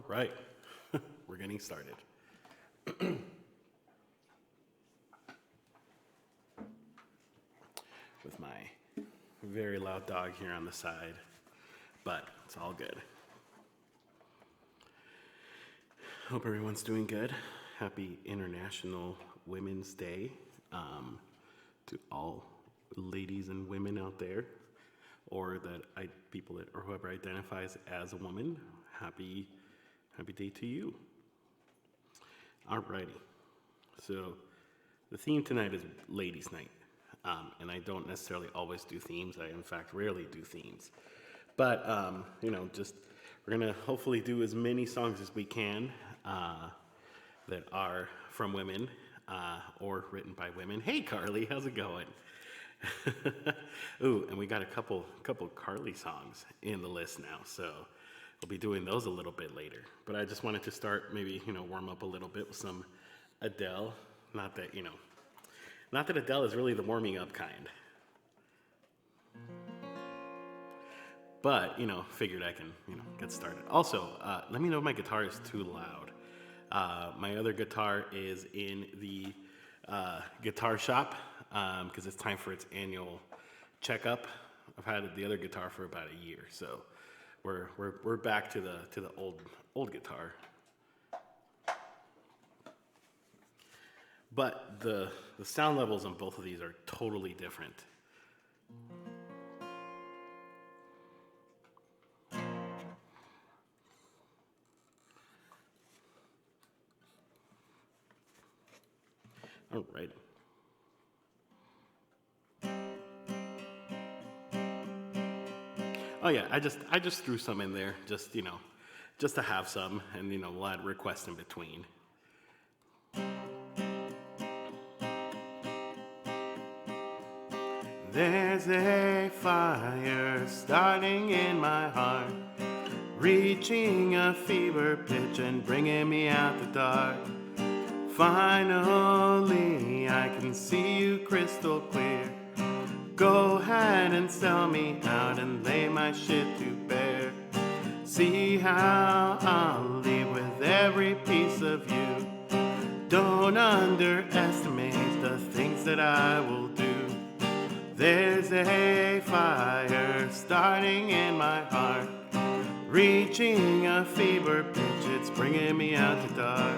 right, we're getting started. With my very loud dog here on the side, but it's all good. Hope everyone's doing good. Happy International Women's Day to all ladies and women out there, or people that or whoever identifies as a woman. Happy day to you. Alrighty. So the theme tonight is Ladies' Night. And I don't necessarily always do themes. I, in fact, rarely do themes. But, we're going to hopefully do as many songs as we can that are from women or written by women. Hey, Carly, how's it going? Ooh, and we got a couple Carly songs in the list now, so we'll be doing those a little bit later. But I just wanted to start, maybe, warm up a little bit with some Adele. Not that Adele is really the warming up kind. But, figured I can, get started. Also, let me know if my guitar is too loud. My other guitar is in the guitar shop because it's time for its annual checkup. I've had the other guitar for about a year, so we're back to the old guitar. But the sound levels on both of these are totally different. All right. Oh yeah, I just threw some in there, just to have some, and we'll add requests in between. There's a fire starting in my heart, reaching a fever pitch and bringing me out the dark. Finally, I can see you crystal clear. Go ahead and sell me out and lay my shit to bear. See how I'll leave with every piece of you. Don't underestimate the things that I will do. There's a fire starting in my heart, reaching a fever pitch, it's bringing me out the dark.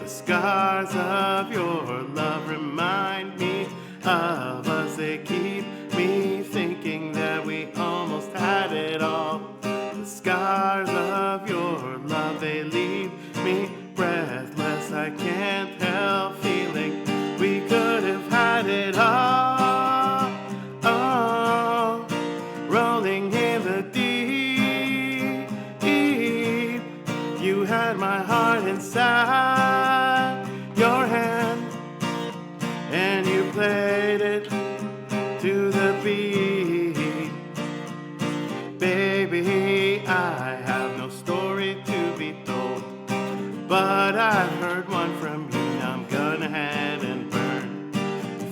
The scars of your love remind me of us, they keep me thinking that we almost had it all. The scars of your love, they leave me breathless, I can't help feeling we could have had it all, rolling in the deep. You had my heart inside your hand, and you played it to the beat. Baby, I have no story to be told, but I've heard one from you, now I'm gonna head and burn.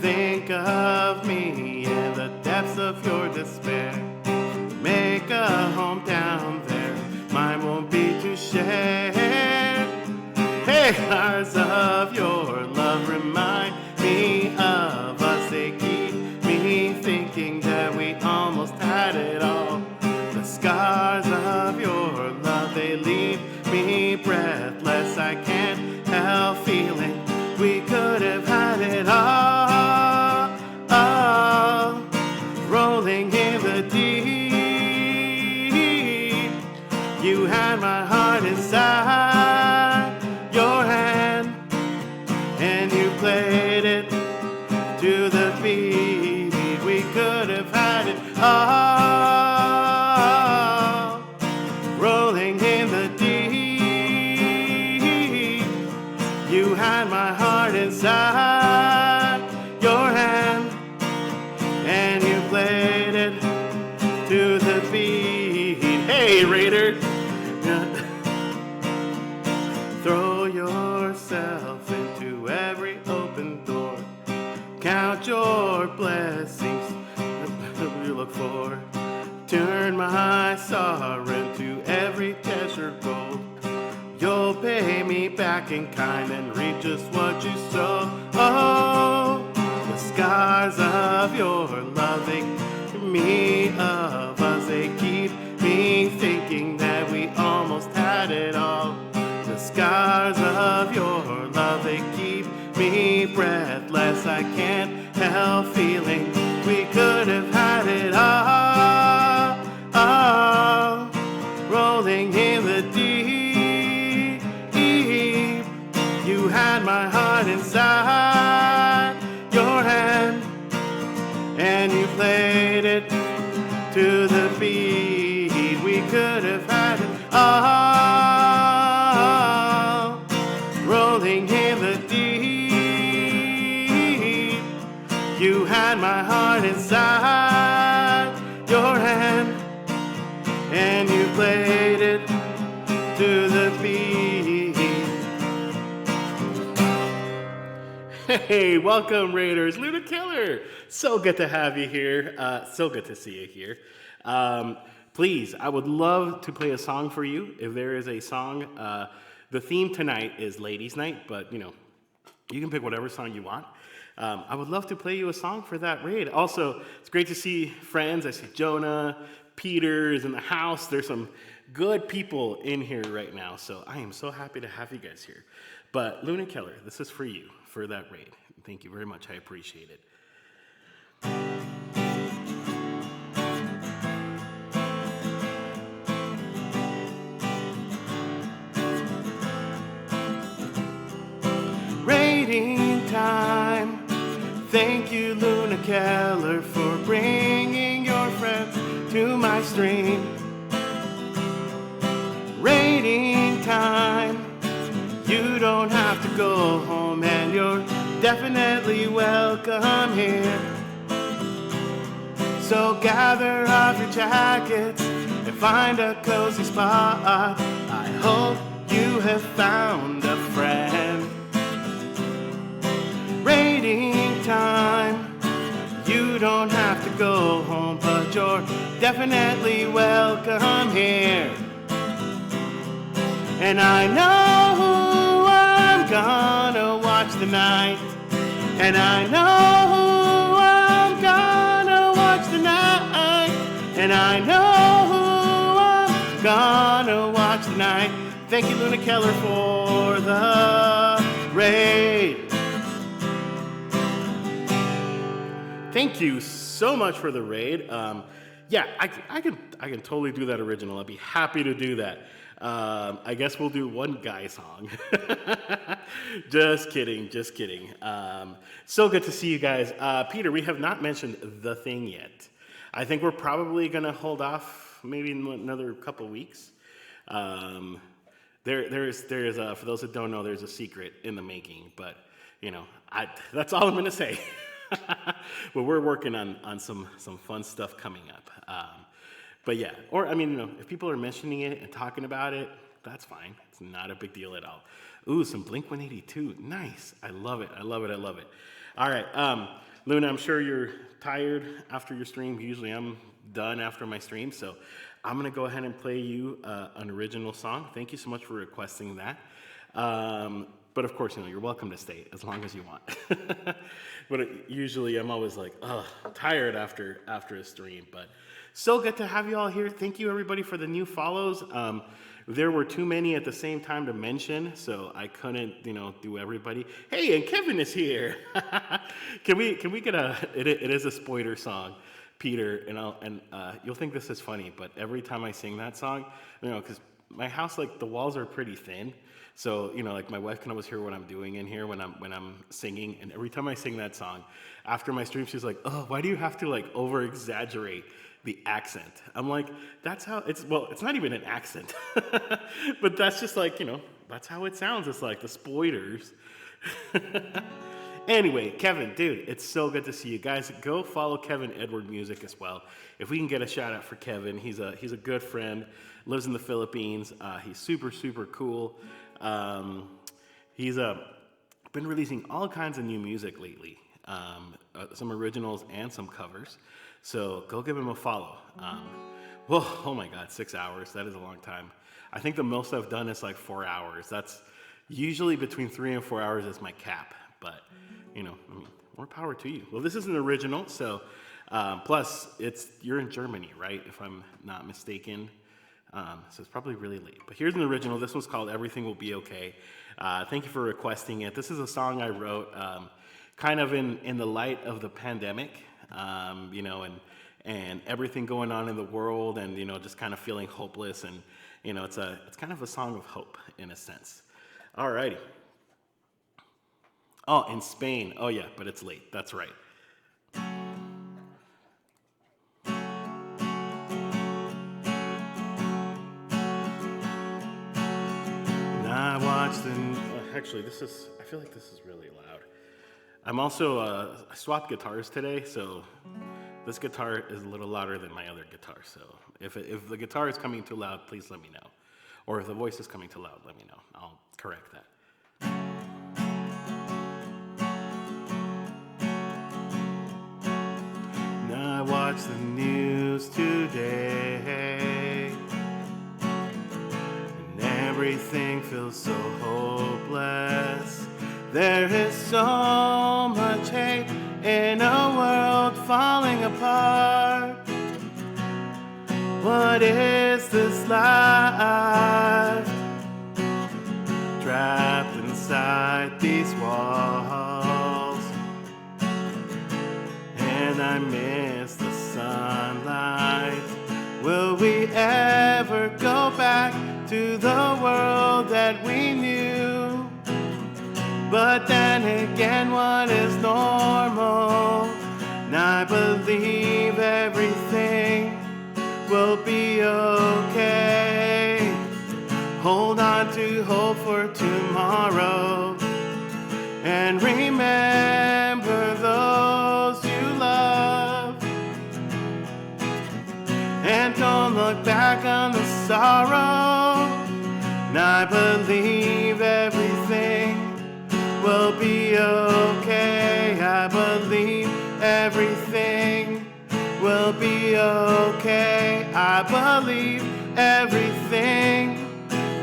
Think of me in the depths of your despair. Make a home down there, mine won't be to share. Hey, stars of your love remind me of us, they keep me thinking that we almost had it all. The scars of your love, they leave me breathless, I can't help feeling we could have had it all, rolling in the deep. You had my heart inside your hand, and you played it to the beat. We could have had it all, rolling in the deep. You had my heart inside your hand, and you played it to the beat. Hey, Raider! Throw yourself into every open door. Count your blessings you look for. Turn my sorrow into every treasure back in kind and reap just what you sow. Oh, the scars of your love, they keep me of us, they keep me thinking that we almost had it all. The scars of your love, they keep me breathless. I can't help feeling we could have had it all, all rolling in the deep. You had my heart inside your hand, and you played it to the beat. We could have had it all, rolling in the deep. You had my heart inside your hand, and you played it to the beat. Hey, welcome Raiders, Luna Killer. So good to have you here. So good to see you here. Please, I would love to play a song for you. If there is a song, the theme tonight is Ladies' Night, but you can pick whatever song you want. I would love to play you a song for that raid. Also, it's great to see friends. I see Jonah, Peter is in the house. There's some good people in here right now, so I am so happy to have you guys here. But Luna Keller, this is for you, for that raid. Thank you very much. I appreciate it. Raiding time. Thank you, Luna Keller, for bringing your friends to my stream. Raiding time. You don't have to go home, and you're definitely welcome here. So gather up your jackets and find a cozy spot. I hope you have found a friend. Raiding time. You don't have to go home, but you're definitely welcome here. And I know who I'm gonna watch tonight. And I know who I'm gonna watch tonight. And I know who I'm gonna watch tonight. Thank you, Luna Keller, for the raid. Thank you so much for the raid. Yeah, I can totally do that original. I'd be happy to do that. I guess we'll do one guy song. Just kidding. So good to see you guys. Peter, we have not mentioned the thing yet. I think we're probably going to hold off maybe another couple weeks. There is for those that don't know, there's a secret in the making, but that's all I'm going to say. But we're working on some fun stuff coming up. But yeah, or if people are mentioning it and talking about it, that's fine. It's not a big deal at all. Ooh, some Blink-182. Nice. I love it. All right, Luna, I'm sure you're tired after your stream. Usually I'm done after my stream, so I'm going to go ahead and play you an original song. Thank you so much for requesting that. But of course, you're welcome to stay as long as you want. But usually I'm always like, tired after a stream. But so good to have you all here. Thank you, everybody, for the new follows. There were too many at the same time to mention, so I couldn't, do everybody. Hey, and Kevin is here. Can we get it is a spoiler song, Peter, and you'll think this is funny, but every time I sing that song, because my house, the walls are pretty thin. So, my wife can always hear what I'm doing in here when I'm singing. And every time I sing that song, after my stream, she's like, oh, why do you have to over-exaggerate the accent? I'm like, that's how it's not even an accent. But that's just that's how it sounds. It's like the spoilers. Anyway, Kevin, dude, it's so good to see you guys. Go follow Kevin Edward Music as well. If we can get a shout out for Kevin, he's a good friend, lives in the Philippines. He's super, super cool. He's been releasing all kinds of new music lately, some originals and some covers. So go give him a follow. Oh my God, 6 hours. That is a long time. I think the most I've done is 4 hours. That's Usually between 3 and 4 hours is my cap, but more power to you. Well, this is an original, so plus you're in Germany, right? If I'm not mistaken. So it's probably really late. But here's an original. This one's called Everything Will Be Okay. Thank you for requesting it. This is a song I wrote kind of in the light of the pandemic, and everything going on in the world, and just kind of feeling hopeless, and it's kind of a song of hope in a sense. Alrighty. Oh, in Spain. Oh yeah, but it's late. That's right. I watched actually I feel like this is really loud. I'm also, I swapped guitars today, so this guitar is a little louder than my other guitar. So if the guitar is coming too loud, please let me know. Or if the voice is coming too loud, let me know. I'll correct that. Now I watched the news today, and everything feels so hopeless. There is so much hate in a world falling apart. What is this life? Trapped inside these walls, and I miss the sunlight. Will we ever go back to the world that we knew? But then again, what is normal? And I believe everything will be okay. Hold on to hope for tomorrow, and remember those you love. And don't look back on the sorrow. And I believe everything will be okay. I believe everything will be okay. I believe everything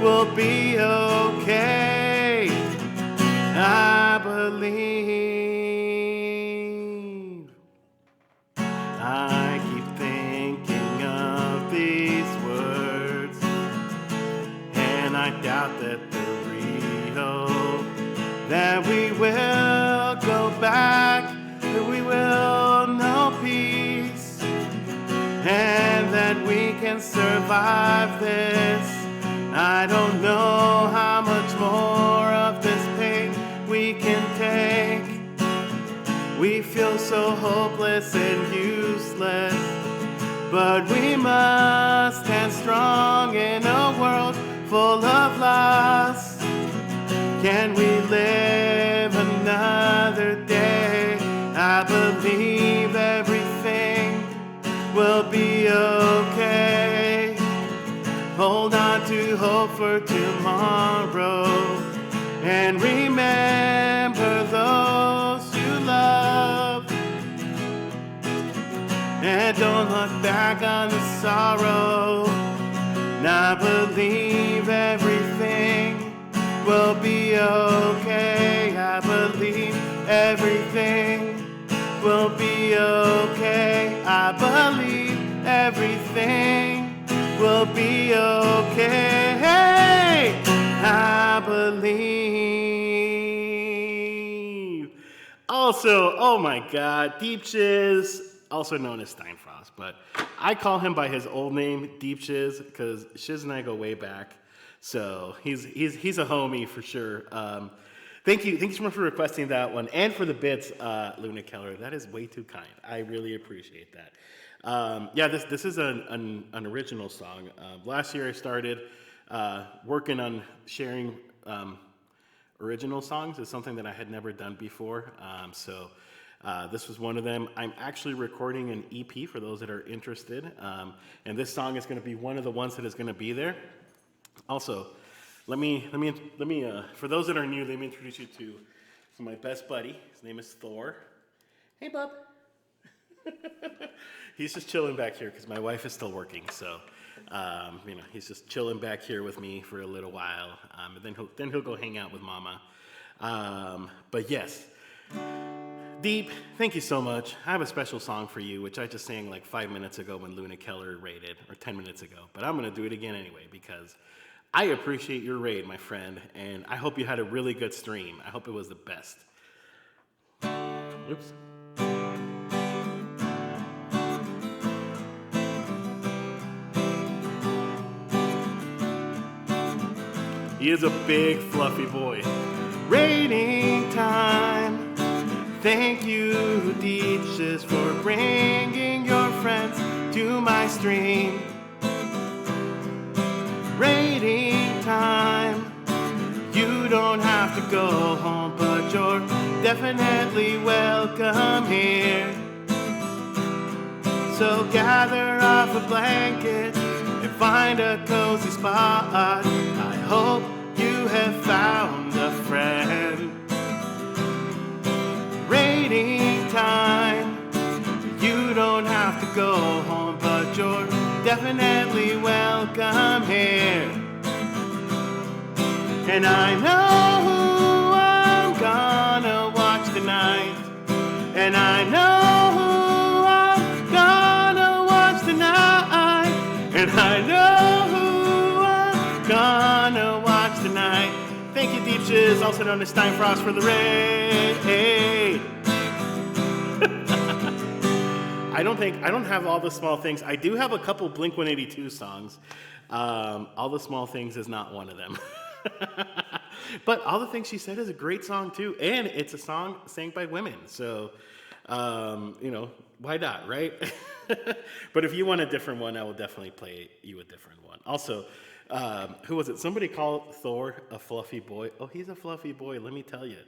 will be okay. I believe. I keep thinking of these words, and I doubt that they're real. That we will go back, that we will know peace, and that we can survive this. I don't know how much more of this pain we can take. We feel so hopeless and useless, but we must stand strong in a world full of loss. Can we live another day? I believe everything will be okay. Hold on to hope for tomorrow, and remember those you love. And don't look back on the sorrow. And I believe everything will be okay. I believe everything will be okay. I believe everything will be okay. I believe. Also, oh my God, Deep Shiz, also known as Steinfrost, but I call him by his old name, Deep Shiz, because Shiz and I go way back. So he's a homie for sure. Thank you so much for requesting that one, and for the bits, Luna Keller. That is way too kind. I really appreciate that. This is an original song. Last year I started working on sharing original songs. It's something that I had never done before. This was one of them. I'm actually recording an EP for those that are interested, and this song is going to be one of the ones that is going to be there. Also, let me for those that are new, let me introduce you to my best buddy. His name is Thor. Hey, bub. He's just chilling back here because my wife is still working. So He's just chilling back here with me for a little while, and then he'll go hang out with Mama. But yes, Deep, thank you so much. I have a special song for you, which I just sang like 5 minutes ago when Luna Keller raided, or 10 minutes ago. But I'm going to do it again anyway, because I appreciate your raid, my friend, and I hope you had a really good stream. I hope it was the best. Oops. He is a big, fluffy boy. Raiding time. Thank you, Deeches, for bringing your friends to my stream. Raiding time. You don't have to go home, but you're definitely welcome here. So gather up a blanket and find a cozy spot. I hope you have found a friend. Raiding time. You don't have to go home, but you're definitely welcome here. And I know who I'm gonna watch tonight. And I know who I'm gonna watch tonight. And I know who I'm gonna watch tonight. Thank you, Deep Shiz, also known as Stein Frost, for the raid. I don't have all the small things. I do have a couple Blink-182 songs. All the small things is not one of them. But All the Things She Said is a great song too, and it's a song sang by women. So, why not, right? But if you want a different one, I will definitely play you a different one. Also, who was it? Somebody called Thor a fluffy boy. Oh, he's a fluffy boy, let me tell you.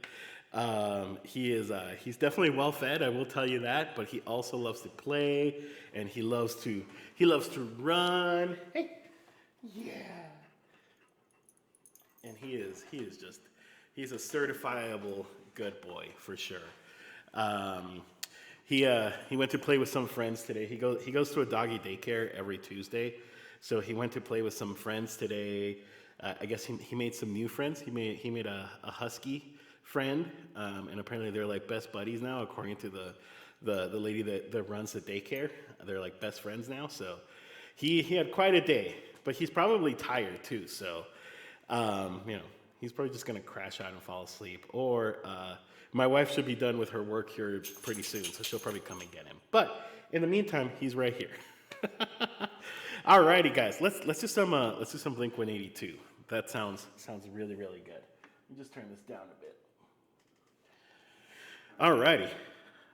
He's definitely well fed, I will tell you that, but he also loves to play, and he loves to run. Hey, yeah. And he's a certifiable good boy for sure. He went to play with some friends today. He goes to a doggy daycare every Tuesday. So he went to play with some friends today. I guess he made some new friends. He made a husky friend, and apparently they're like best buddies now, according to the lady that runs the daycare. They're like best friends now. So he had quite a day, but he's probably tired too. So he's probably just gonna crash out and fall asleep. Or my wife should be done with her work here pretty soon, so she'll probably come and get him. But in the meantime, he's right here. Alrighty, guys, let's do some Blink-182. That sounds really, really good. Let me just turn this down a bit. Alrighty,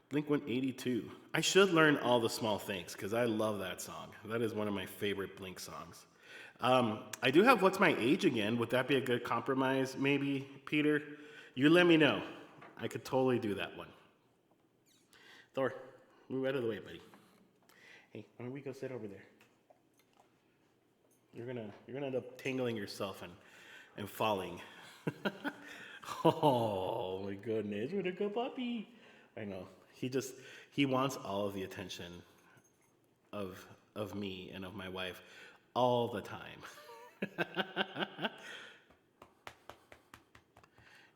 Blink-182. I should learn All the Small Things because I love that song. That is one of my favorite Blink songs. I do have What's My Age Again. Would that be a good compromise, maybe, Peter? You let me know. I could totally do that one. Thor, move out of the way, buddy. Hey, why don't we go sit over there? You're gonna end up tangling yourself and falling. Oh my goodness, what a good puppy! I know. He wants all of the attention of me and of my wife all the time.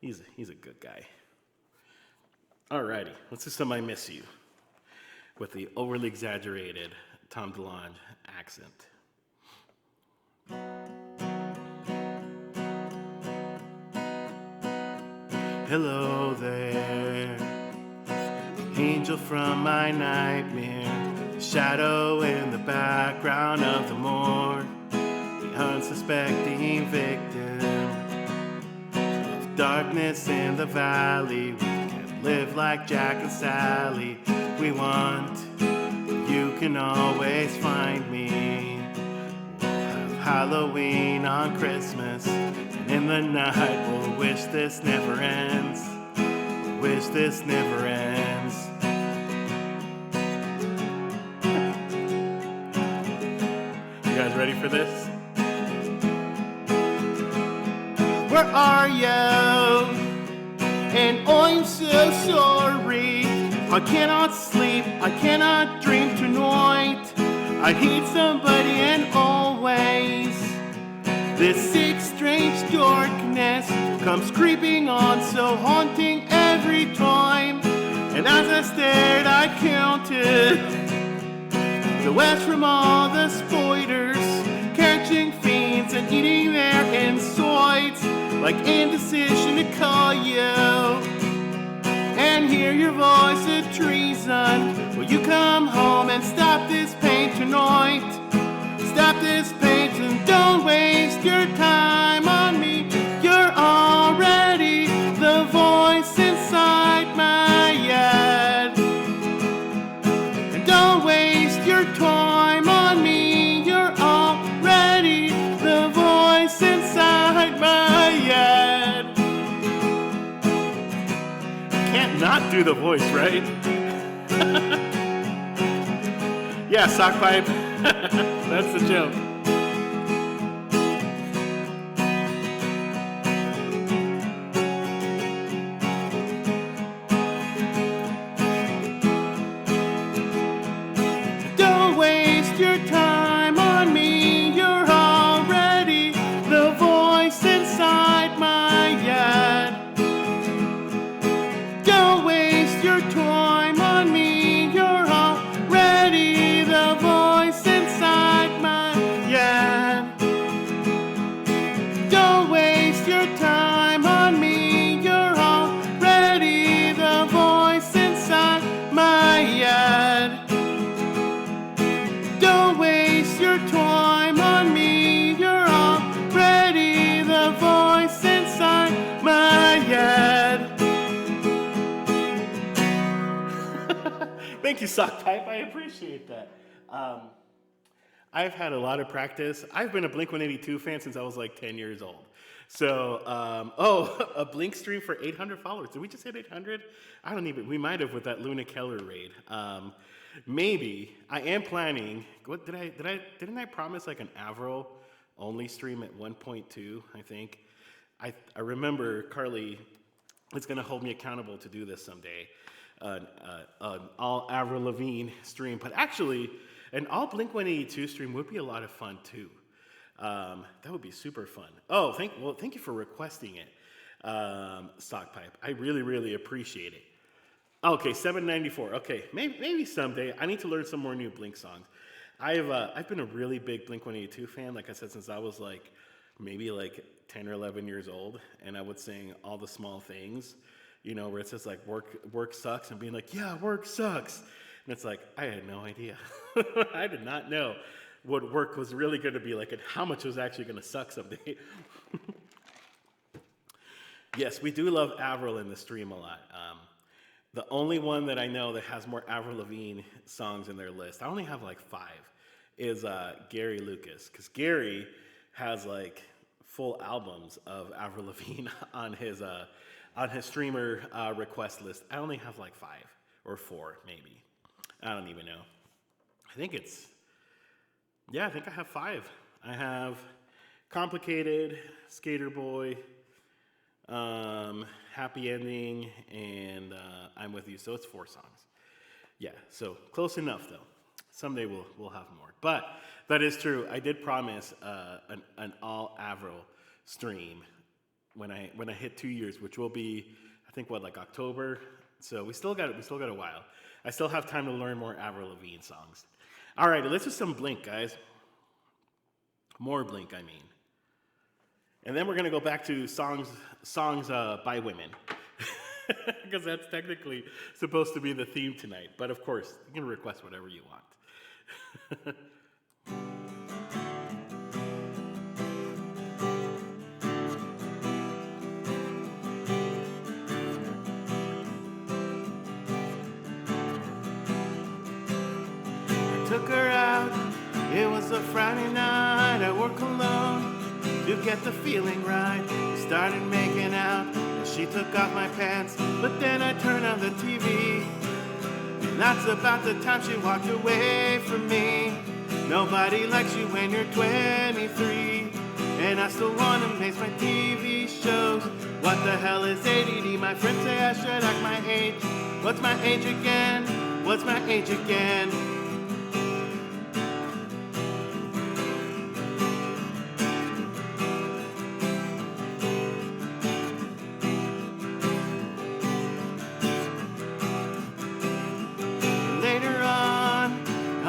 He's a good guy. Alrighty, let's do some I Miss You with the overly exaggerated Tom DeLonge accent. Hello there, angel from my nightmare, the shadow in the background of the morgue, the unsuspecting victim of darkness in the valley. We can't live like Jack and Sally. We want, you can always find me. We'll have Halloween on Christmas, and in the night we'll wish this never ends. Wish this never ends. You guys ready for this? Where are you? And I'm so sorry. I cannot sleep, I cannot dream tonight. I need somebody and always this sick, strange darkness comes creeping on, so haunting every time. And as I stared, I counted the west from all the spiders, catching fiends and eating their insides, like indecision to call you and hear your voice of treason. Will you come home and stop this pain tonight? Stop this pain and don't waste your time on me. You're already the voice inside my head. And don't waste your time on me. You're already the voice inside my head. Can't not do the voice, right? Yeah, sock pipe. That's the joke. Don't waste your time on me. You're already the voice inside my head. Don't waste your time on me. You're already the voice inside my head. Don't waste your time on me. You're already the voice inside my head. Don't waste your time on me. You're already the voice inside my head. Thank you, Sock Pipe. I appreciate that. I've had a lot of practice. I've been a Blink-182 fan since I was like 10 years old. So, a Blink stream for 800 followers. Did we just hit 800? I don't even, we might have with that Luna Keller raid. Maybe. I am planning, what didn't I promise like an Avril only stream at 1.2, I think? I remember Carly is gonna hold me accountable to do this someday. An all Avril Lavigne stream, but actually, an all Blink-182 stream would be a lot of fun too. That would be super fun. Oh, thank you for requesting it, Sock Pipe. I really, really appreciate it. Okay, $7.94. Okay, maybe someday. I need to learn some more new Blink songs. I've been a really big Blink-182 fan, like I said, since I was like maybe like 10 or 11 years old, and I would sing All the Small Things, you know, where it says like work sucks, and being like, yeah, work sucks. And it's like, I had no idea. I did not know what work was really going to be like and how much it was actually going to suck someday. Yes, we do love Avril in the stream a lot. The only one that I know that has more Avril Lavigne songs in their list, I only have like 5, is Gary Lucas. Because Gary has like full albums of Avril Lavigne on his streamer request list. I only have like 5 or 4 maybe. I don't even know. I think I have 5. I have Complicated, Skater Boy, Happy Ending, and I'm With You. So it's 4 songs. Yeah, so close enough though. Someday we'll have more. But that is true. I did promise an all Avril stream when I hit 2 years, which will be I think like October. So we still got a while. I still have time to learn more Avril Lavigne songs. All right, let's do some Blink, guys. More Blink, I mean. And then we're gonna go back to songs by women, because that's technically supposed to be the theme tonight. But of course, you can request whatever you want. Took her out, it was a Friday night, I work alone to get the feeling right. Started making out, and she took off my pants, but then I turned on the TV, and that's about the time she walked away from me. Nobody likes you when you're 23, and I still wanna make my TV shows. What the hell is ADD? My friends say I should act my age. What's my age again? What's my age again?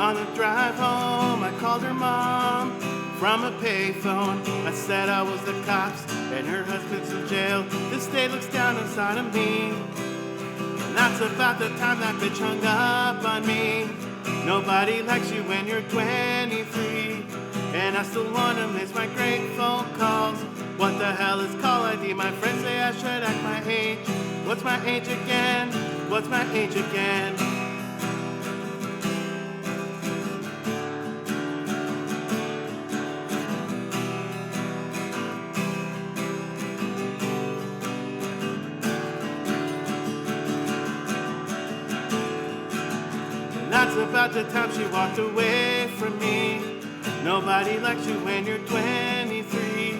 On the drive home, I called her mom from a payphone. I said I was the cops and her husband's in jail. The state looks down inside of me. And that's about the time that bitch hung up on me. Nobody likes you when you're 23. And I still wanna miss my great phone calls. What the hell is call ID? My friends say I should act my age. What's my age again? What's my age again? That's about the time she walked away from me. Nobody likes you when you're 23.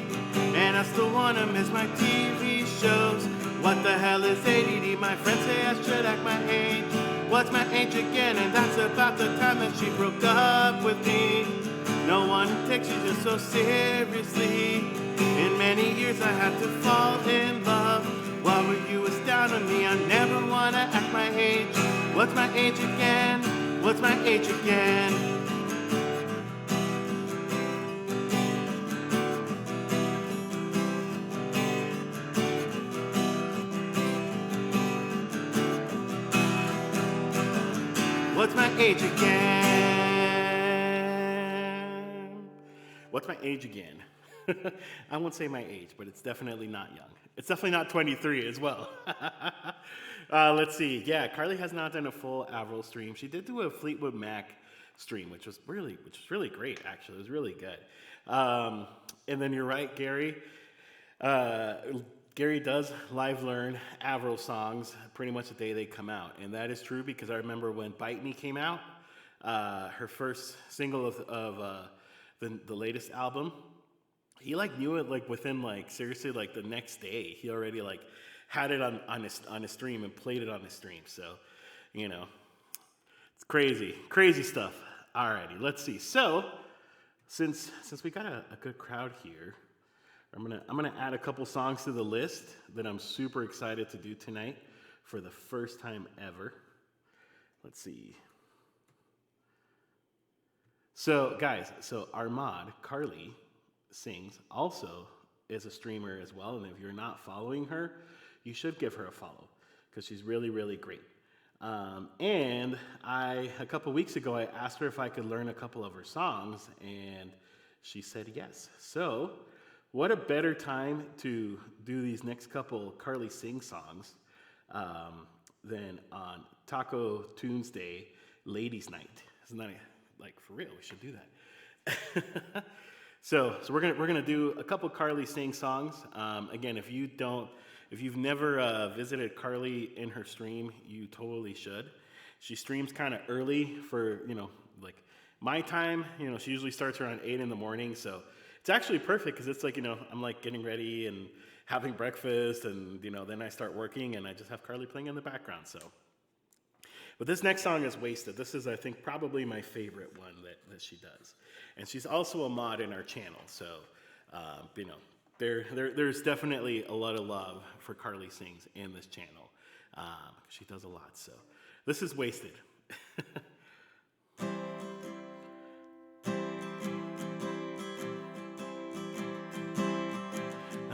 And I still wanna miss my TV shows. What the hell is ADD? My friends say I should act my age. What's my age again? And that's about the time that she broke up with me. No one takes you just so seriously. In many years I had to fall in love. What were you astounding me? I never wanna act my age. What's my age again? What's my age again? What's my age again? What's my age again? I won't say my age, but it's definitely not young. It's definitely not 23 as well. Let's see. Yeah, Carly has not done a full Avril stream. She did do a Fleetwood Mac stream, which was really great. Actually, it was really good. And then you're right, Gary. Gary does live learn Avril songs pretty much the day they come out, and that is true because I remember when "Bite Me" came out, her first single of the latest album. He knew it within seriously the next day. He already had it on his stream and played it on his stream. So, it's crazy stuff. Alrighty, let's see. So, since we got a good crowd here, I'm gonna add a couple songs to the list that I'm super excited to do tonight for the first time ever. Let's see. So, guys, our mod Carly sings also is a streamer as well, and if you're not following her, you should give her a follow because she's really great. And a couple weeks ago I asked her if I could learn a couple of her songs, and she said yes. So what a better time to do these next couple Carly sing songs than on Taco Tunesday Ladies Night. Isn't that for real? We should do that. So we're gonna do a couple Carly sing songs. Again, if you've never visited Carly in her stream, you totally should. She streams kind of early for my time. She usually starts around 8 in the morning, so it's actually perfect because it's I'm getting ready and having breakfast, and then I start working, and I just have Carly playing in the background. So, but this next song is "Wasted." This is, I think, probably my favorite one that she does. And she's also a mod in our channel, so there's definitely a lot of love for Carly Sings in this channel. She does a lot. So this is "Wasted."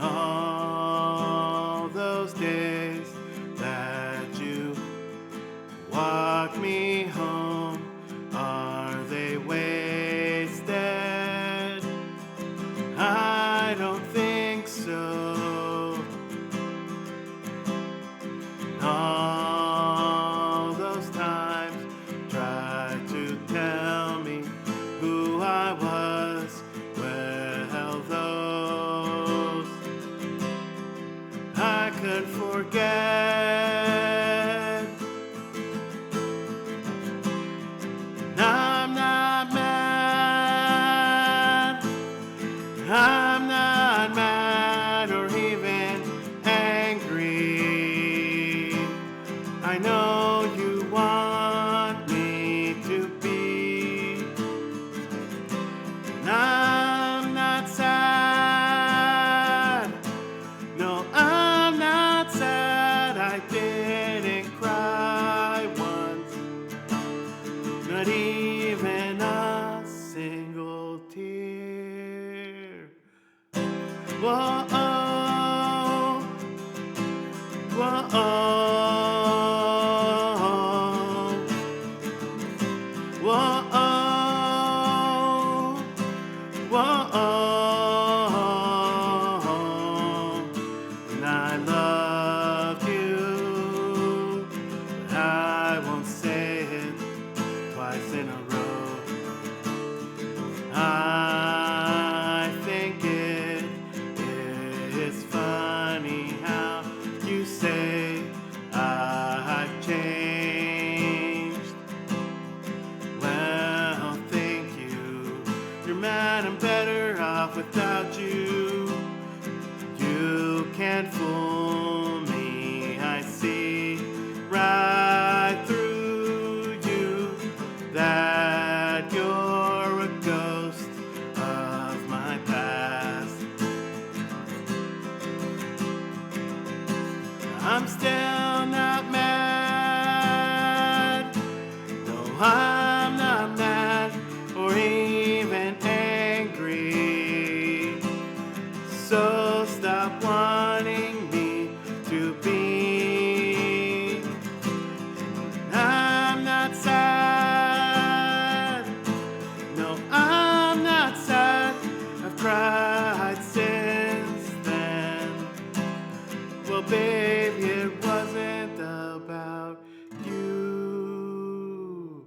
All those days that you walk me home, are they wasted? I don't think so. All those times tried to tell me who I was. Well, those Whoa, oh, whoa, oh, whoa, oh, whoa, oh. And I love you, but I won't say it twice in a row. I think it is funny how you say I've changed. Well, thank you. You're mad I'm better off without you. You can't fool me. I see right through you that you're a ghost of my past. I'm still not mad. No, I'm not mad or even angry. So stop wanting me to be. I'm not sad. No, I'm not sad. I've cried since then. Well, baby, it wasn't about you.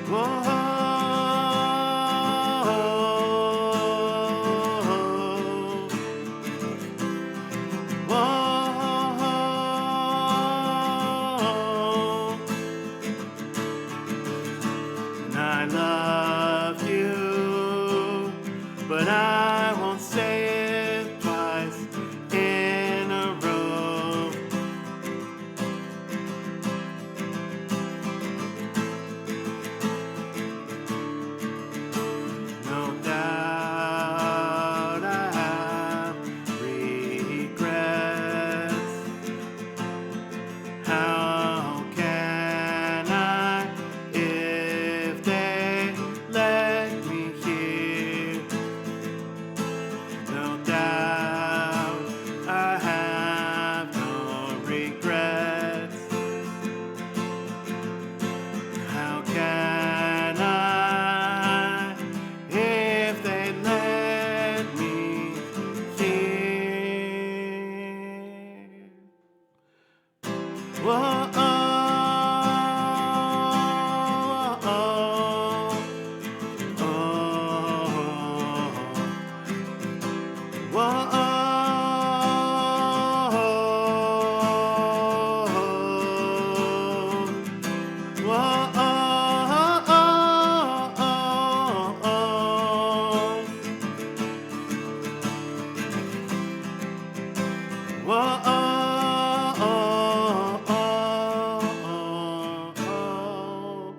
Whoa, whoa. And I love you, but I won't say it twice in a row. No doubt I have regrets. How can I if they let me here? No doubt I have no regrets. How can I if they let me here? Whoa, oh, oh, oh, whoa, oh, whoa, oh, whoa, oh,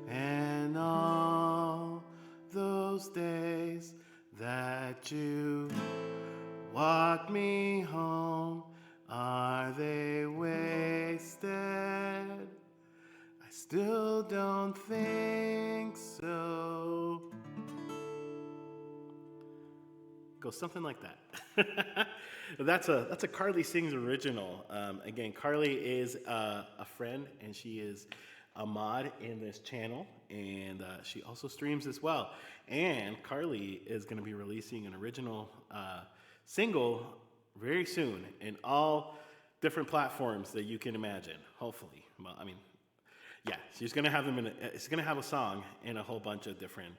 and all those days that you walked me home, are they wasted? I still don't think so. Go something like that. That's a Carly Sings original. Again, Carly is a friend, and she is a mod in this channel, and she also streams as well. And Carly is going to be releasing an original single very soon in all different platforms that you can imagine. Hopefully, well, I mean, yeah, she's going to have them she's going to have a song in a whole bunch of different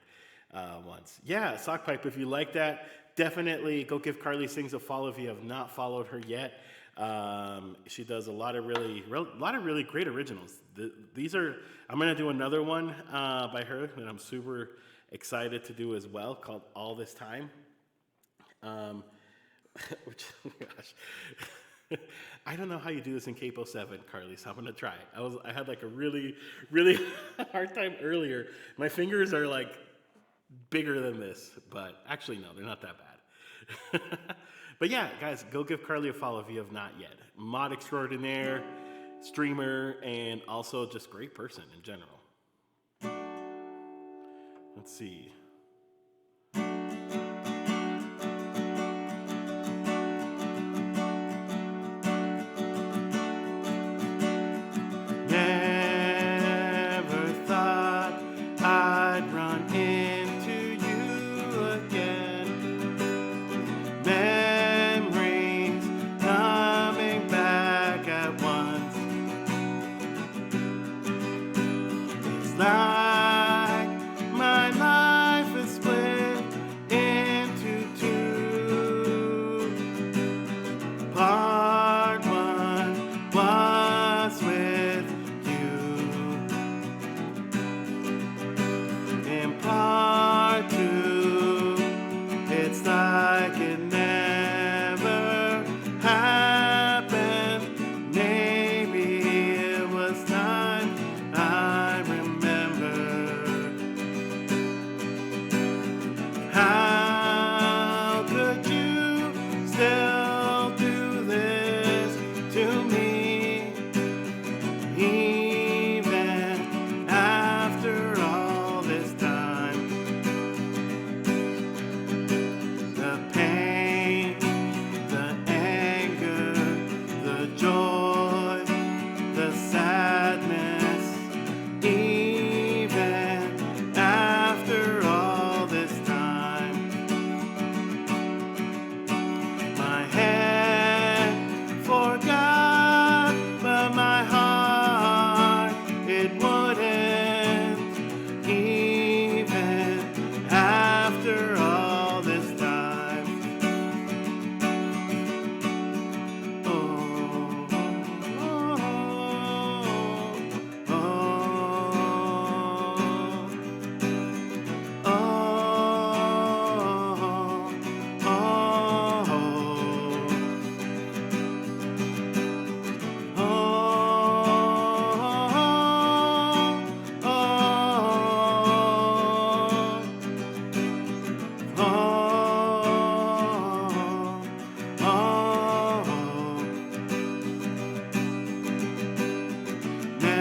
ones. Yeah, Sock Pipe, if you like that, definitely go give Carly Sings a follow if you have not followed her yet. She does a lot of really great originals. These are, I'm going to do another one by her that I'm super excited to do as well, called All This Time. Which, oh my gosh. I don't know how you do this in Capo 7, Carly, so I'm going to try. I had like a really hard time earlier. My fingers are like bigger than this, but actually, no, they're not that bad. But yeah, guys, go give Carly a follow if you have not yet. Mod extraordinaire. streamer, and also just great person in general. Let's see. Never thought I'd run into you again. Memories coming back at once. It's like my life is split into two. Part one was with you, and part two, it's like it never happened. Maybe it was time I remembered. How could you still do this to me? Even after all this time, the pain, the anger, the joy, the sadness, even after all this time, my head forgot, but my heart, it wouldn't, even after all this time. Oh, oh, oh,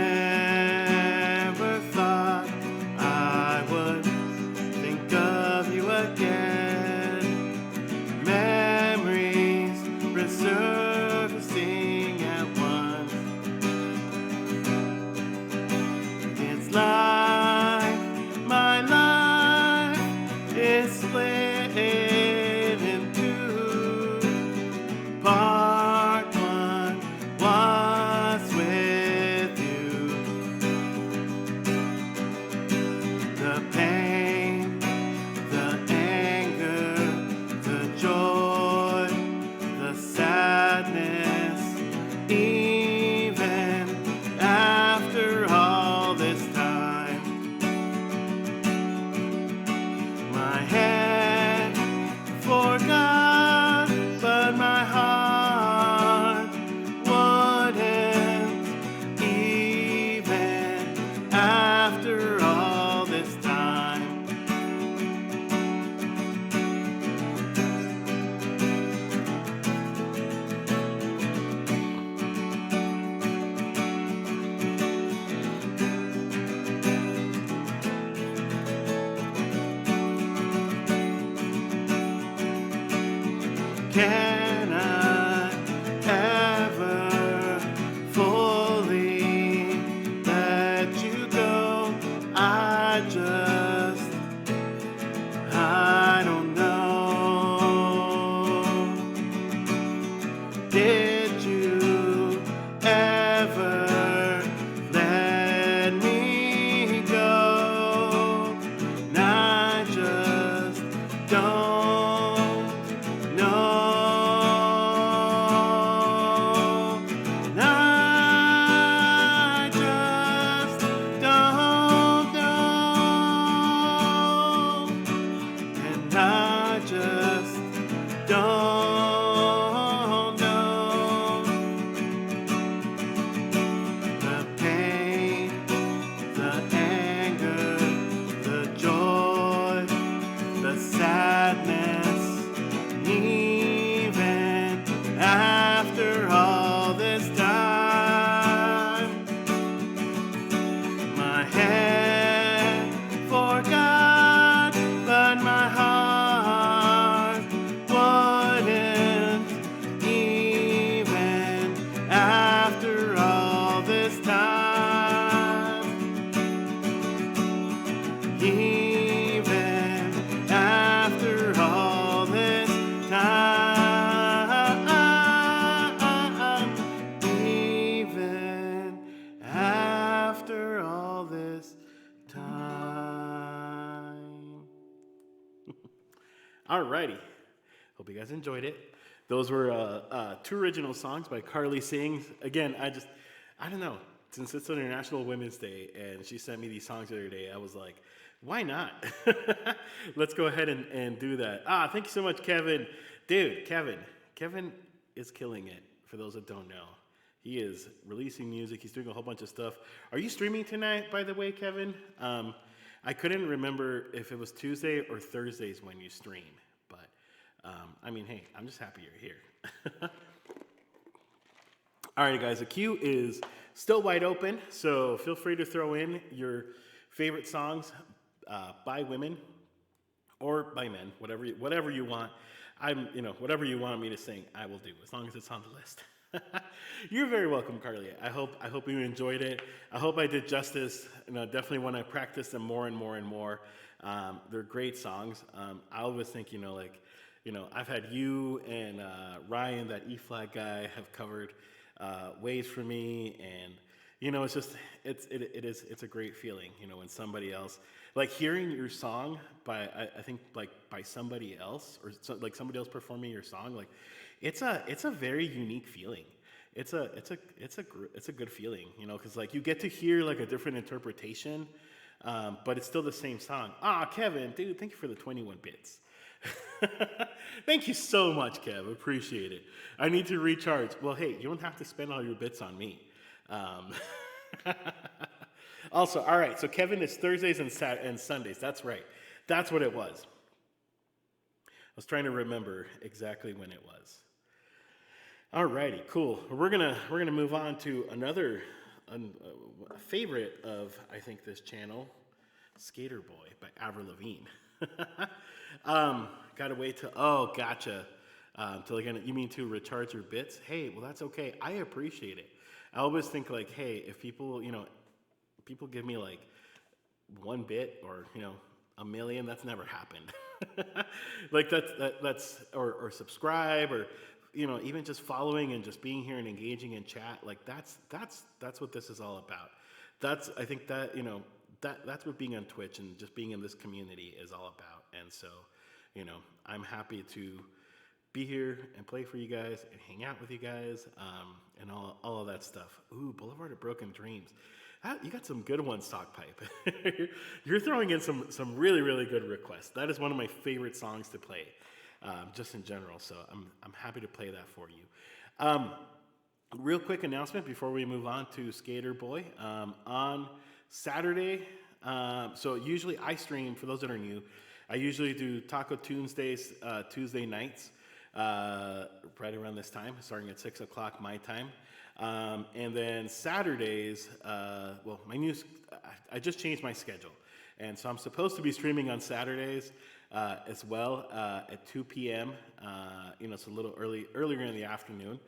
Never thought I would think of you again. Memories resurfacing at once. It's like my life is split in two. Part one was with you. The pain, the anger, the joy, the sadness, even after all this time. My head forgot, but my heart wouldn't, even after all this time. Can I ever fully let you go? I don't know. Did you ever let me go? And I just don't know. And I just don't know. And I just don't know. Alrighty. Hope you guys enjoyed it. Those were two original songs by Carly Sings. Again, I don't know. Since it's International Women's Day and she sent me these songs the other day, I was like, why not? Let's go ahead and do that. Thank you so much, Kevin. Dude, Kevin is killing it, for those that don't know. He is releasing music. He's doing a whole bunch of stuff. Are you streaming tonight, by the way, Kevin? I couldn't remember if it was Tuesday or Thursdays when you stream. But, hey, I'm just happy you're here. All right, guys, the queue is still wide open, so feel free to throw in your favorite songs by women or by men, whatever you want. Whatever you want me to sing, I will do, as long as it's on the list. You're very welcome, Carly. I hope you enjoyed it. I hope I did justice. Definitely want to practice them more and more and more. They're great songs. I always think, I've had you and Ryan, that E-flat guy, have covered ways for me, and it's a great feeling, when somebody else, like hearing your song by by somebody else, or somebody else performing your song, like it's a very unique feeling. It's a good feeling, because like you get to hear like a different interpretation, but it's still the same song. Kevin, dude, thank you for the 21 bits. Thank you so much, Kev. Appreciate it. I need to recharge. Well, hey, you don't have to spend all your bits on me. Also, all right, so Kevin is Thursdays and Sundays. That's right. That's what it was. I was trying to remember exactly when it was. All righty, cool. We're gonna move on to another favorite of, I think, this channel, Skater Boy by Avril Lavigne. Gotta wait till, gotcha. You mean to recharge your bits? Hey, well, that's okay. I appreciate it. I always think like, hey, if people give me like 1 bit or, a million, that's never happened. Like that's, or subscribe, or, even just following and just being here and engaging in chat. Like that's what this is all about. I think that, that's what being on Twitch and just being in this community is all about. And so, I'm happy to be here and play for you guys and hang out with you guys, and all of that stuff. Ooh, Boulevard of Broken Dreams. You got some good ones, Stockpipe. You're throwing in some really, really good requests. That is one of my favorite songs to play, just in general. So I'm happy to play that for you. Real quick announcement before we move on to Skater Boy. On Saturday, so usually I stream, for those that are new, I usually do Taco Tuesdays, Tuesday nights, right around this time, starting at 6 o'clock my time. And then Saturdays, I just changed my schedule. And so I'm supposed to be streaming on Saturdays as well at 2 p.m. It's a little earlier in the afternoon.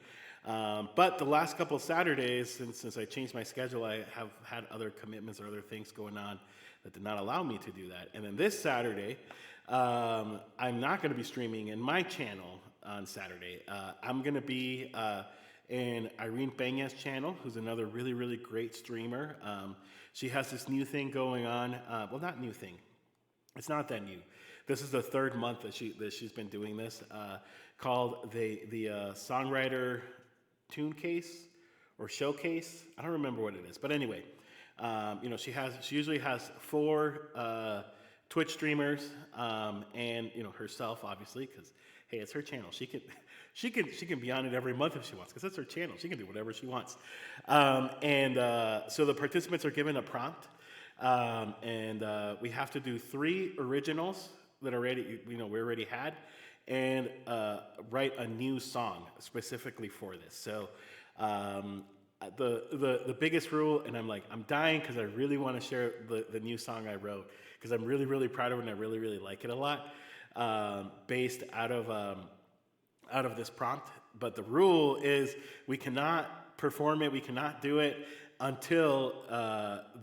But the last couple of Saturdays, since I changed my schedule, I have had other commitments or other things going on that did not allow me to do that. And then this Saturday, I'm not going to be streaming in my channel on Saturday. I'm going to be in Irene Peña's channel, who's another really, really great streamer. She has this new thing going on. Well, not new thing. It's not that new. This is the 3rd month that she's been doing this, called the Songwriter Tune Case or Showcase. I don't remember what it is, but anyway, she usually has 4 Twitch streamers, and herself, obviously, because hey, it's her channel. She can be on it every month if she wants, because it's her channel. She can do whatever she wants. So the participants are given a prompt, and we have to do 3 originals that we already had, and write a new song specifically for this. So the biggest rule, and I'm dying because I really want to share the new song I wrote, because I'm really, really proud of it and I really, really like it a lot, based out of this prompt. But the rule is we cannot perform it, we cannot do it until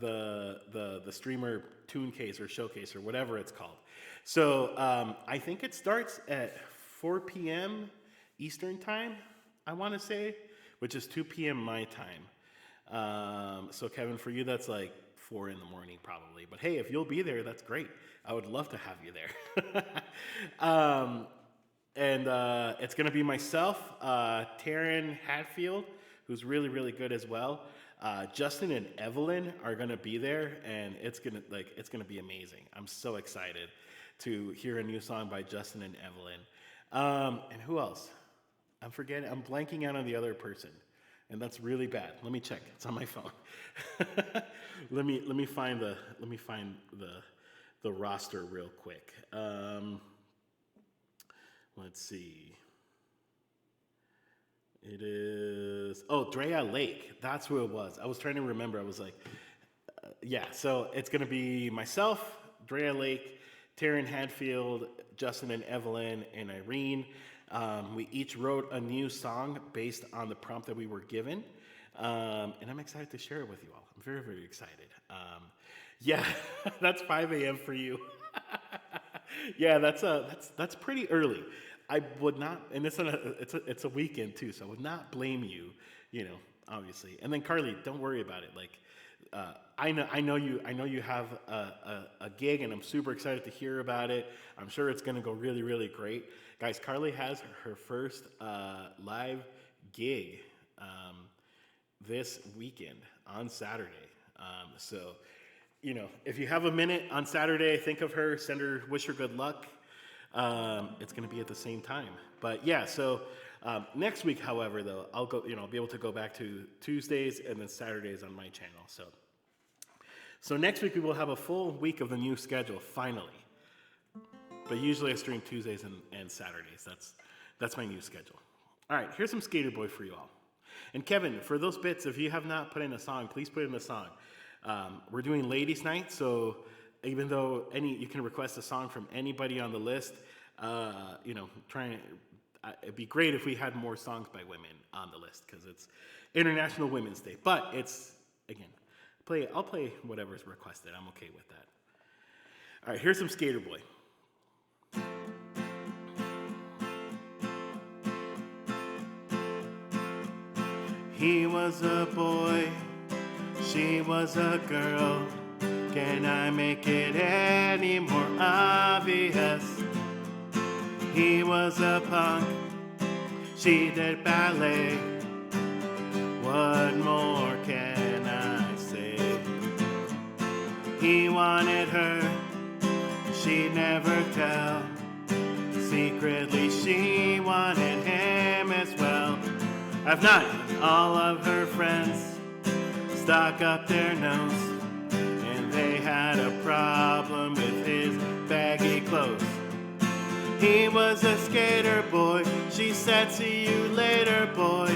the streamer tune case or showcase or whatever it's called. So I think it starts at 4 p.m. Eastern time, I want to say, which is 2 p.m. my time. So Kevin, for you, that's like 4 in the morning probably. But hey, if you'll be there, that's great. I would love to have you there. And it's going to be myself, Taryn Hatfield, who's really, really good as well. Justin and Evelyn are going to be there, and it's gonna be amazing. I'm so excited to hear a new song by Justin and Evelyn. And who else? I'm blanking out on the other person, and that's really bad. Let me check. It's on my phone. let me find the roster real quick. Let's see. It is Drea Lake. That's who it was. I was trying to remember. I was like, yeah. So it's gonna be myself, Drea Lake, Taryn Hadfield, Justin and Evelyn, and Irene. We each wrote a new song based on the prompt that we were given, and I'm excited to share it with you all. I'm very, very excited. Yeah, that's 5 a.m. for you. Yeah, that's pretty early. I would not, and it's a weekend too, so I would not blame you, obviously. And then Carly, don't worry about it. Like, I know you have a gig, and I'm super excited to hear about it. I'm sure it's gonna go really, really great, guys. Carly has her first live gig this weekend on Saturday. So, if you have a minute on Saturday, think of her, wish her good luck. It's going to be at the same time. But yeah, so next week, however, though, I'll be able to go back to Tuesdays and then Saturdays on my channel. So next week we will have a full week of the new schedule, finally. But usually I stream Tuesdays and Saturdays. That's my new schedule. All right, here's some Skater Boy for you all. And Kevin, for those bits, if you have not put in a song, please put in a song. We're doing Ladies Night, so even though you can request a song from anybody on the list, it'd be great if we had more songs by women on the list because it's International Women's Day. But I'll play whatever's requested. I'm okay with that. All right, here's some Skater Boy. He was a boy, she was a girl. Can I make it any more obvious? He was a punk, she did ballet. What more can I say? He wanted her, she'd never tell. Secretly she wanted him as well. I've not all of her friends stuck up their nose, and they had a problem with his baggy clothes. He was a skater boy, she said see you later boy.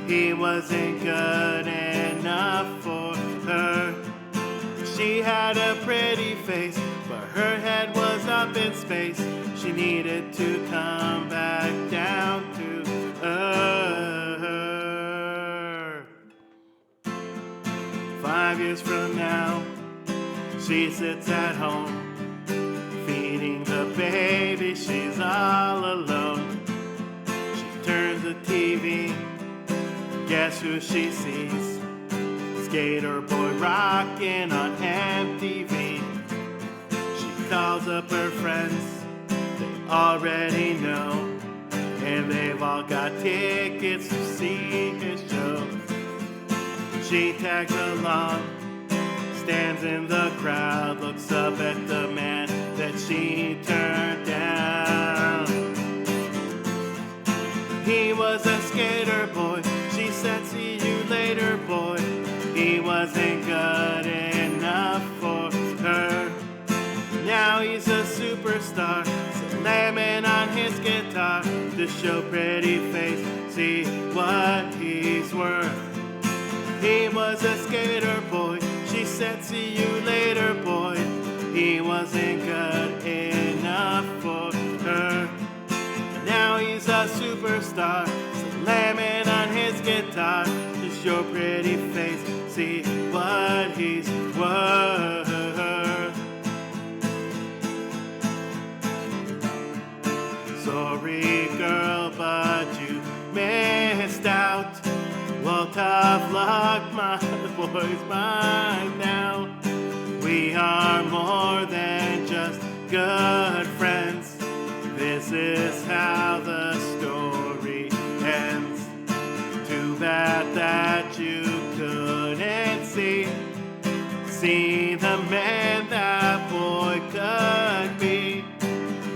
He wasn't good enough for her. She had a pretty face, but her head was up in space. She needed to come back down to earth. 5 years from now, she sits at home, feeding the baby, she's all alone. She turns the TV, guess who she sees? Skater boy rocking on MTV. She calls up her friends, they already know, and they've all got tickets to see his show. She tags along, stands in the crowd, looks up at the man that she turned down. He was a skater boy, she said see you later boy. He wasn't good enough for her. Now he's a superstar, slamming on his guitar to show pretty face, see what he's worth. He was a skater boy, she said see you later boy. He wasn't good enough for her. Now he's a superstar, slamming on his guitar to show pretty face, see what he's worth. Sorry girl, but you missed out. Well, tough luck, my boy's mine now. are more than just good friends. This is how the story ends. Too bad that you couldn't see the man that boy could be.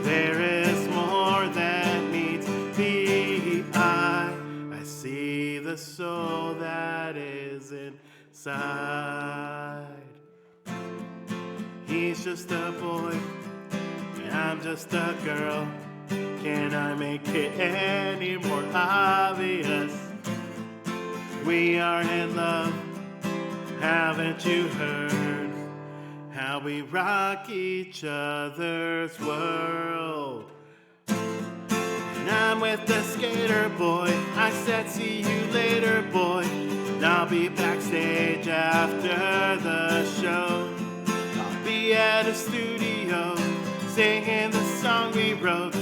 There is more than meets the eye. I see the soul that is inside. He's just a boy, and I'm just a girl. Can I make it any more obvious? We are in love, haven't you heard? How we rock each other's world. And I'm with the skater boy. I said see you later boy. And I'll be backstage after the show. I'll be at a studio singing the song we wrote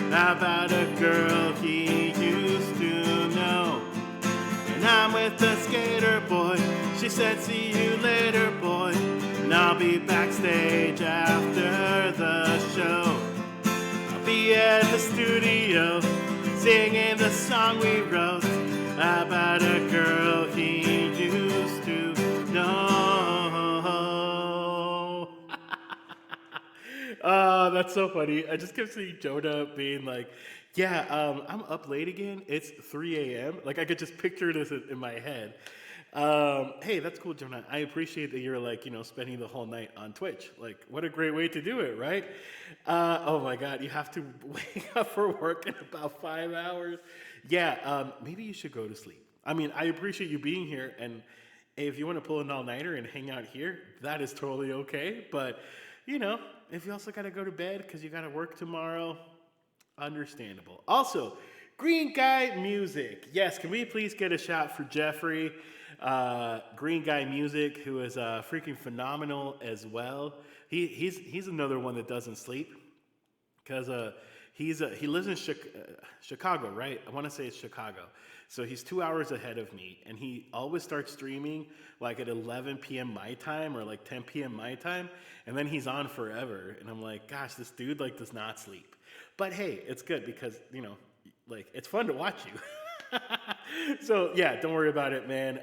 about a girl he used to know. And I'm with the skater boy. She said see you later boy. And I'll be backstage after the show. I'll be at the studio singing the song we wrote about a girl he used to know. Oh, that's so funny. I just kept seeing Jonah being like, yeah, I'm up late again. It's 3 a.m. Like I could just picture this in my head. Hey, that's cool, Jonah. I appreciate that you're like, spending the whole night on Twitch. Like, what a great way to do it, right? Oh my God, you have to wake up for work in about 5 hours. Yeah, maybe you should go to sleep. I mean, I appreciate you being here, and if you want to pull an all-nighter and hang out here, that is totally okay. But, if you also got to go to bed because you got to work tomorrow, understandable. Also, Green Guy Music. Yes, can we please get a shout for Jeffrey? Green Guy Music, who is freaking phenomenal as well. He's another one that doesn't sleep because he lives in Chicago, right? I want to say it's Chicago. So he's 2 hours ahead of me, and he always starts streaming like at 11 p.m. my time or like 10 p.m. my time, and then he's on forever. And I'm like, gosh, this dude like does not sleep. But hey, it's good because like it's fun to watch you. So yeah, don't worry about it, man.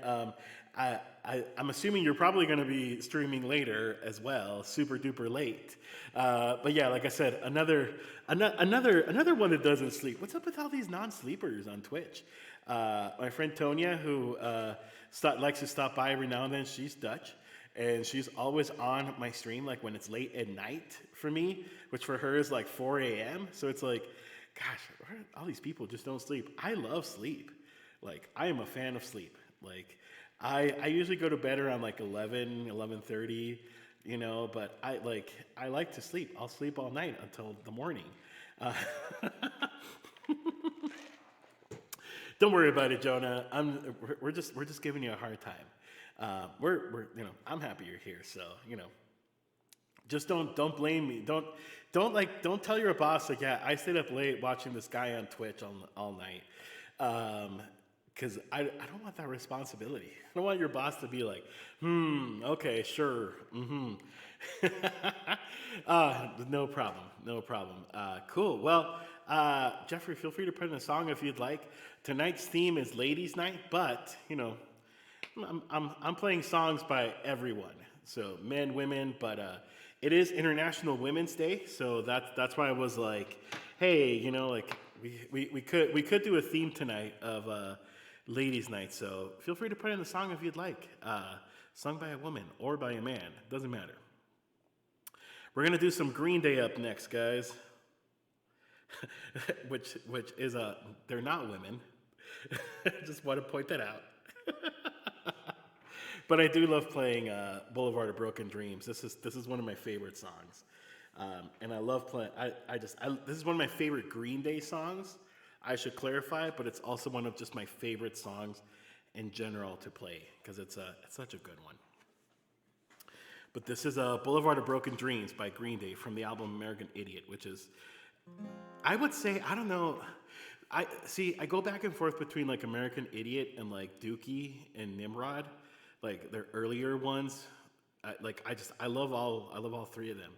I'm assuming you're probably going to be streaming later as well, super duper late. But yeah, like I said, another one that doesn't sleep. What's up with all these non-sleepers on Twitch? My friend Tonya, who likes to stop by every now and then, she's Dutch. And she's always on my stream, like when it's late at night for me, which for her is like 4 a.m. So it's like, gosh, all these people just don't sleep. I love sleep. Like, I am a fan of sleep. Like, I usually go to bed around like 11:30, but I like to sleep. I'll sleep all night until the morning. Don't worry about it, Jonah. We're just giving you a hard time. I'm happy you're here. So, just don't blame me. Don't tell your boss like, yeah, I stayed up late watching this guy on Twitch all night. Because I don't want that responsibility. I don't want your boss to be like, okay, sure, no problem. Cool. Well, Jeffrey, feel free to put in a song if you'd like. Tonight's theme is Ladies' Night, but I'm playing songs by everyone, so men, women, but it is International Women's Day, so that's why I was like, hey, like we could do a theme tonight of Ladies' Night, so feel free to put in the song if you'd like, sung by a woman or by a man, doesn't matter. We're gonna do some Green Day up next, guys. which is they're not women. Just want to point that out. But I do love playing Boulevard of Broken Dreams. This is one of my favorite songs, and I love playing. This is one of my favorite Green Day songs. I should clarify, but it's also one of just my favorite songs in general to play because it's such a good one. But this is Boulevard of Broken Dreams by Green Day from the album American Idiot, which is, I would say, I don't know. I go back and forth between like American Idiot and like Dookie and Nimrod, like their earlier ones. I love all three of them.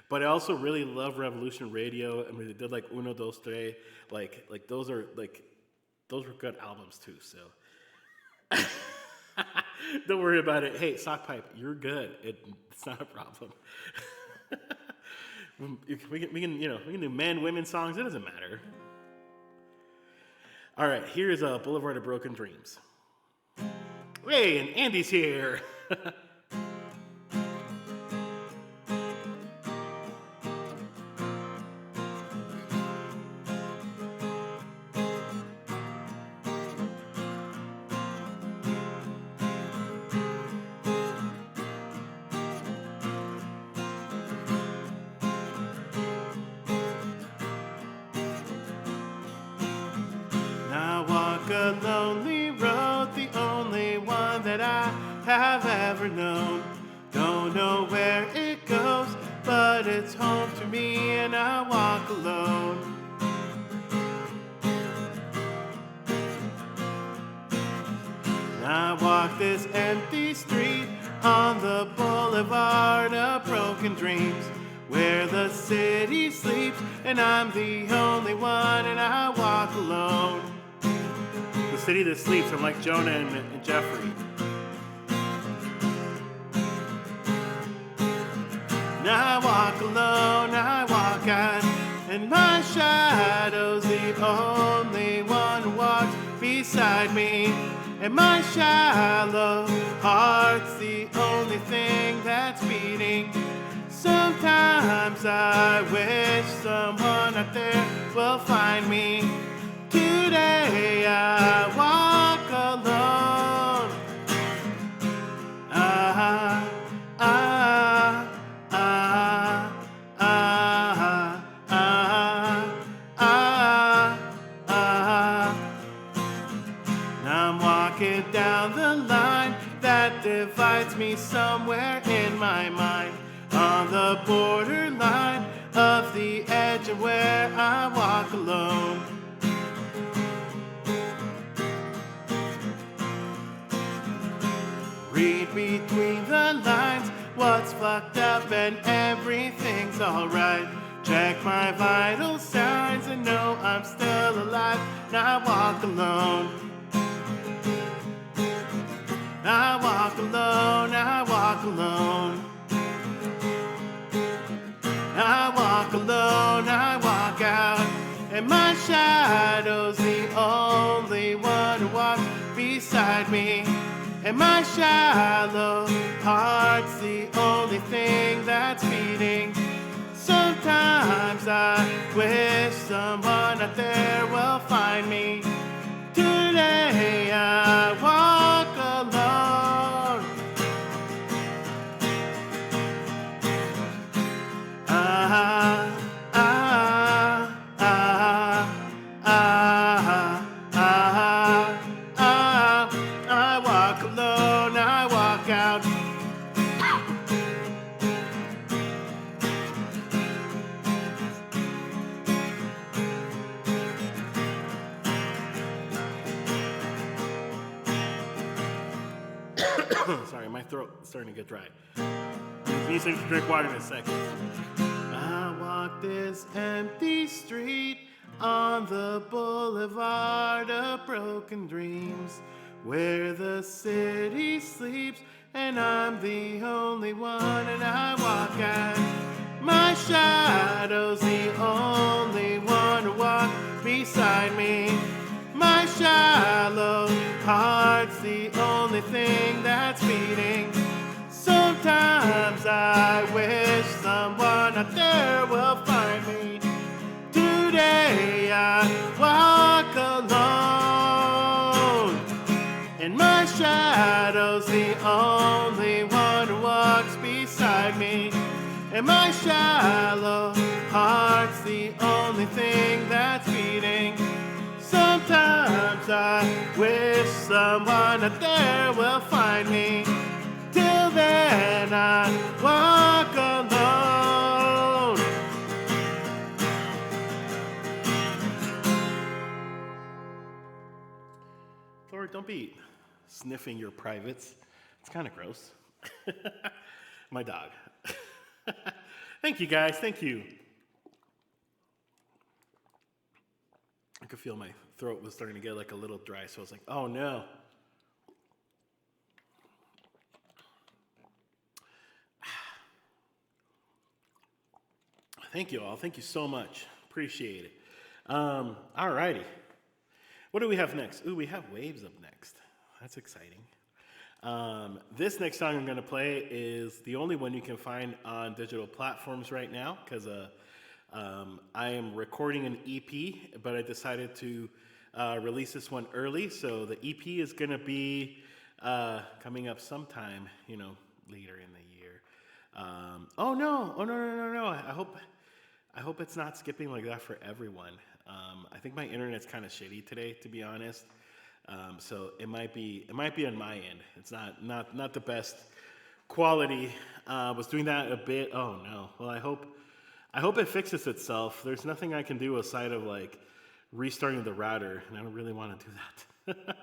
But I also really love Revolution Radio. I mean, they did like Uno, Dos, Tres. Those were good albums too. So don't worry about it. Hey, Sock Pipe, you're good. It's not a problem. we can do men, women songs. It doesn't matter. All right, here's a Boulevard of Broken Dreams. Hey, and Andy's here. A lonely road, the only one that I have ever known. Don't know where it goes, but it's home to me, and I walk alone. I walk this empty street on the boulevard of broken dreams, where the city sleeps, and I'm the only one, and I walk alone. The city that sleeps, I'm like Jonah and Jeffrey. And I walk alone, I walk out, and my shadow's the only one who walks beside me. And my shallow heart's the only thing that's beating. Sometimes I wish someone out there will find me. Today I walk alone. I'm walking down the line that divides me somewhere in my mind, on the borderline of the edge of where I walk alone. Read between the lines what's fucked up and everything's alright. Check my vital signs and know I'm still alive. Now I walk alone. I walk alone, I walk alone. I walk alone, I walk out, and my shadow's the only one who walks beside me. And my shallow heart's the only thing that's beating. Sometimes I wish someone out there will find me. Today I walk alone. I walk alone, I walk out. Sorry, my throat's starting to get dry. Need to drink water in a second. I walk this empty street on the boulevard of broken dreams, where the city sleeps and I'm the only one, and I walk out. My shadow's the only one who walks beside me. My shallow heart's the only thing that's beating. Sometimes I wish someone out there will find me. Today I walk alone, and my shadow's the only one who walks beside me. And my shallow heart's the only thing that's beating. Sometimes I wish someone out there will find me. Till then I walk alone. Lord, don't be sniffing your privates. It's kind of gross. My dog. Thank you, guys. Thank you. I could feel my throat was starting to get like a little dry, so I was like, oh no. Thank you all. Thank you so much. Appreciate it. All righty. What do we have next? Ooh, we have Waves up next. That's exciting. This next song I'm going to play is the only one you can find on digital platforms right now because I am recording an EP, but I decided to release this one early. So the EP is going to be coming up sometime, later in the year. Oh no! Oh no! I hope it's not skipping like that for everyone. I think my internet's kind of shitty today, to be honest. So it might be on my end. It's not the best quality. Was doing that a bit. Oh no. Well, I hope it fixes itself. There's nothing I can do aside of like restarting the router, and I don't really want to do that.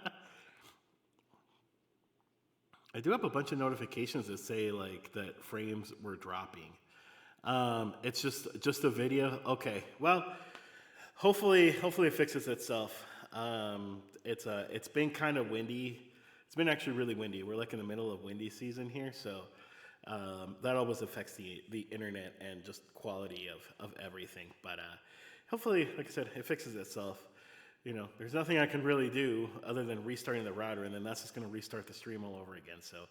I do have a bunch of notifications that say like that frames were dropping. It's just a video. Okay. Well, hopefully it fixes itself. It's been kind of windy. It's been actually really windy. We're like in the middle of windy season here, so that always affects the internet and just quality of everything. But hopefully, like I said, it fixes itself. There's nothing I can really do other than restarting the router, and then that's just going to restart the stream all over again. So,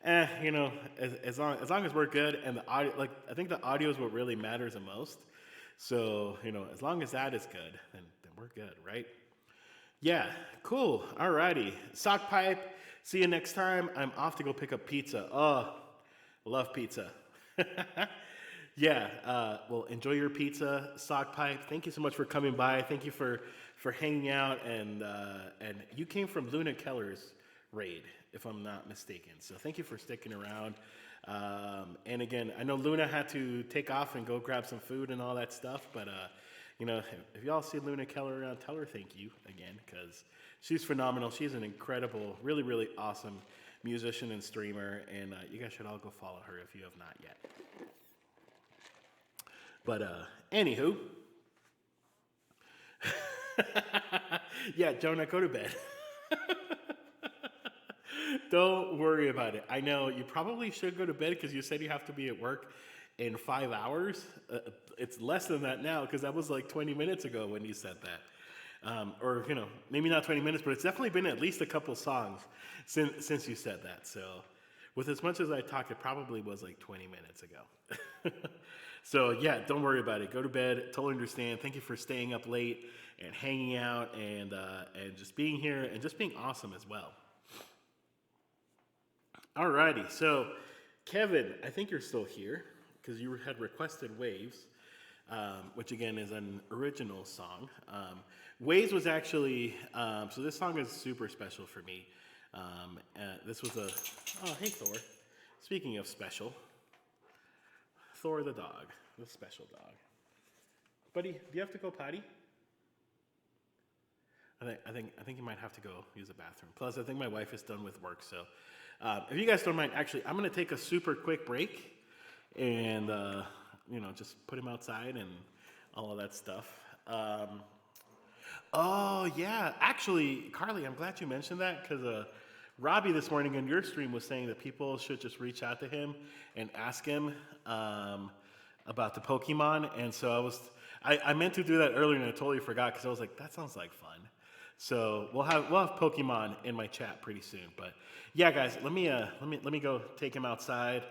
as long as we're good, and the audio, like I think the audio is what really matters the most. So, as long as that is good, then we're good, right? Yeah, cool. Alrighty. Sock pipe. See you next time. I'm off to go pick up pizza. Oh, love pizza. Yeah. Well, enjoy your pizza, sock pipe. Thank you so much for coming by. Thank you for hanging out, and you came from Luna Keller's raid, if I'm not mistaken. So thank you for sticking around. And again, I know Luna had to take off and go grab some food and all that stuff, but if y'all see Luna Keller around, tell her thank you again, because she's phenomenal. She's an incredible, really, really awesome musician and streamer, and you guys should all go follow her if you have not yet. But anywho, yeah, Jonah, go to bed. Don't worry about it. I know you probably should go to bed because you said you have to be at work in 5 hours. It's less than that now because that was like 20 minutes ago when you said that. Or, maybe not 20 minutes, but it's definitely been at least a couple songs since you said that. So with as much as I talked, it probably was like 20 minutes ago. So yeah, don't worry about it. Go to bed. Totally understand. Thank you for staying up late and hanging out and just being here and just being awesome as well. Alrighty, so Kevin, I think you're still here because you had requested Waves, which again is an original song. Waves was actually, so this song is super special for me. This was oh, hey Thor. Speaking of special, Thor the dog, the special dog. Buddy, do you have to go potty? I think you might have to go use the bathroom. Plus, I think my wife is done with work, so if you guys don't mind, actually, I'm going to take a super quick break and, just put him outside and all of that stuff. Oh, yeah. Actually, Carly, I'm glad you mentioned that because Robbie this morning in your stream was saying that people should just reach out to him and ask him about the Pokemon. And so I meant to do that earlier and I totally forgot because I was like, that sounds like fun. So we'll have Pokemon in my chat pretty soon. But yeah, guys, let me go take him outside,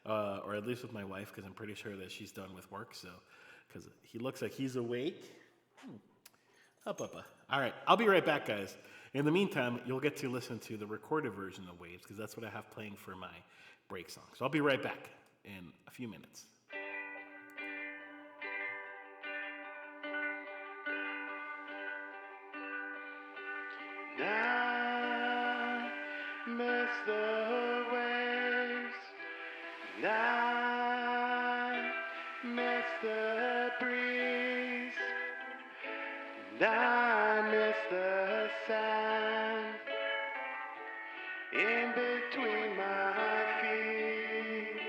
or at least with my wife, because I'm pretty sure that she's done with work. So because he looks like he's awake. Up. All right, I'll be right back, guys. In the meantime, you'll get to listen to the recorded version of Waves because that's what I have playing for my break song. So I'll be right back in a few minutes. I miss the waves. I miss the breeze. I miss the sand in between my feet.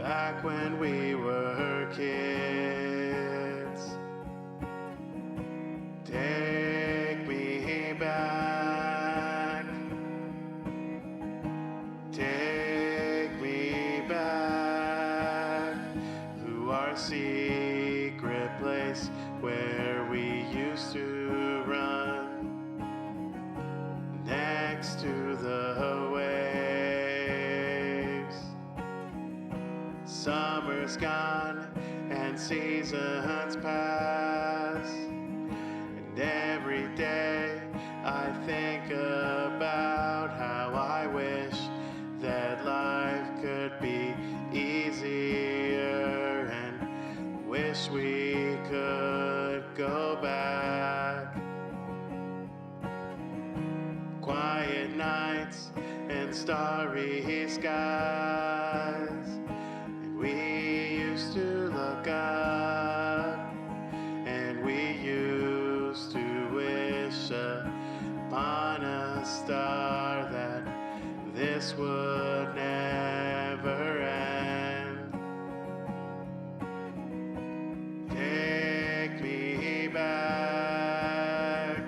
back when we were kids. Take me back. Take me back to our secret place where we used to run next to the waves. Summer's gone and seasons pass, and every day I think about how I wish that life could be easier, and wish we could go back. Quiet nights and starry skies, and we used to look up, and we used to wish upon a star that this would never end. Take me back.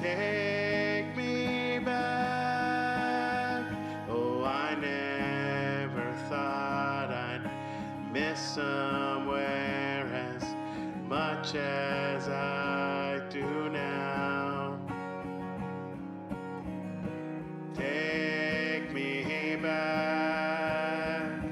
Take me back. Oh, I never thought I'd miss somewhere as much as I do now. Take me back.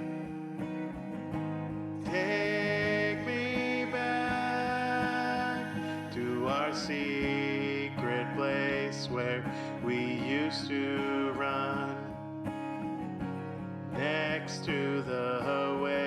Take me back to our secret place where we used to run next to the waves.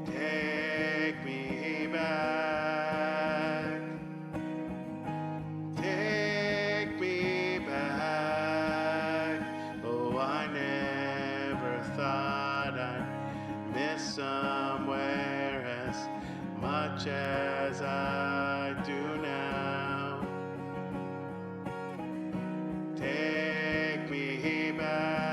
Take me back. Take me back. Oh, I never thought I'd miss somewhere as much as I do now. Take me back.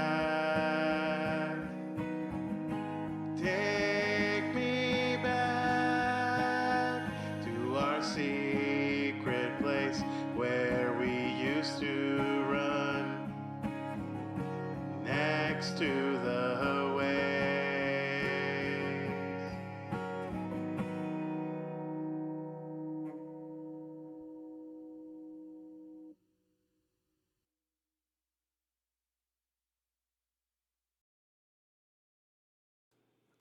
Take me back to our secret place where we used to run next to the waves.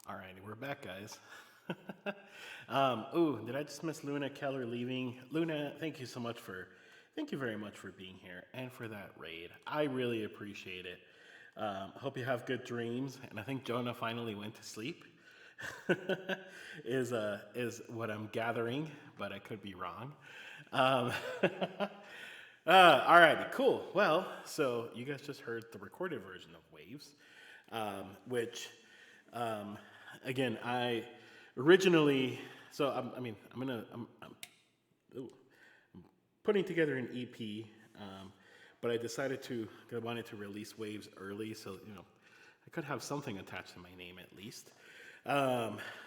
All right, we're back, guys. Did I just miss Luna Keller leaving? Luna, thank you very much for being here and for that raid. I really appreciate it. I hope you have good dreams, and I think Jonah finally went to sleep. is what I'm gathering, but I could be wrong. Um, all right, cool. Well, so you guys just heard the recorded version of Waves, which, again, I originally. So ooh, I'm putting together an EP, but I decided I wanted to release Waves early, so I could have something attached to my name at least.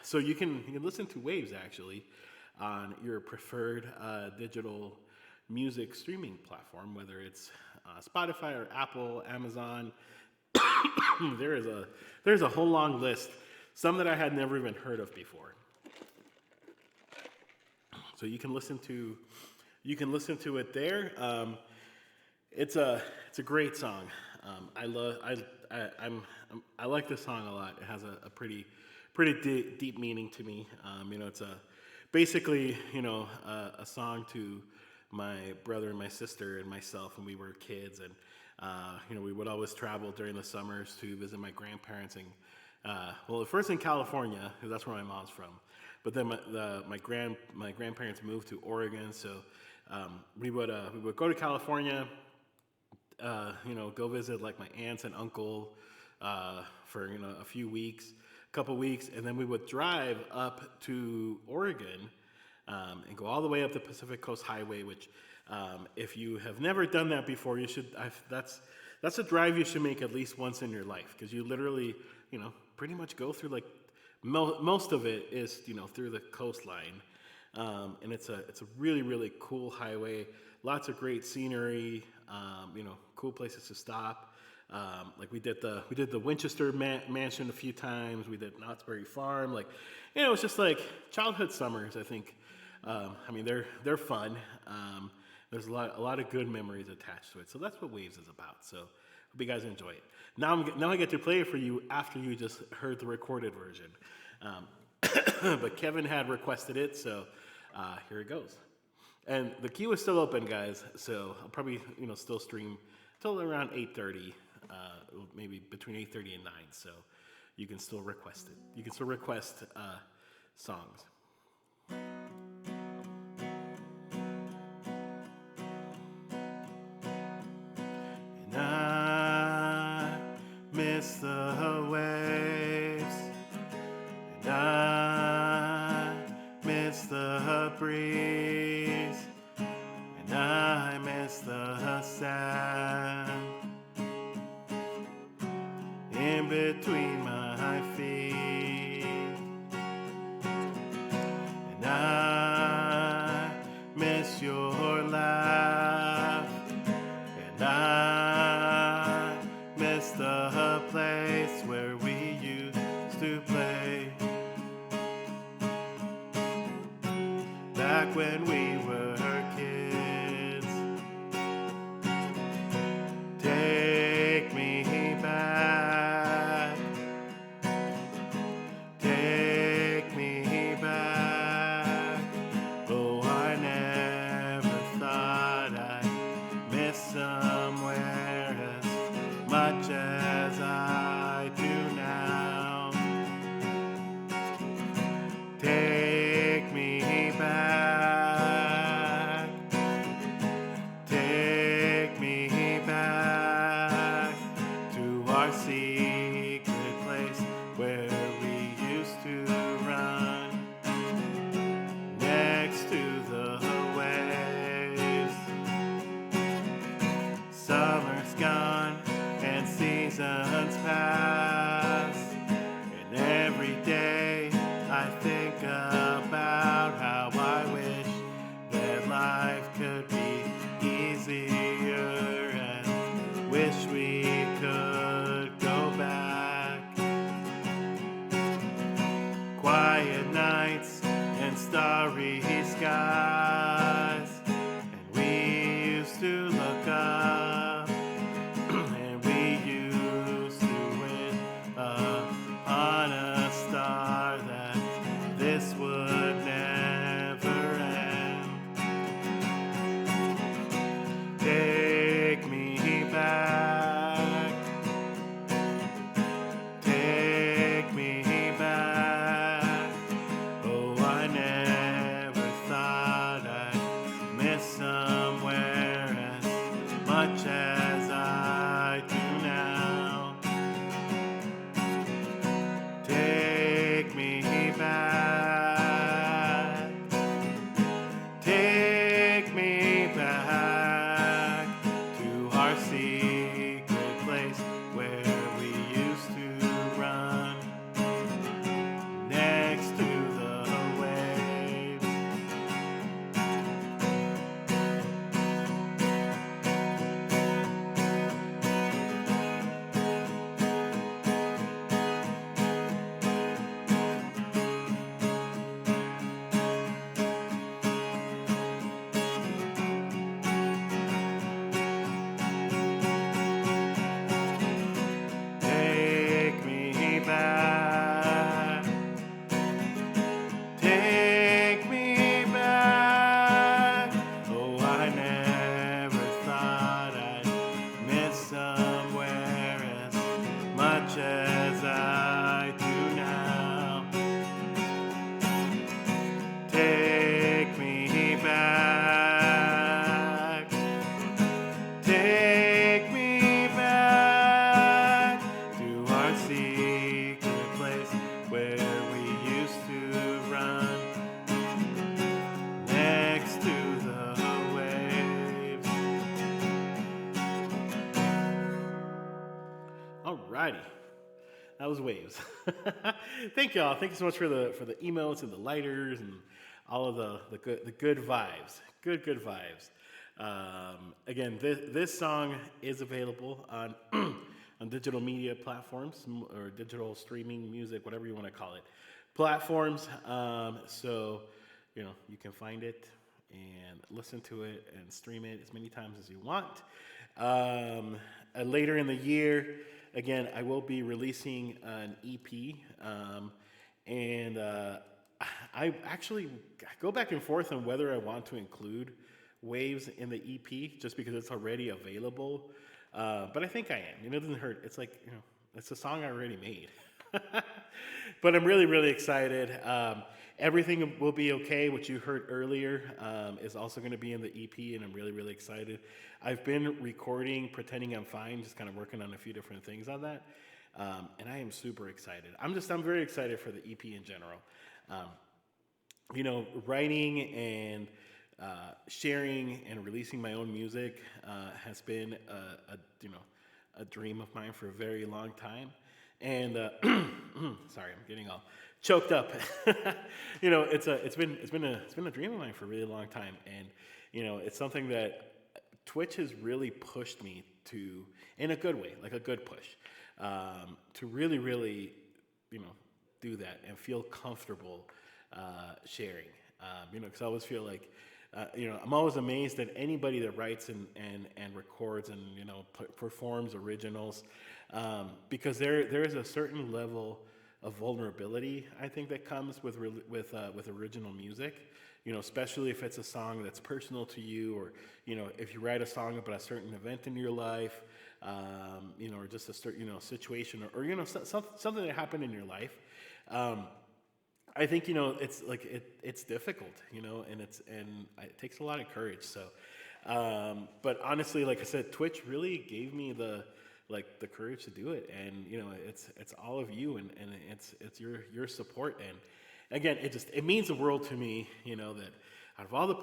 So you can listen to Waves actually on your preferred digital music streaming platform, whether it's Spotify or Apple, Amazon. There's a whole long list, some that I had never even heard of before. So you can listen to it there. It's a great song. I like this song a lot. It has a pretty deep meaning to me. It's basically a song to my brother and my sister and myself when we were kids, and we would always travel during the summers to visit my grandparents Well, first in California, because that's where my mom's from. But then my grandparents moved to Oregon, so we would go to California, go visit like my aunts and uncle for a few weeks, a couple weeks, and then we would drive up to Oregon and go all the way up the Pacific Coast Highway. Which, if you have never done that before, you should. That's a drive you should make at least once in your life, because you literally, pretty much go through like most of it is through the coastline, and it's a really really cool highway. Lots of great scenery, cool places to stop. Like we did the Winchester Mansion a few times. We did Knott's Berry Farm. Like, it's just like childhood summers. I think. They're fun. There's a lot of good memories attached to it. So that's what Waves is about. So hope you guys enjoy it. Now I get to play it for you after you just heard the recorded version. But Kevin had requested it, so here it goes. And the queue is still open, guys. So I'll probably still stream till around 8:30, maybe between 8:30 and 9. So you can still request it. You can still request songs. And I miss the waves, and I miss the breeze, and I miss the sand in between my feet, and I miss your laugh, and I miss the place where we used to play back when we were kids. Take me back, take me back. Oh, I never thought I'd miss somewhere as much as I do now. Take me back, take me back to our secret place where we used to run next to the waves. Summer's gone and seasons pass, and every day I think about how I wish that life could be easier, and wish we could go back. Quiet nights and starry skies, and we used to look up, and we used to win upon a star that this would never end. Take me back, take me back. Oh, I never thought That was Waves. Thank y'all. Thank you so much for the emails and the lighters and all of the good vibes. Good vibes. Again, this song is available on on digital media platforms or digital streaming music, whatever you want to call it, platforms. So you can find it and listen to it and stream it as many times as you want. Later in the year, again, I will be releasing an EP, and I actually go back and forth on whether I want to include Waves in the EP just because it's already available. But I think I am. It doesn't hurt. It's like, it's a song I already made. But I'm really, really excited. Everything Will Be Okay, which you heard earlier, is also going to be in the EP, and I'm really, really excited. I've been recording Pretending I'm Fine, just kind of working on a few different things on that. And I am super excited. I'm very excited for the EP in general. Writing and sharing and releasing my own music has been a dream of mine for a very long time. And sorry, I'm getting all choked up. It's been a dream of mine for a really long time, and it's something that Twitch has really pushed me to, in a good way, like a good push, to really, really, do that and feel comfortable sharing. Because I always feel like, I'm always amazed at anybody that writes and records and performs originals, because there is a certain level of vulnerability I think that comes with original music. Especially if it's a song that's personal to you, or if you write a song about a certain event in your life, or just a certain situation, or something that happened in your life. I think it's like it's difficult, and it takes a lot of courage. So, but honestly, like I said, Twitch really gave me the courage to do it, and it's all of you, and it's your support, and again, it means the world to me, that out of all the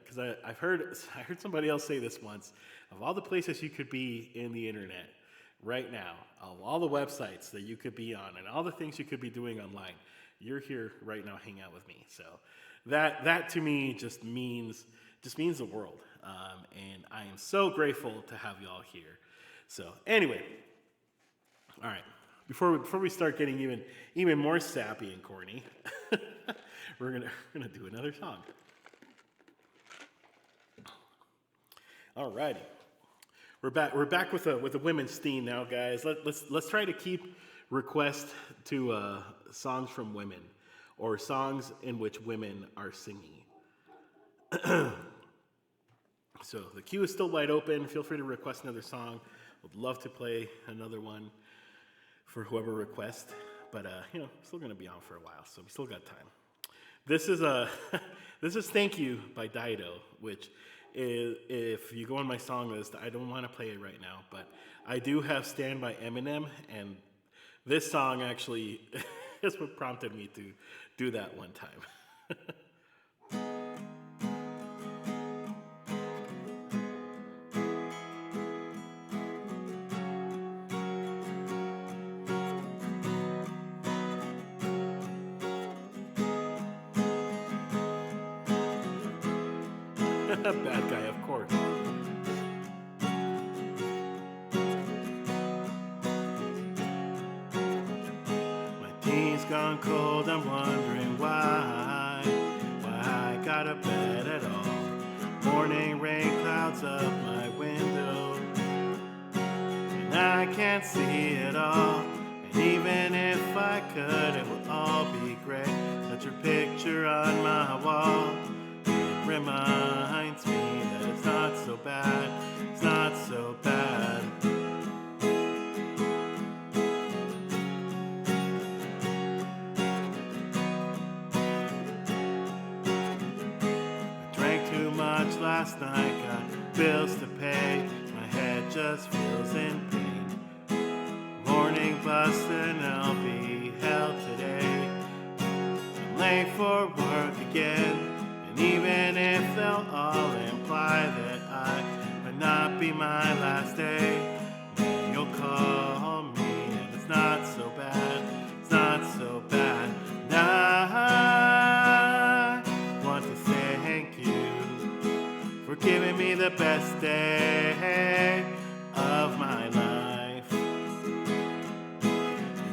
because I heard somebody else say this once, of all the places you could be in the internet right now, of all the websites that you could be on, and all the things you could be doing online, you're here right now hanging out with me. So that to me just means the world, and I am so grateful to have you all here. So anyway, all right. Before we start getting even more sappy and corny, we're gonna do another song. All righty, we're back with a women's theme now, guys. Let's try to keep requests to songs from women, or songs in which women are singing. So the queue is still wide open. Feel free to request another song. Would love to play another one for whoever requests, but still gonna be on for a while, so we still got time. This is Thank You by Dido, which is, if you go on my song list, I don't want to play it right now, but I do have Stand by Eminem, and this song actually is what prompted me to do that one time. Bad guy, of course. My tea's gone cold, I'm wondering why I got a bed at all. Morning rain clouds up my window, and I can't see it all. And even if I could, it would all be great. Such your picture on my wall. Reminds me that it's not so bad, it's not so bad. I drank too much last night, got bills to pay, my head just feels in pain. Morning bus and I'll be held today. I'm late for work again. And even if they'll all imply that I might not be my last day, then you'll call me and it's not so bad, it's not so bad. And I want to thank you for giving me the best day of my life.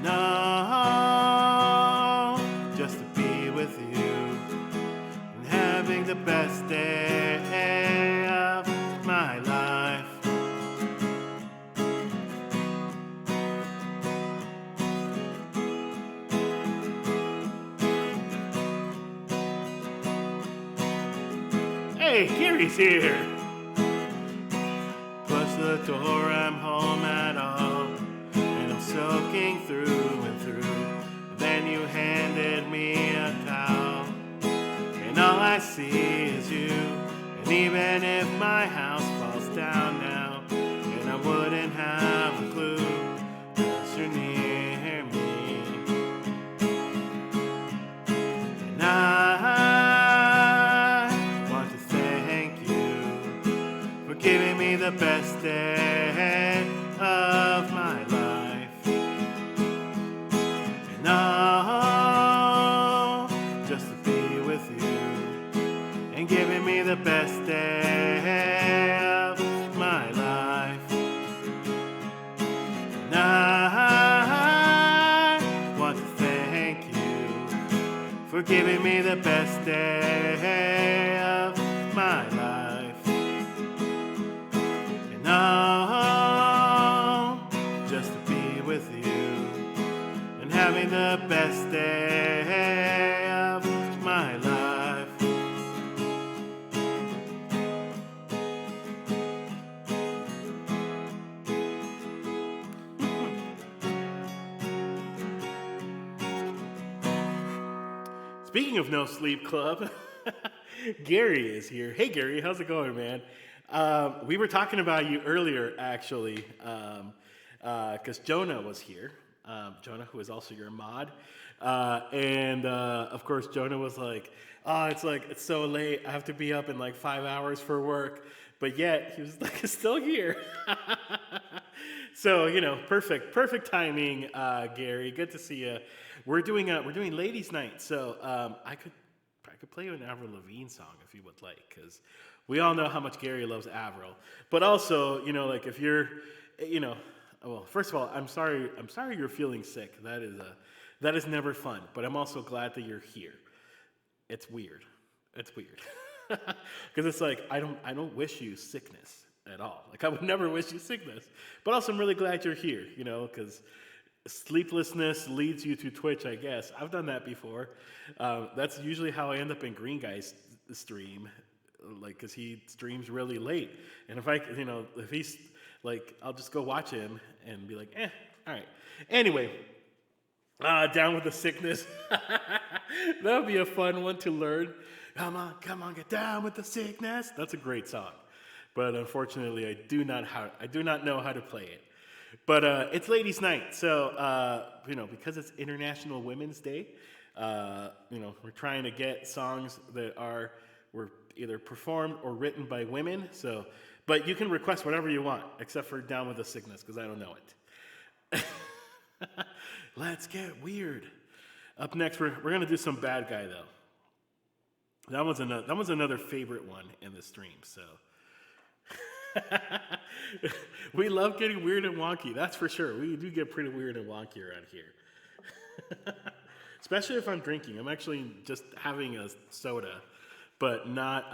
No, just to be with you and having the best day of my life. Hey, Gary's here. Plus the door, I'm home at all, and I'm soaking through and through. Then you handed me a towel, and all I see is you. And even if my house falls down now, and I wouldn't have a clue, 'cause you're near me. And I want to thank you for giving me the best day of my life. And oh, just to be with you and giving me the best day of my life. And I want to thank you for giving me the best day of my life. And oh, just to be with you and having the best day of my life. Speaking of No Sleep Club, Gary is here. Hey, Gary, how's it going, man? We were talking about you earlier, actually, because Jonah was here. Jonah, who is also your mod. And of course, Jonah was like, oh, it's so late. I have to be up in like 5 hours for work. But yet, he was like, still here. So, perfect timing, Gary. Good to see you. We're doing ladies' night, so I could play you an Avril Lavigne song if you would like, because we all know how much Gary loves Avril. But also, if you're, well, first of all, I'm sorry you're feeling sick. That is never fun. But I'm also glad that you're here. It's weird. Because it's like I don't wish you sickness at all. Like I would never wish you sickness. But also I'm really glad you're here, because sleeplessness leads you to Twitch, I guess. I've done that before. That's usually how I end up in Green Guy's stream, like because he streams really late. And if he's like, I'll just go watch him and be like, all right. Anyway, down with the sickness. That would be a fun one to learn. Come on, get down with the sickness. That's a great song, but unfortunately, I do not know how to play it. But it's ladies' night, so because it's International Women's Day, we're trying to get songs that were either performed or written by women. So, but you can request whatever you want, except for "Down with the Sickness" because I don't know it. Let's get weird. Up next, we're gonna do some Bad Guy though. That was another favorite one in the stream. So. We love getting weird and wonky, that's for sure. We do get pretty weird and wonky around here. Especially if I'm drinking. I'm actually just having a soda, but not,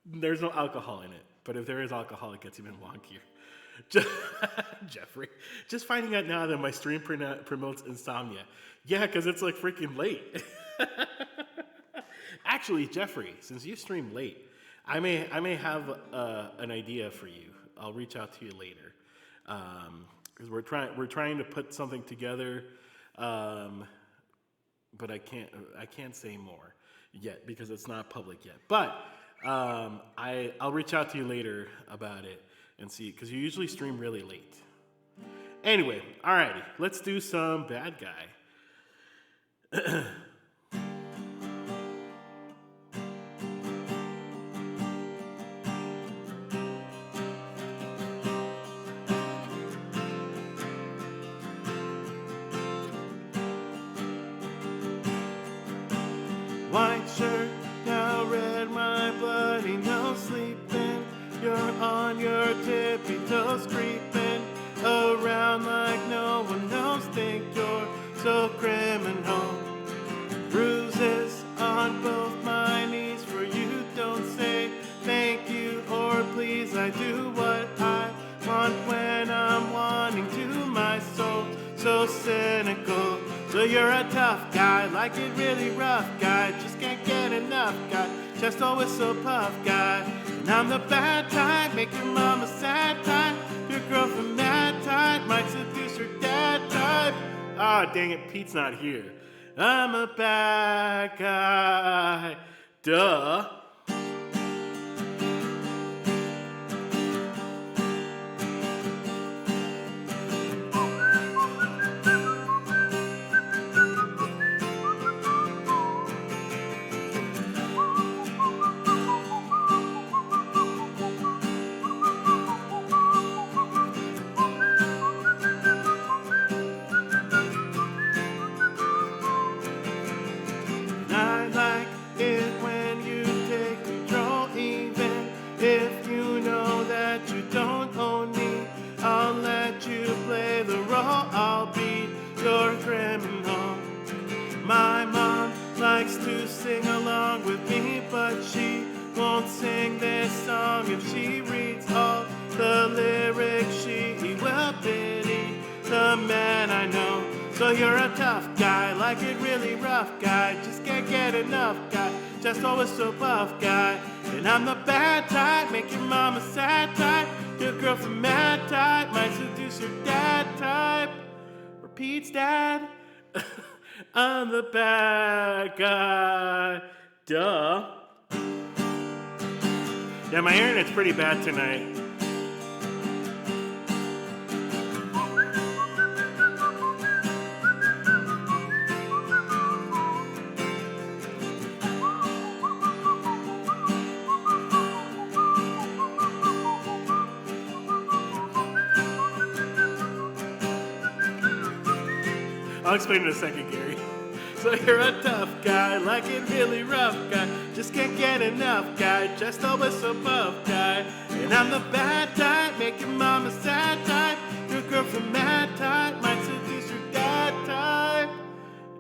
there's no alcohol in it. But if there is alcohol, it gets even wonkier. Jeffrey, just finding out now that my stream promotes insomnia. Yeah, because it's like freaking late. Actually, Jeffrey, since you stream late, I may have an idea for you. I'll reach out to you later, because we're trying to put something together, but I can't say more yet because it's not public yet. But I'll reach out to you later about it and see, because you usually stream really late. Anyway, alrighty, let's do some Bad Guy. shirt now red, my bloody nose sleeping. You're on your tippy toes creeping around like no one knows. Think you're so criminal. Bruises on both my knees for you. Don't say thank you or please. I do what I want when I'm wanting to. My soul so cynical. So you're a tough guy, like it really rough guy. Just can't get enough guy. Chest always so puff guy. And I'm the bad type, make your mama sad type. Your girlfriend mad type, might seduce your dad type. Ah, dang it, Pete's not here. I'm a bad guy. Duh. To sing along with me, but she won't sing this song. If she reads all the lyrics, she will pity the man I know. So you're a tough guy, like it really rough guy. Just can't get enough guy, just always so buff guy. And I'm the bad type, make your mama sad type. Your girlfriend mad type, might seduce your dad type. Or Pete's dad. I'm the bad guy. Duh. Yeah, my internet's pretty bad tonight. I'll explain in a second, Gary. So you're a tough guy, like it really rough guy. Just can't get enough guy, just always so buff guy. And I'm the bad type, make your mama sad type. Your girlfriend mad type, might seduce your dad type.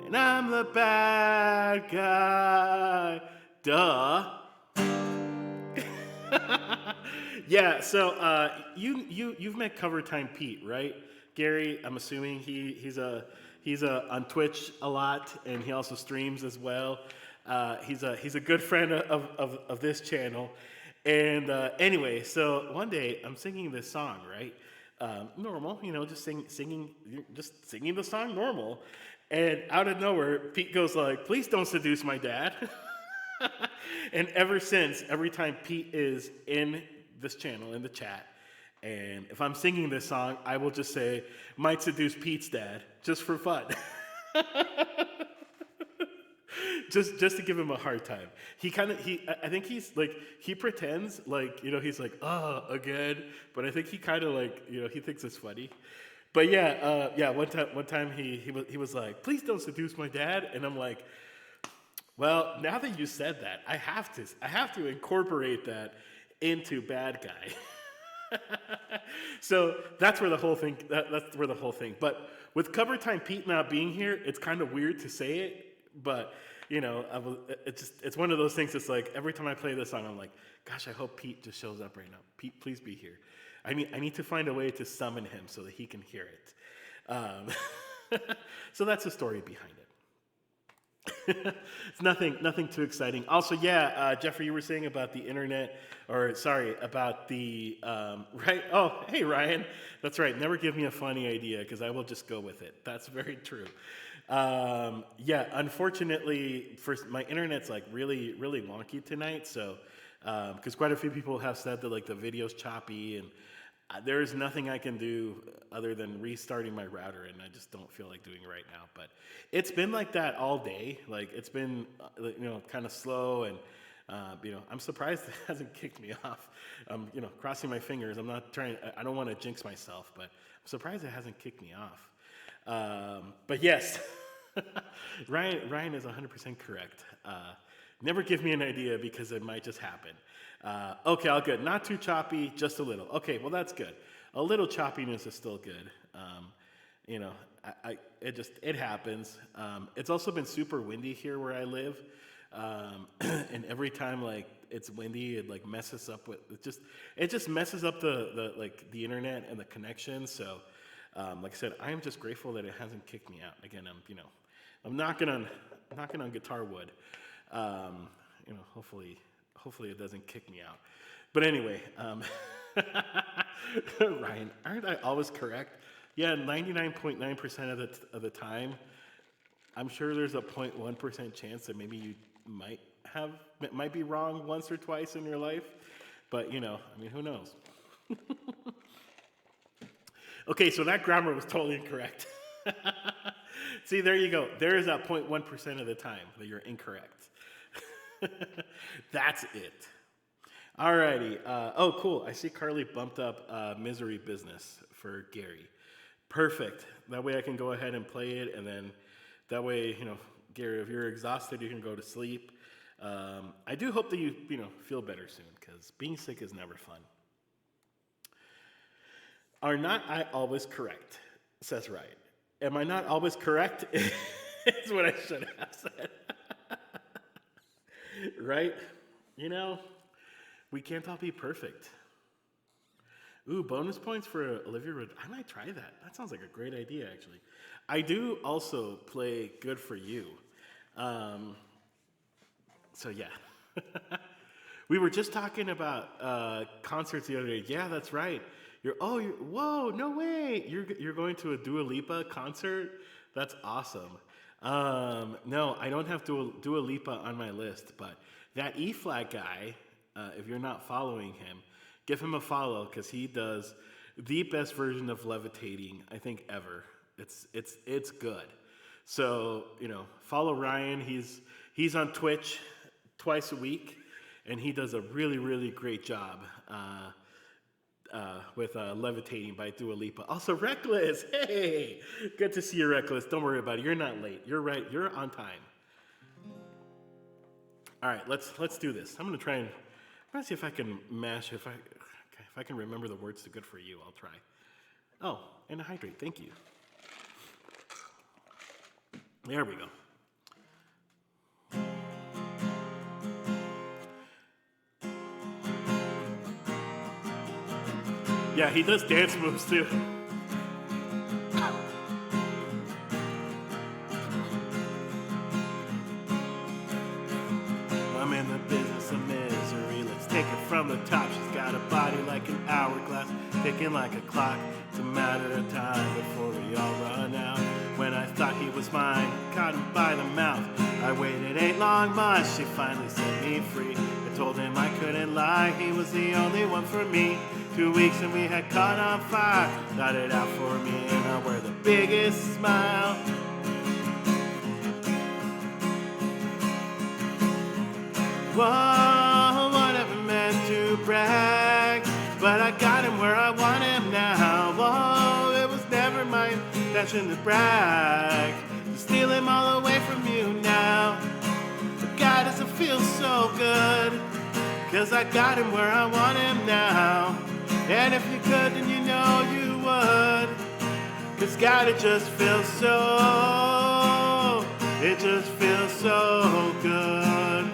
And I'm the bad guy. Duh. Yeah, so you've met Cover Time Pete, right? Gary, I'm assuming he's on Twitch a lot, and he also streams as well. He's a good friend of this channel. And anyway, so one day I'm singing this song, right? Normal, just singing the song normal. And out of nowhere, Pete goes like, "Please don't seduce my dad." And ever since, every time Pete is in this channel, in the chat, and if I'm singing this song, I will just say, "Might seduce Pete's dad," just for fun. just to give him a hard time. I think he's like, he pretends like, he's like, "Oh, again," but I think he kind of like, he thinks it's funny. But yeah, one time he was like, "Please don't seduce my dad," and I'm like, well, now that you said that, I have to incorporate that into bad guy. So that's where the whole thing. That's where the whole thing. But with Cover Time Pete not being here, it's kind of weird to say it. But it's one of those things. It's like every time I play this song, I'm like, gosh, I hope Pete just shows up right now. Pete, please be here. I need to find a way to summon him so that he can hear it. So that's the story behind it. It's nothing too exciting. Also, yeah, Jeffrey, you were saying about the internet, about the, right? Oh, hey, Ryan. That's right. Never give me a funny idea because I will just go with it. That's very true. Yeah, unfortunately, my internet's like really, really wonky tonight. So, because quite a few people have said that like the video's choppy, and there's nothing I can do other than restarting my router, and I just don't feel like doing it right now. But it's been like that all day. Like it's been, kind of slow, and I'm surprised it hasn't kicked me off. Crossing my fingers. I'm not trying. I don't want to jinx myself, but I'm surprised it hasn't kicked me off. But yes, Ryan is 100% correct. Never give me an idea because it might just happen. Okay, all good. Not too choppy, just a little. Okay, well that's good. A little choppiness is still good. You know, it happens. It's also been super windy here where I live, and every time like it's windy, it like messes up with it just messes up the like the internet and the connection. So, like I said, I am just grateful that it hasn't kicked me out. Again, I'm knocking on guitar wood. You know, hopefully it doesn't kick me out. But anyway, Ryan, aren't I always correct? Yeah, 99.9% of the time. I'm sure there's a 0.1% chance that maybe you might be wrong once or twice in your life. But you know, I mean, who knows? Okay, so that grammar was totally incorrect. See, there you go. There is that 0.1% of the time that you're incorrect. That's it. Alrighty. Oh, cool. I see Carly bumped up Misery Business for Gary. Perfect. That way I can go ahead and play it, and then that way, you know, Gary, if you're exhausted, you can go to sleep. I do hope that you feel better soon, because being sick is never fun. Are not I always correct? Says Ryan. Am I not always correct? Is what I should have said. Right? You know, we can't all be perfect. Ooh, bonus points for Olivia Rodrigo. I might try that. That sounds like a great idea, actually. I do also play Good For You. So, yeah. We were just talking about concerts the other day. Yeah, that's right. Whoa, no way. You're going to a Dua Lipa concert? That's awesome. No, I don't have Dua Lipa on my list, but that E-Flat guy, if you're not following him, give him a follow, because he does the best version of Levitating, I think, ever. It's good. So, you know, follow Ryan. He's on Twitch twice a week, and he does a really, really great job with Levitating by Dua Lipa. Also, Reckless. Hey, good to see you, Reckless. Don't worry about it. You're not late. You're right. You're on time. All right, let's do this. I'm gonna see if I can mash. If I can remember the words to Good For You, I'll try. Oh, and hydrate. Thank you. There we go. Yeah, he does dance moves too. I'm in the business of misery. Let's take it from the top. She's got a body like an hourglass, ticking like a clock. It's a matter of time before we all run out. When I thought he was mine, caught him by the mouth. I waited 8 long months, she finally set me free. I told him I couldn't lie, he was the only one for me. 2 weeks and we had caught on fire. Got it out for me and I wear the biggest smile. Whoa, whatever meant to brag, but I got him where I want him now. Whoa, it was never my intention to brag, to steal him all away from you now. But God, does it feel so good, 'cause I got him where I want him now. And if you could, then you know you would, 'cause God, it just feels so good.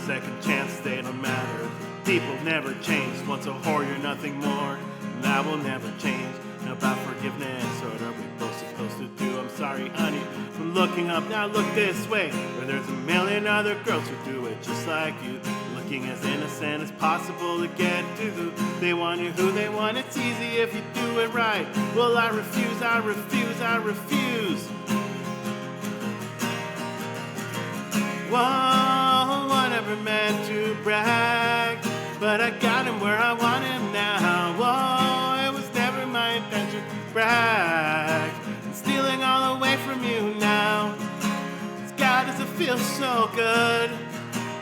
Second chance, they don't matter. People never change. Once a whore, you're nothing more. And that will never change. And about forgiveness, what are we both supposed to do? I'm sorry, honey, for looking up. Now look this way, where there's a million other girls who do it just like you. Looking as innocent as possible to get to who they want you, who they want. It's easy if you do it right. Well, I refuse, I refuse, I refuse. Whoa, whatever meant to brag, but I got him where I want him now. Whoa, it was never my intention to brag, and stealing all away from you now. God, does it feel so good,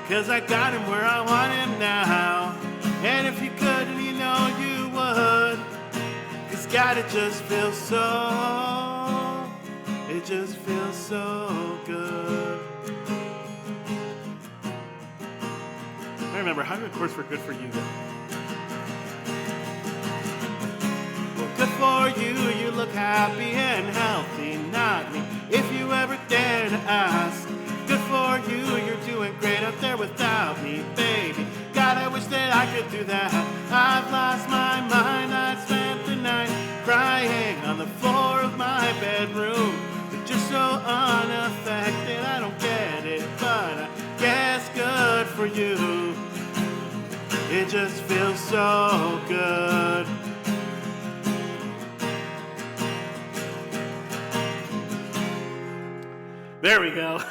'cause I got him where I want him now. And if you could, then you know you would, 'cause God, it just feels so good. remember. How do the chords for good for you go? Well, good for you. You look happy and healthy, not me. If you ever dare to ask, good for you. You're doing great up there without me, baby. God, I wish that I could do that. I've lost my mind. I spent the night crying on the floor of my bedroom. But you're so unaffected. I don't get it, but I guess good for you. It just feels so good. There we go.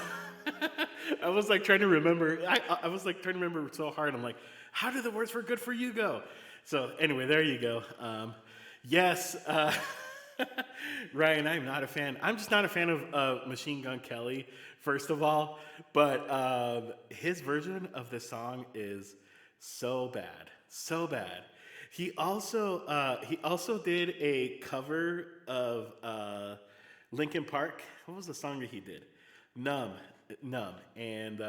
I was like trying to remember. I was like trying to remember so hard. I'm like, how do the words for good for you go? So anyway, there you go. Yes, Ryan, I'm not a fan. I'm just not a fan of Machine Gun Kelly, first of all. But his version of this song is so bad, so bad. He also did a cover of Linkin Park. What was the song that he did? Numb, and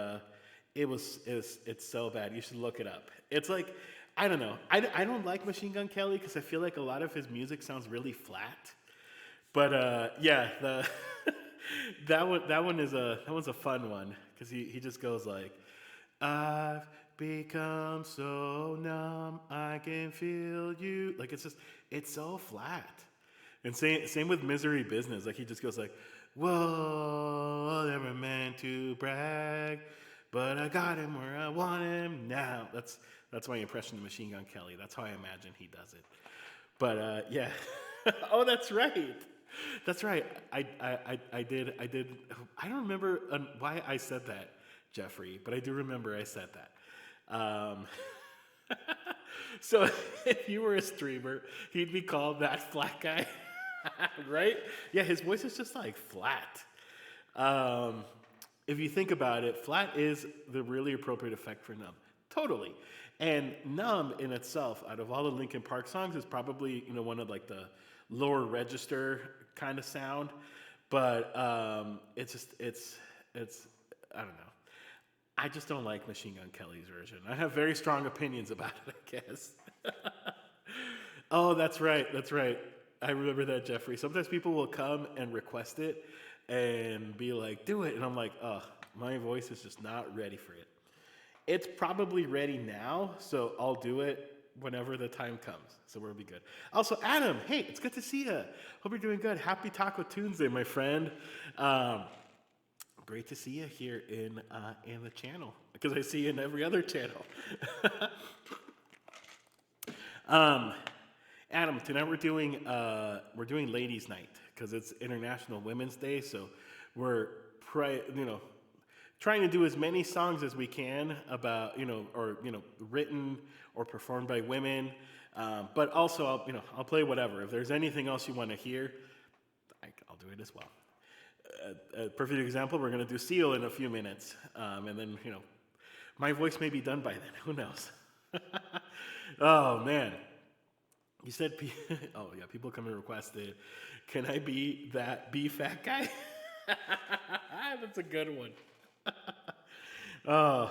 it's so bad. You should look it up. It's like, I don't know. I don't like Machine Gun Kelly because I feel like a lot of his music sounds really flat. But yeah, that one's a fun one because he just goes like, I've become so numb, I can feel you. Like it's so flat. And same with Misery Business. Like he just goes like, whoa, never meant to brag, but I got him where I want him now. That's my impression of Machine Gun Kelly. That's how I imagine he does it. But yeah. Oh, that's right. That's right. I did. I don't remember why I said that, Jeffrey, but I do remember I said that. So if you were a streamer, he'd be called that flat guy. Right? Yeah, his voice is just like flat. If you think about it, flat is the really appropriate effect for numb. Totally. And numb in itself, out of all the Linkin Park songs, is probably, one of like the lower register kind of sound. But it's I don't know. I just don't like Machine Gun Kelly's version. I have very strong opinions about it, I guess. Oh, that's right. I remember that, Jeffrey. Sometimes people will come and request it and be like, do it. And I'm like, oh, my voice is just not ready for it. It's probably ready now, so I'll do it whenever the time comes. So we'll be good. Also, Adam, hey, it's good to see you. Hope you're doing good. Happy Taco Tuesday, my friend. Great to see you here in the channel, because I see you in every other channel. Adam, tonight we're doing Ladies' Night because it's International Women's Day. So we're trying to do as many songs as we can about written or performed by women. But also I'll play whatever. If there's anything else you want to hear, I'll do it as well. A perfect example, we're going to do Seal in a few minutes, and then my voice may be done by then. Who knows? Oh man. You said, oh yeah, people come and request it. Can I be that fat guy? That's a good one. Oh,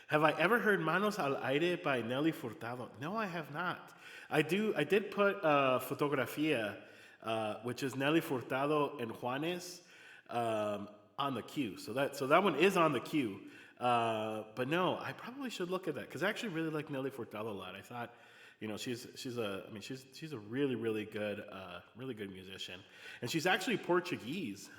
have I ever heard Manos al Aire by Nelly Furtado? No, I have not. I did put Fotografía, which is Nelly Furtado and Juanes, on the queue. So that one is on the queue. But no, I probably should look at that because I actually really like Nelly Furtado a lot. I thought. She's a really, really good musician, and she's actually Portuguese,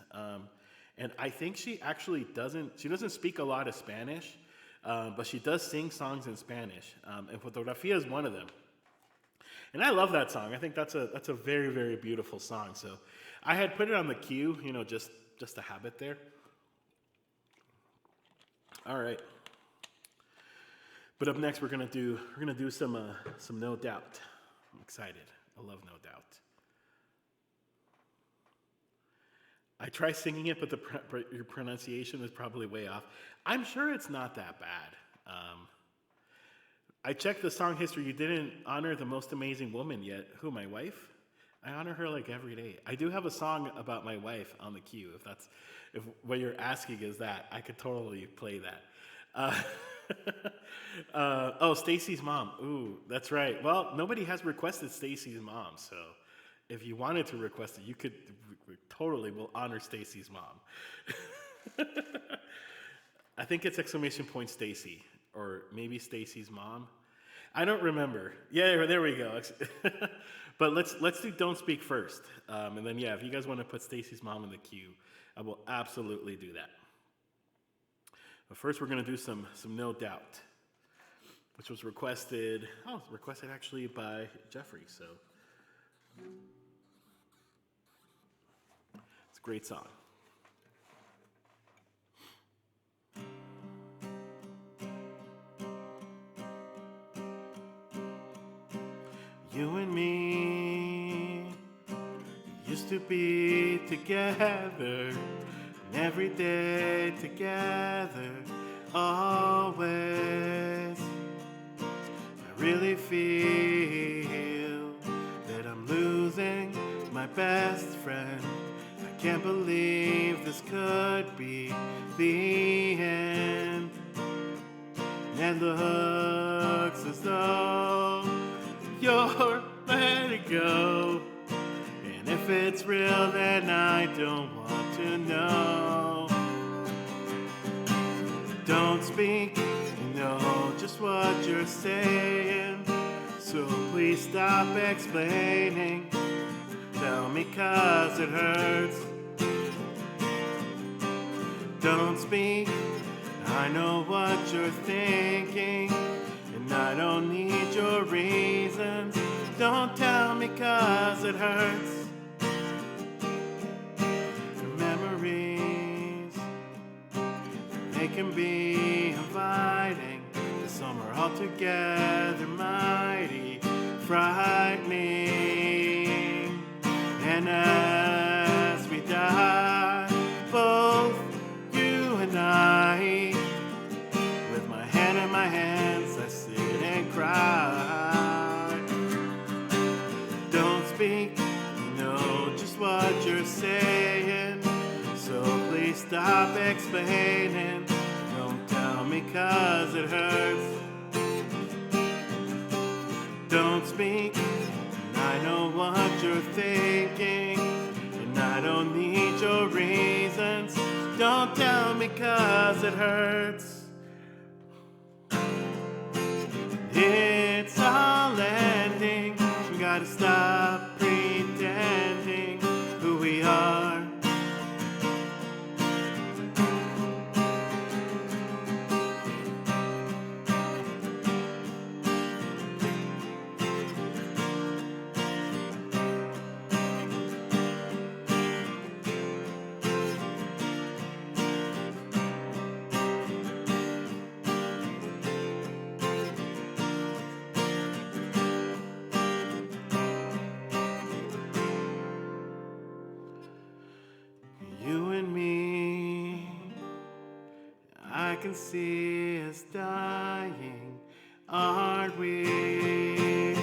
and I think she actually doesn't speak a lot of Spanish, but she does sing songs in Spanish, and Fotografía is one of them, and I love that song. I think that's a very, very beautiful song. So I had put it on the queue, just to have it there. All right. But up next, we're gonna do some No Doubt. I'm excited. I love No Doubt. I try singing it, but your pronunciation is probably way off. I'm sure it's not that bad. I checked the song history. You didn't honor the most amazing woman yet. Who, my wife? I honor her like every day. I do have a song about my wife on the queue. If what you're asking is that, I could totally play that. Stacy's mom. Ooh, that's right. Well, nobody has requested Stacy's mom, so if you wanted to request it, you could. We totally will honor Stacy's mom. I think it's exclamation point Stacy, or maybe Stacy's mom. I don't remember. Yeah, there we go. But let's do don't speak first, and then yeah, if you guys want to put Stacy's mom in the queue, I will absolutely do that. But first, we're gonna do some no doubt, which was requested. Oh, it was requested actually by Jeffrey. So it's a great song. You and me used to be together, and every day together, always. I really feel that I'm losing my best friend. I can't believe this could be the end. And looks as though you're letting go. And if it's real, then I don't want to know. Don't speak, you know just what you're saying. So please stop explaining. Tell me 'cause it hurts. Don't speak, I know what you're thinking. And I don't need your reasons. Don't tell me 'cause it hurts. Your memories, they can be inviting. Some are altogether mighty frightening. And as we die, both you and I, with my hand in my hands, I sit and cry. Don't speak, you know just what you're saying. So please stop explaining. Don't tell me 'cause it hurts. Don't speak, and I know what you're thinking. And I don't need your reasons. Don't tell me 'cause it hurts. It's all ending. We gotta stop pretending who we are. You and me, I can see us dying, aren't we?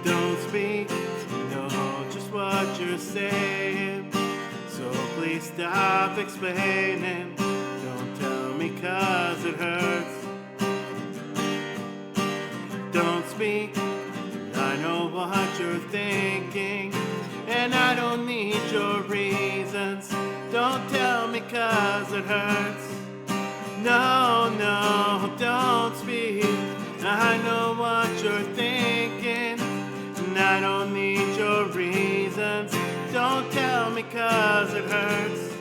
Don't speak, you know just what you're saying. So please stop explaining. Don't tell me 'cause it hurts. Don't speak, I know what you're thinking. And I don't need your reasons. Don't tell me 'cause it hurts. No, no, don't speak. I know what you're thinking. And I don't need your reasons. Don't tell me 'cause it hurts.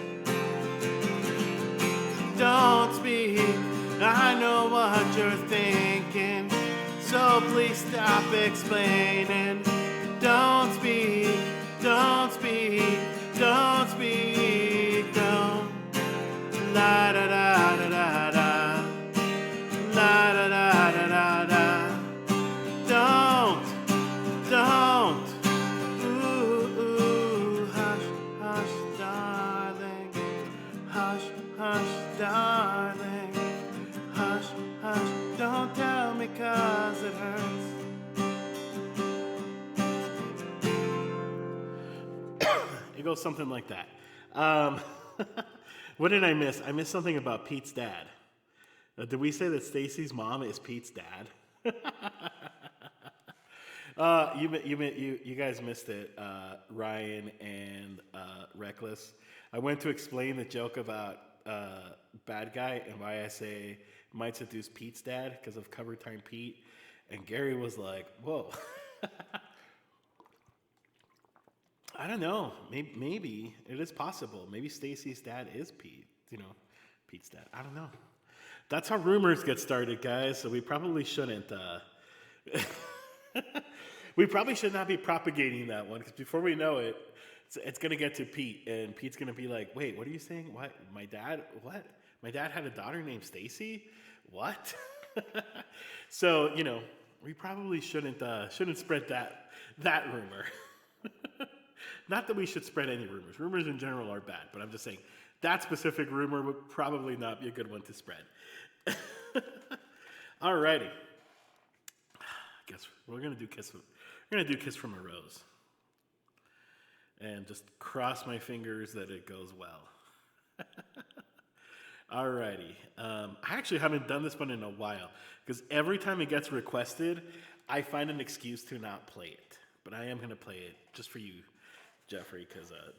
Don't speak. I know what you're thinking. So please stop explaining. Don't speak. Don't speak, don't speak, don't. La da da da da da. La da da da da da. Don't. Ooh, ooh, hush, hush, darling. Hush, hush, darling. Hush, hush, don't tell me 'cause it hurts. It goes something like that. What did I miss? I missed something about Pete's dad. Did we say that Stacy's mom is Pete's dad? You guys missed it, Ryan and Reckless. I went to explain the joke about bad guy and why I say might seduce Pete's dad because of Cover Time Pete, and Gary was like, "Whoa." I don't know. Maybe it is possible. Maybe Stacy's dad is Pete. Pete's dad. I don't know. That's how rumors get started, guys. So we probably shouldn't. We probably should not be propagating that one because before we know it, it's gonna get to Pete, and Pete's gonna be like, "Wait, what are you saying? What? My dad? What? My dad had a daughter named Stacy? What?" So we probably shouldn't spread that rumor. Not that we should spread any rumors. Rumors in general are bad, but I'm just saying that specific rumor would probably not be a good one to spread. Alrighty. Guess we're gonna do kiss. We're gonna do Kiss from a Rose, and just cross my fingers that it goes well. Alrighty. I actually haven't done this one in a while because every time it gets requested, I find an excuse to not play it. But I am gonna play it just for you, Jeffrey,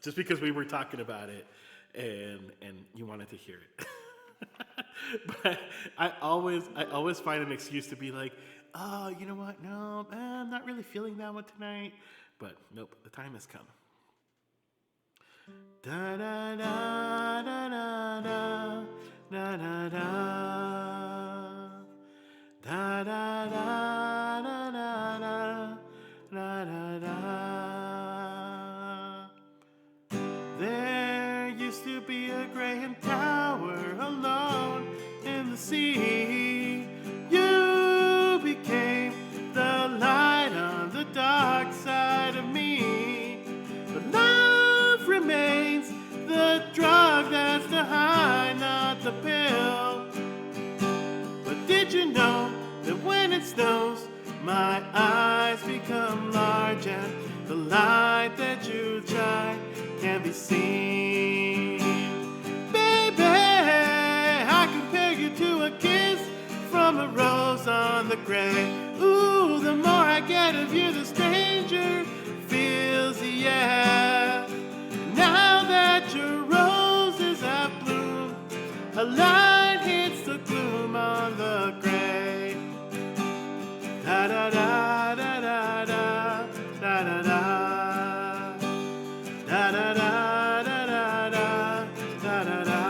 just because we were talking about it and you wanted to hear it. But I always find an excuse to be like, "Oh, you know what? No, I'm not really feeling that one tonight." But nope, the time has come. Da da da da da da da da da da da da da da da da. There used to be a Graham Tower alone in the sea. You became the light on the dark side of me. But love remains the drug that's the high, not the pill. But did you know that when it snows, my eyes become large and the light that you shine can be seen? Baby, I compare you to a kiss from a rose on the grave. Ooh, the more I get of you, the stranger feels the air. Now that your roses have bloomed, a light hits the gloom on the grave. Da da da da da da da da da da da da da da da da.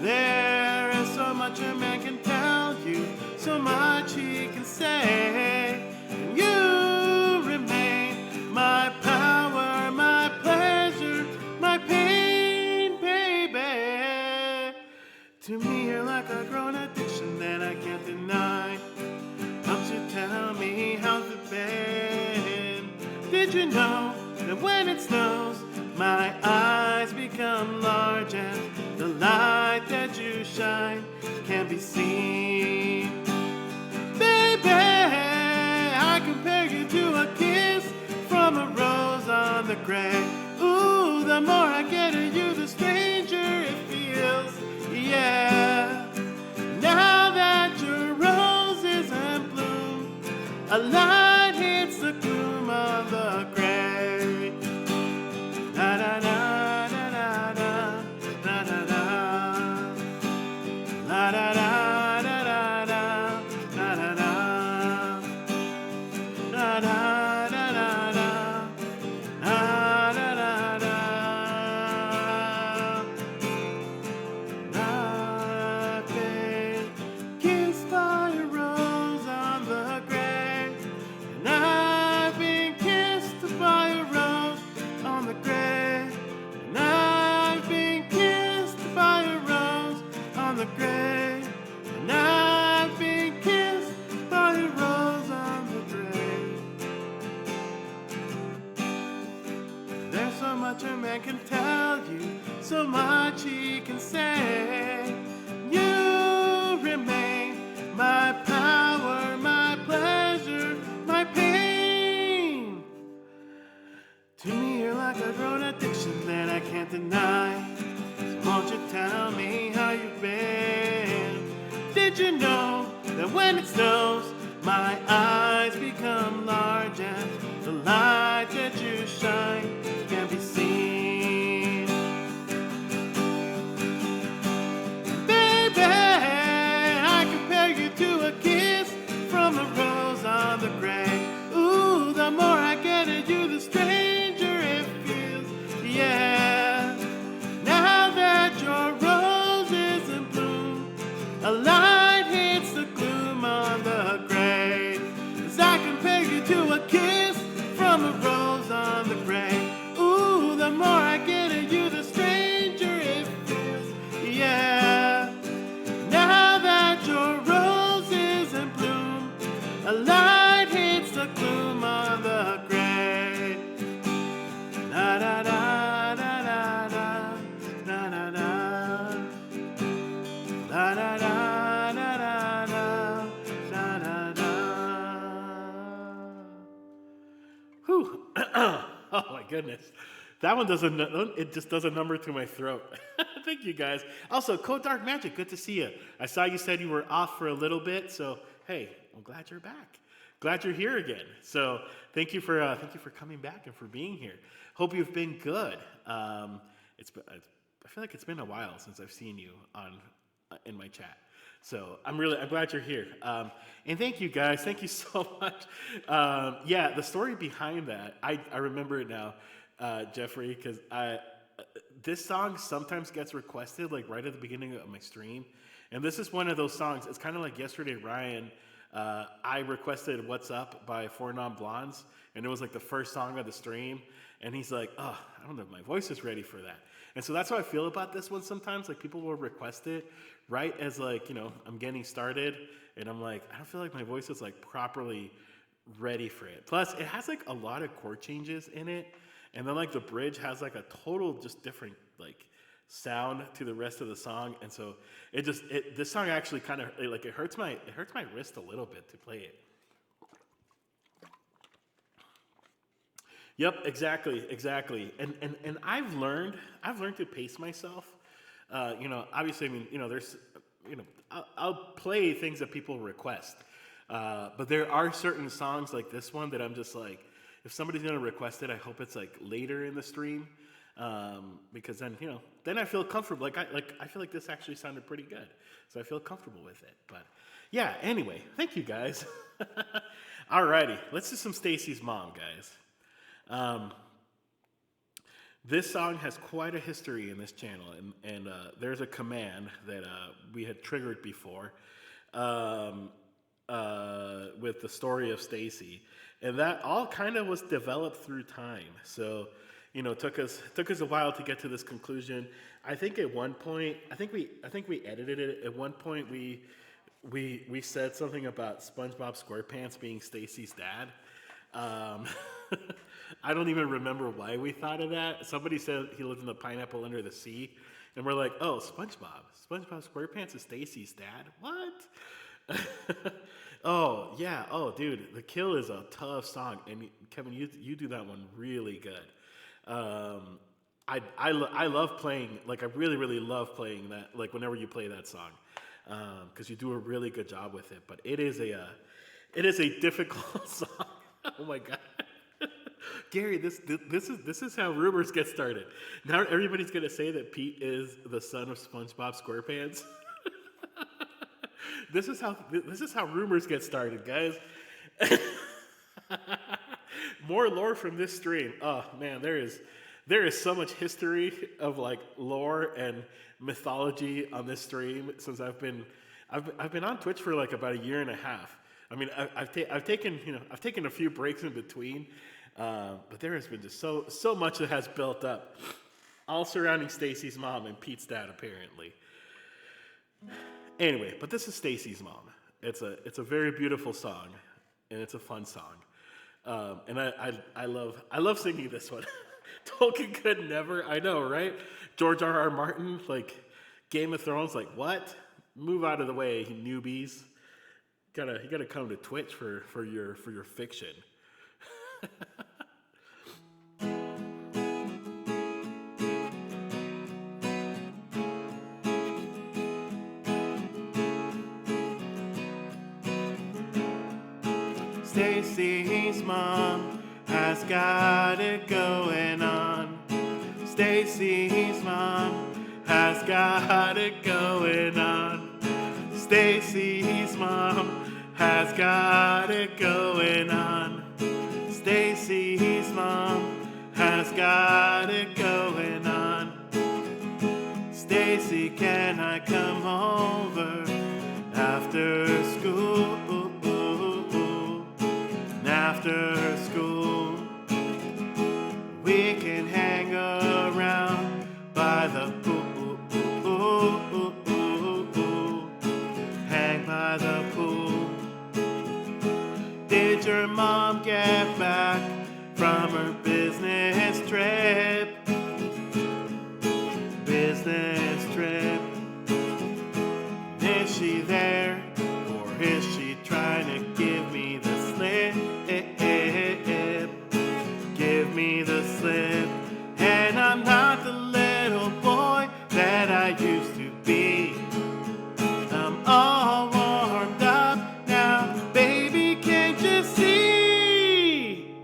There is so much a man can tell you, so much he can say, and you remain my power, my pleasure, my pain, baby. To me, you're like a grown addiction that I can't deny. Don't you tell me how's it been? Did you know that when it snows, my eyes become large and the light that you shine can be seen? Baby, I compare you to a kiss from a rose on the grave. Ooh, the more I get of you, the stranger it feels, yeah. Now that your rose is in bloom, a light hits the gloom of the grave. Da da da da da da da da da da da da. A man can tell you, so much he can say. You remain my power, my pleasure, my pain. To me, you're like a grown addiction that I can't deny. So Won't you tell me how you've been? Did you know that when it snows, my eyes become large and the light that you shine can be seen? Baby, I compare you to a kiss from a rose on the grave. Ooh, the more I get at you, the stranger it feels. Yeah, now that your rose is in bloom, a light hits the gloom on the grave. As I compare you to a kiss from a rose on the grave. Ooh, the more I get at you, the stranger it feels. Yeah, now that your rose is in bloom, a light hits the gloom on the grave. La da da da da da da da da. La da da da da da da da. Whew. Oh my goodness. That one doesn't, it just does a number to my throat. Thank you guys. Also, Code Dark Magic, good to see you. I saw you said you were off for a little bit, so hey, I'm glad you're back. Glad you're here again. So thank you for coming back and for being here. Hope you've been good. I feel like it's been a while since I've seen you on in my chat. So I'm glad you're here. And thank you guys. Thank you so much. Yeah, the story behind that, I remember it now, Jeffrey, because this song sometimes gets requested like right at the beginning of my stream. And this is one of those songs. It's kind of like yesterday, Ryan, I requested What's Up by Four Non Blondes, and it was like the first song of the stream. And he's like, oh, I don't know if my voice is ready for that. And so that's how I feel about this one sometimes. Like, people will request it right as, like, you know, I'm getting started. And I'm like, I don't feel like my voice is, like, properly ready for it. Plus, it has, like, a lot of chord changes in it. And then, like, the bridge has, like, a total just different, like, sound to the rest of the song. And so this song actually kind of, like, it hurts my wrist a little bit to play it. Yep, exactly. And I've learned to pace myself. You know, obviously, I mean, you know, there's, you know, I'll play things that people request. But there are certain songs like this one that I'm just like, if somebody's gonna request it, I hope it's like later in the stream, because then, you know, then I feel comfortable. I feel like this actually sounded pretty good, so I feel comfortable with it. But yeah, anyway, thank you guys. Alrighty, let's do some Stacy's Mom, guys. This song has quite a history in this channel, and there's a command that we had triggered before with the story of Stacy, and that all kind of was developed through time. So, you know, took us a while to get to this conclusion. I think at one point, I think we edited it. At one point, we said something about SpongeBob SquarePants being Stacy's dad. I don't even remember why we thought of that. Somebody said he lived in the pineapple under the sea, and we're like, oh, SpongeBob SquarePants is Stacy's dad? What? Oh yeah, oh dude, The Kill is a tough song, and Kevin, you do that one really good. I love playing, like I really love playing that, like whenever you play that song, because you do a really good job with it. But it is a difficult song. Oh my god. Gary, this is how rumors get started. Now everybody's gonna say that Pete is the son of SpongeBob SquarePants. This is how rumors get started, guys. More lore from this stream. Oh man, there is so much history of like lore and mythology on this stream since I've been on Twitch for like about a year and a half. I mean, I've taken a few breaks in between, but there has been just so much that has built up, all surrounding Stacy's mom and Pete's dad, apparently. Anyway, but this is Stacy's Mom. It's a very beautiful song, and it's a fun song, and I love singing this one. Tolkien could never. I know, right? George R.R. Martin, like Game of Thrones, like what? Move out of the way, newbies. You gotta come to Twitch for your fiction. Stacy's mom has got it going on. Stacy's mom has got it going on. Stacy's mom has got it going on. Stacy's mom has got it going on. Stacy, can I come over after school? After school, we can hang around by the pool. Hang by the pool. Did your mom get back from her business trip? Business trip. Is she there, or is she trying to give me the slip? Give me the slip. And I'm not the little boy that I used to be. I'm all warmed up now, baby, can't you see?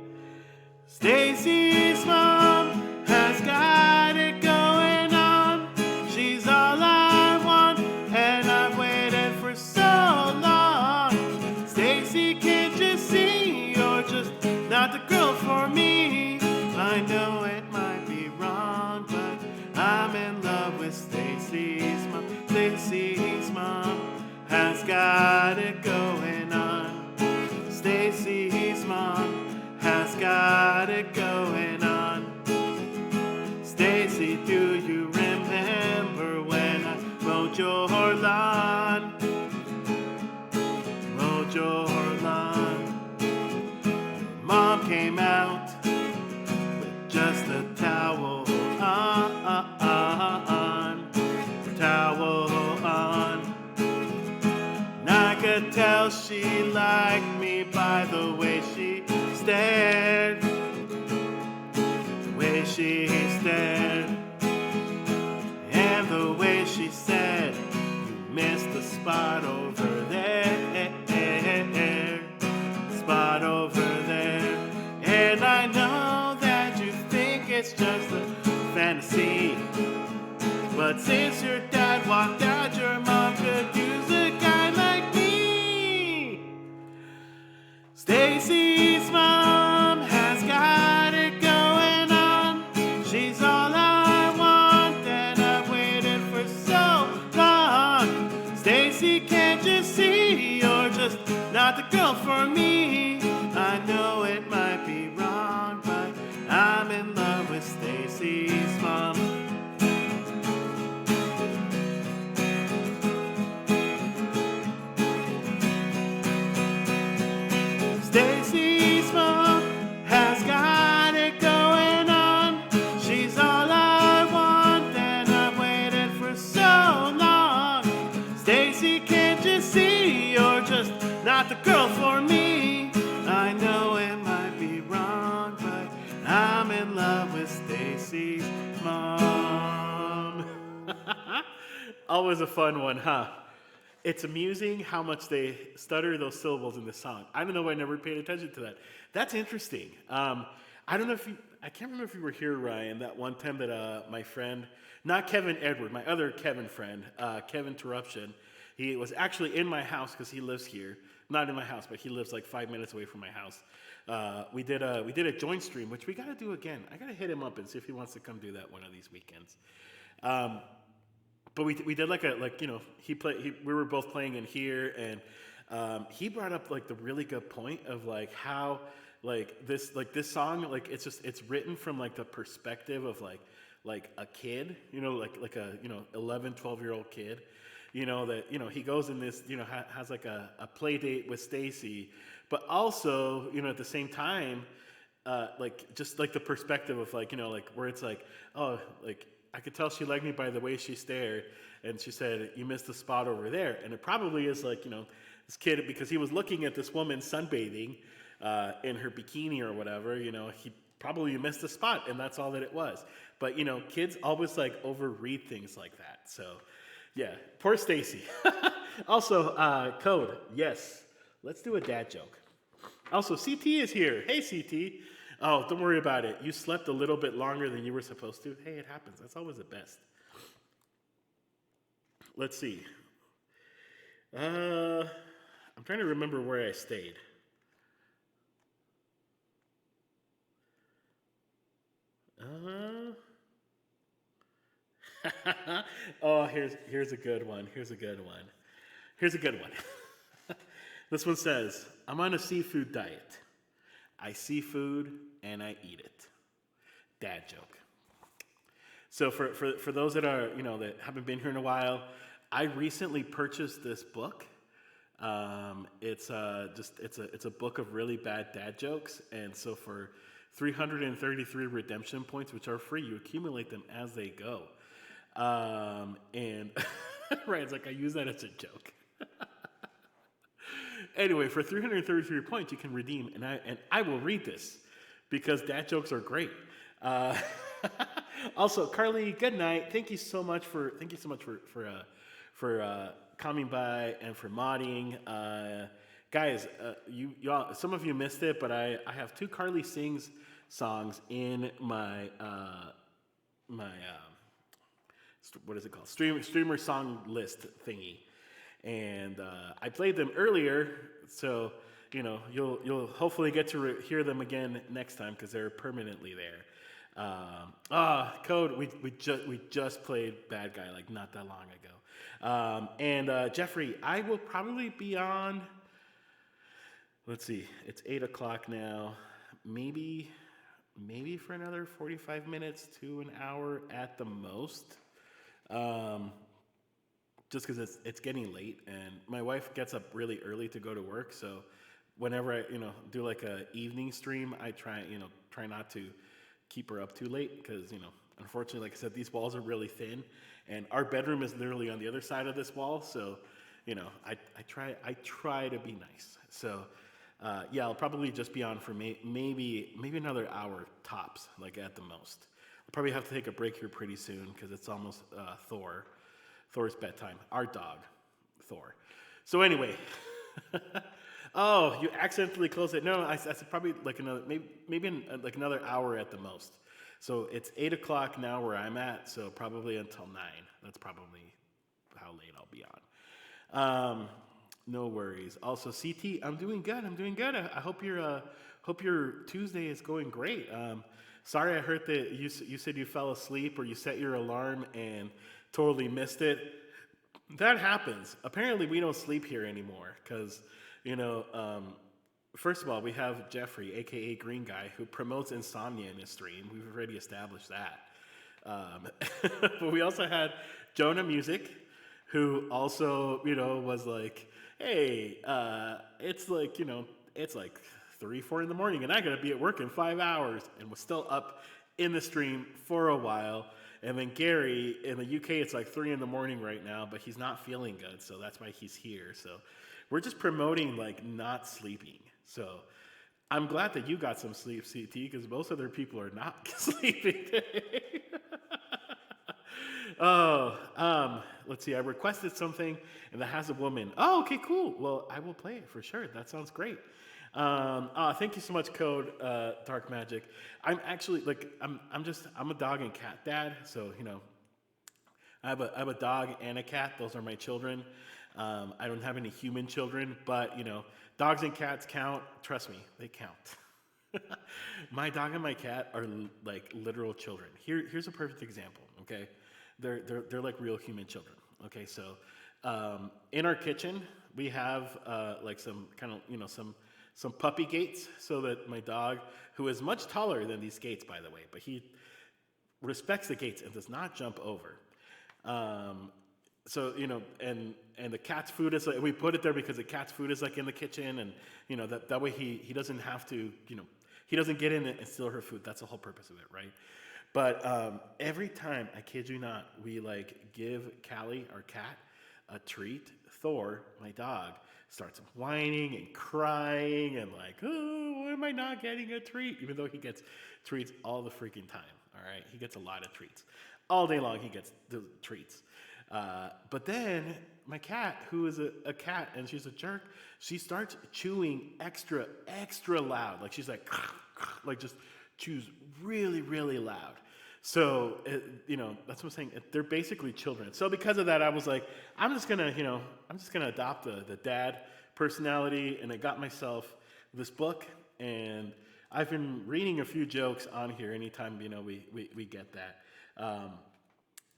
Stacy's mom has got it going on. She's all I want, and I've waited for so long. Stacy, can't you see? You're just not the girl for me. I know it might be wrong, but I'm in love with Stacy's mom. Stacy's mom has got it going on. Stacy's mom has got it going on. Stacy, do you remember when I mowed your lawn? Mowed your lawn. Mom came out with just a towel on. Towel on. And I could tell she liked me by the way she stared. The way she stared. And the way she said, you missed the spot over there. Spot over there. And I know that you think it's just a fantasy, but since your dad walked out, your mom could use a guy like me. Stacy's mom has got it going on. She's all I want, and I've waited for so long. Stacy, can't you see? You're just not the girl for me. I know it might be wrong, but I'm in love with Stacy's mom. Stacy's mom has got it going on. She's all I want, and I've waited for so long. Stacy, can't you see? You're just not the girl for me. I know it might be wrong, but I'm in love with Stacy's mom. Always a fun one, huh? It's amusing how much they stutter those syllables in the song. I don't know why I never paid attention to that. That's interesting. I don't know if I can't remember if you were here, Ryan, that one time that my friend, not Kevin Edward, my other Kevin friend, Kevin Terruption, he was actually in my house because he lives here. Not in my house, but he lives like 5 minutes away from my house. We did a joint stream, which we got to do again. I got to hit him up and see if he wants to come do that one of these weekends. But we did we were both playing in here, and he brought up like the really good point of like how this song, like it's written from like the perspective of like a kid, like a 11, 12-year-old kid. That he goes in this, has like a play date with Stacy, but also, at the same time, just like the perspective of like, where it's like, oh, like I could tell she liked me by the way she stared, and she said, you missed the spot over there. And it probably is like, this kid, because he was looking at this woman sunbathing in her bikini or whatever, he probably missed the spot, and that's all that it was. But, kids always like overread things like that. So, yeah, poor Stacy. Also, Code, yes, let's do a dad joke. Also, CT is here. Hey, CT. Oh, don't worry about it. You slept a little bit longer than you were supposed to. Hey, it happens. That's always the best. Let's see. I'm trying to remember where I stayed. Uh, oh, here's a good one. Here's a good one. Here's a good one. This one says, "I'm on a seafood diet. I see food and I eat it." Dad joke. So for those that are that haven't been here in a while, I recently purchased this book. It's a book of really bad dad jokes, and so for 333 redemption points, which are free, you accumulate them as they go. And right, it's like I use that as a joke. Anyway, for 333 points, you can redeem, and I will read this because dad jokes are great. Uh, Also, Carly, good night. Thank you so much for coming by and for modding. Guys, y'all, some of you missed it, but I have two Carly Sings songs in my what is it called? Streamer song list thingy, and I played them earlier, so you'll hopefully get to hear them again next time because they're permanently there. Code. We just played Bad Guy like not that long ago. And Jeffrey, I will probably be on. Let's see, it's 8:00 now. Maybe for another 45 minutes to an hour at the most. Just because it's getting late, and my wife gets up really early to go to work. So whenever I do like a evening stream, I try not to keep her up too late because unfortunately, like I said, these walls are really thin, and our bedroom is literally on the other side of this wall. So I try to be nice. So yeah, I'll probably just be on for maybe another hour tops, like at the most. I'll probably have to take a break here pretty soon because it's almost Thor's bedtime. Our dog, Thor. So anyway. Oh, you accidentally closed it. No, I said probably like another, maybe like another hour at the most. So it's 8:00 now where I'm at, so probably until 9. That's probably how late I'll be on. No worries. Also, CT, I'm doing good. I hope your Tuesday is going great. Sorry, I heard that you said you fell asleep or you set your alarm and totally missed it. That happens. Apparently, we don't sleep here anymore because. First of all, we have Jeffrey, aka Green Guy, who promotes insomnia in his stream. We've already established that. But we also had Jonah Music, who also, was like, hey, it's like 3, 4 in the morning, and I gotta be at work in 5 hours, and was still up in the stream for a while. And then Gary, in the UK, it's like 3 in the morning right now, but he's not feeling good, so that's why he's here. So we're just promoting like not sleeping. So I'm glad that you got some sleep, CT, because most other people are not sleeping today. Let's see. I requested something, and that has a woman. Oh, okay, cool. Well, I will play it for sure. That sounds great. Thank you so much, Code Dark Magic. I'm actually I'm a dog and cat dad, so I have a dog and a cat. Those are my children. I don't have any human children, but dogs and cats count. Trust me, they count. My dog and my cat are like literal children. Here's a perfect example. Okay, they're like real human children. Okay, so in our kitchen we have like some kind of some puppy gates so that my dog, who is much taller than these gates, by the way, but he respects the gates and does not jump over. So and the cat's food is like, we put it there because the cat's food is like in the kitchen, and that way he doesn't have to he doesn't get in it and steal her food. That's the whole purpose of it, right? But every time, I kid you not, we like give Callie, our cat, a treat, Thor, my dog, starts whining and crying and like, oh, why am I not getting a treat? Even though he gets treats all the freaking time. All right, he gets a lot of treats. All day long, he gets the treats. But then my cat, who is a cat and she's a jerk, she starts chewing extra loud. Like she's like, like just chews really, really loud. So, that's what I'm saying. They're basically children. So because of that, I was like, I'm just going to adopt the dad personality. And I got myself this book. And I've been reading a few jokes on here anytime, we get that. I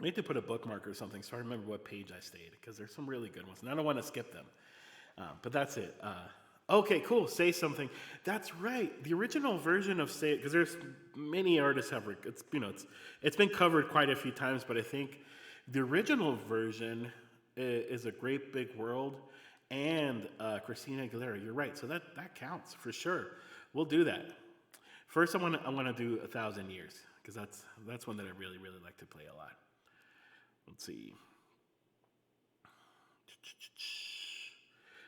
need to put a bookmark or something so I remember what page I stayed, because there's some really good ones. And I don't want to skip them. But that's it. Okay, cool. Say Something. That's right. The original version of Say It, because there's many artists have it's been covered quite a few times, but I think the original version is A Great Big World and Christina Aguilera. You're right. So that counts for sure. We'll do that. First, I want to do 1,000 Years, because that's one that I really, really like to play a lot. Let's see.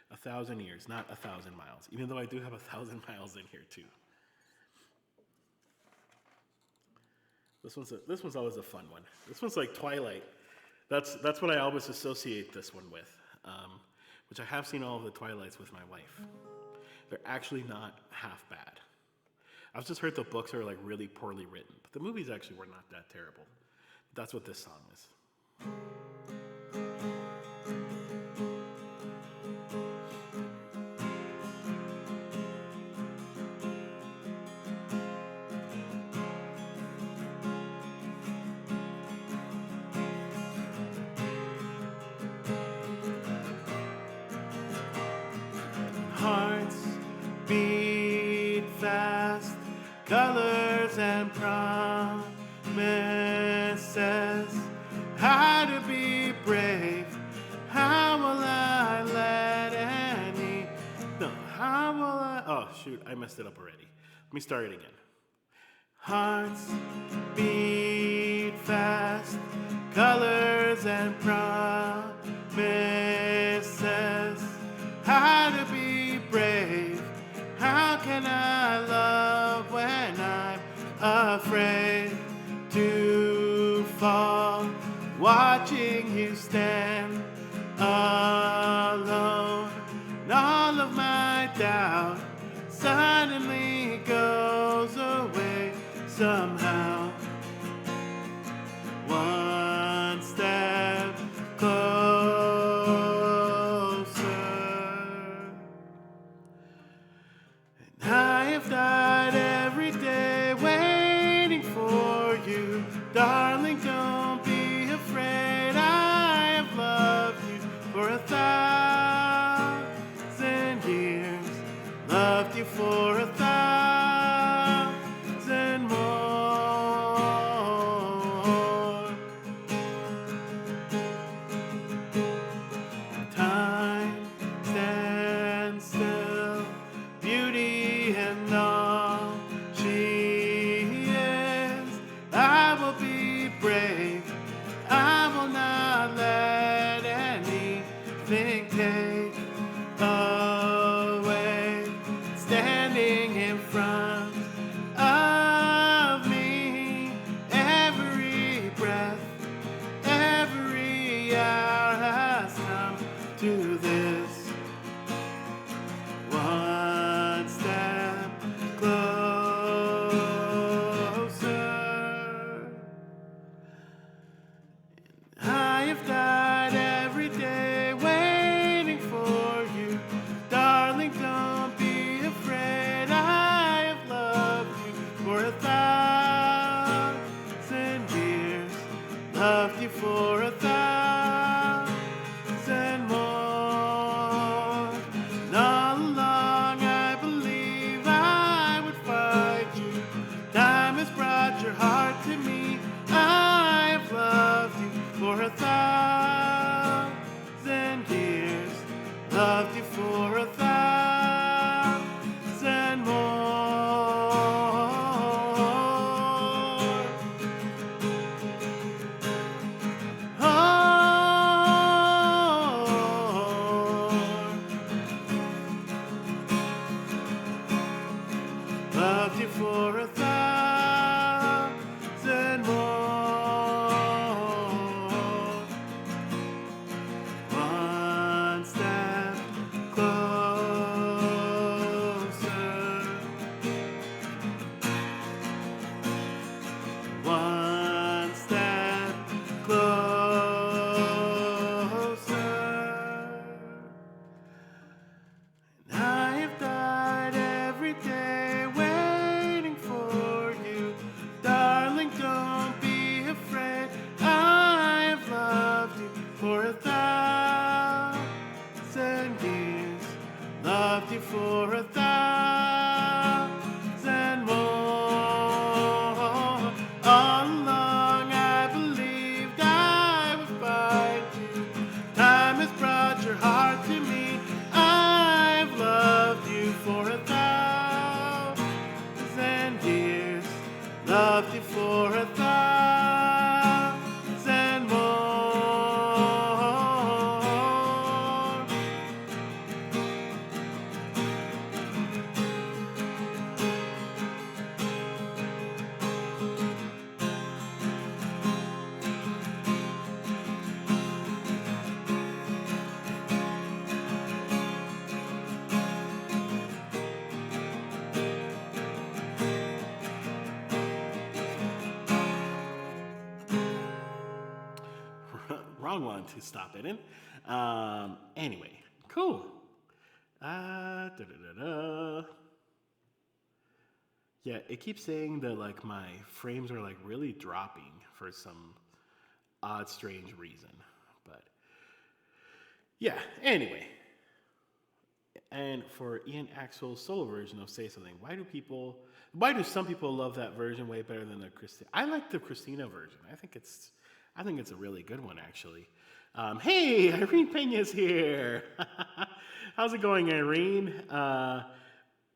1,000 years, not 1,000 miles, even though I do have 1,000 miles in here too. This one's always a fun one. This one's like Twilight. That's what I always associate this one with, which I have seen all of the Twilights with my wife. They're actually not half bad. I've just heard the books are like really poorly written, but the movies actually were not that terrible. That's what this song is. Hearts beat fast, colors and promises. How to be brave? How will I let any? No, how will I? Oh shoot, I messed it up already. Let me start it again. Hearts beat fast, colors and promises. How to be brave? How can I love when I'm afraid to fall? Watching you stand alone, and all of my doubt suddenly goes away somehow. One step closer, and I have died every day waiting for you, darling. Don't be afraid. I have loved you for 1,000 years, loved you for 1,000 more. Time stands still, beauty and all she is. I will be brave. I will not let anything take away. Standing in front of me, every breath, every hour has come to this. One step closer. I have died every day waiting for you, darling. Don't be afraid. I have loved you for 1,000 years, loved you for 1,000 more. And all along I believe I would find you. Time has brought your heart to me. I have loved you for 1,000 years, loved you for 1,000 more. Oh, wrong one to stop it in. Anyway, cool. Da-da-da-da. Yeah, it keeps saying that like my frames are like really dropping for some odd, strange reason. But yeah, anyway. And for Ian Axel's solo version of Say Something, why do some people love that version way better than the Christina? I like the Christina version. I think it's a really good one, actually. Hey, Irene Pena's here. How's it going, Irene?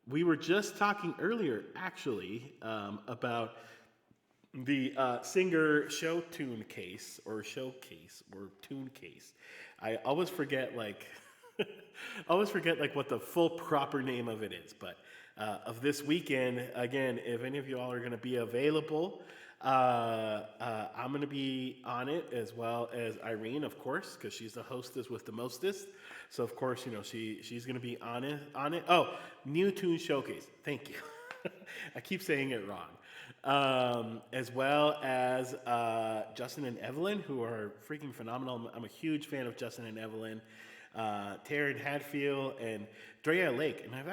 We were just talking earlier, actually, about the singer show tune case or showcase or tune case. I always forget what the full proper name of it is. But of this weekend, again, if any of you all are going to be available, I'm going to be on it as well as Irene, of course, because she's the hostess with the mostest. So of course, she's going to be on it. Oh, new tune showcase. Thank you. I keep saying it wrong. As well as Justin and Evelyn, who are freaking phenomenal. I'm a huge fan of Justin and Evelyn. Taryn Hadfield and Drea Lake, and I've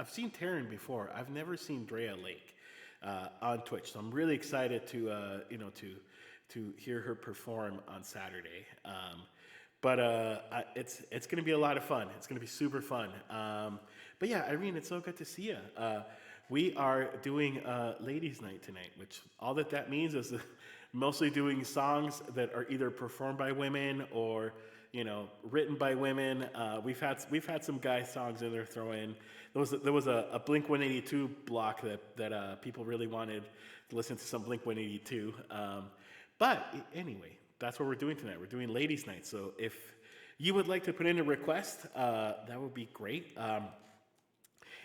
seen Taryn before. I've never seen Drea Lake on Twitch, so I'm really excited to hear her perform on Saturday. But it's going to be a lot of fun. It's going to be super fun. But yeah, Irene, it's so good to see you. We are doing Ladies' Night tonight, which all that means is mostly doing songs that are either performed by women or written by women. We've had some guy songs in there throw in. There was a Blink 182 block that people really wanted to listen to some Blink 182. But anyway, that's what we're doing tonight. We're doing Ladies' Night. So if you would like to put in a request, that would be great.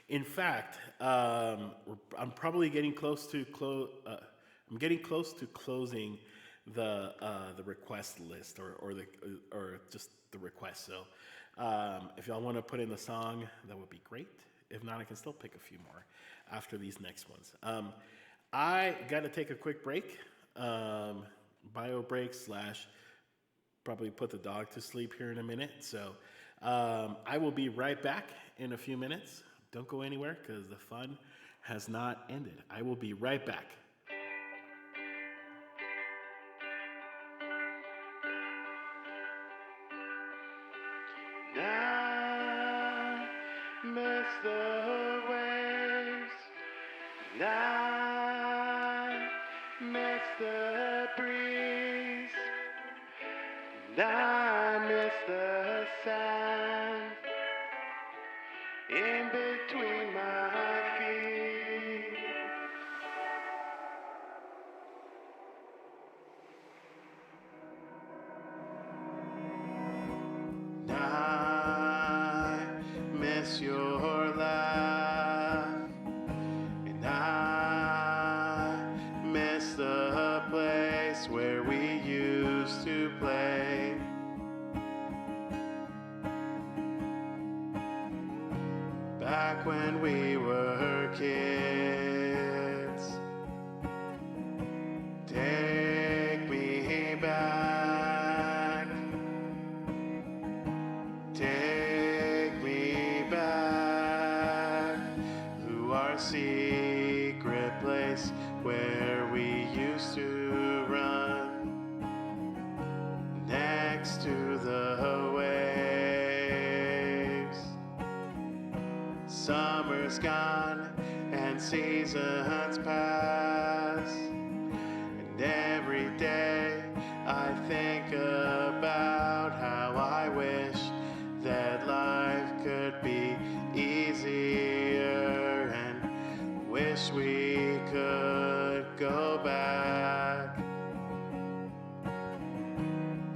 In fact, I'm probably getting close to closing the request list or just the request. So if y'all want to put in the song, that would be great. If not, I can still pick a few more after these next ones. I got to take a quick break, bio break / probably put the dog to sleep here in a minute. So I will be right back in a few minutes. Don't go anywhere because the fun has not ended. I will be right back. I miss the waves, and I miss the breeze, and I miss the sand in between my feet. I miss your laugh, and I miss the place where we used to play. Back when we were kids, take me back, take me back to our secret place where we used to run next to the waves. Summer's gone and seasons pass, and every day I think about how I wish that life could be easier, and wish we could go back.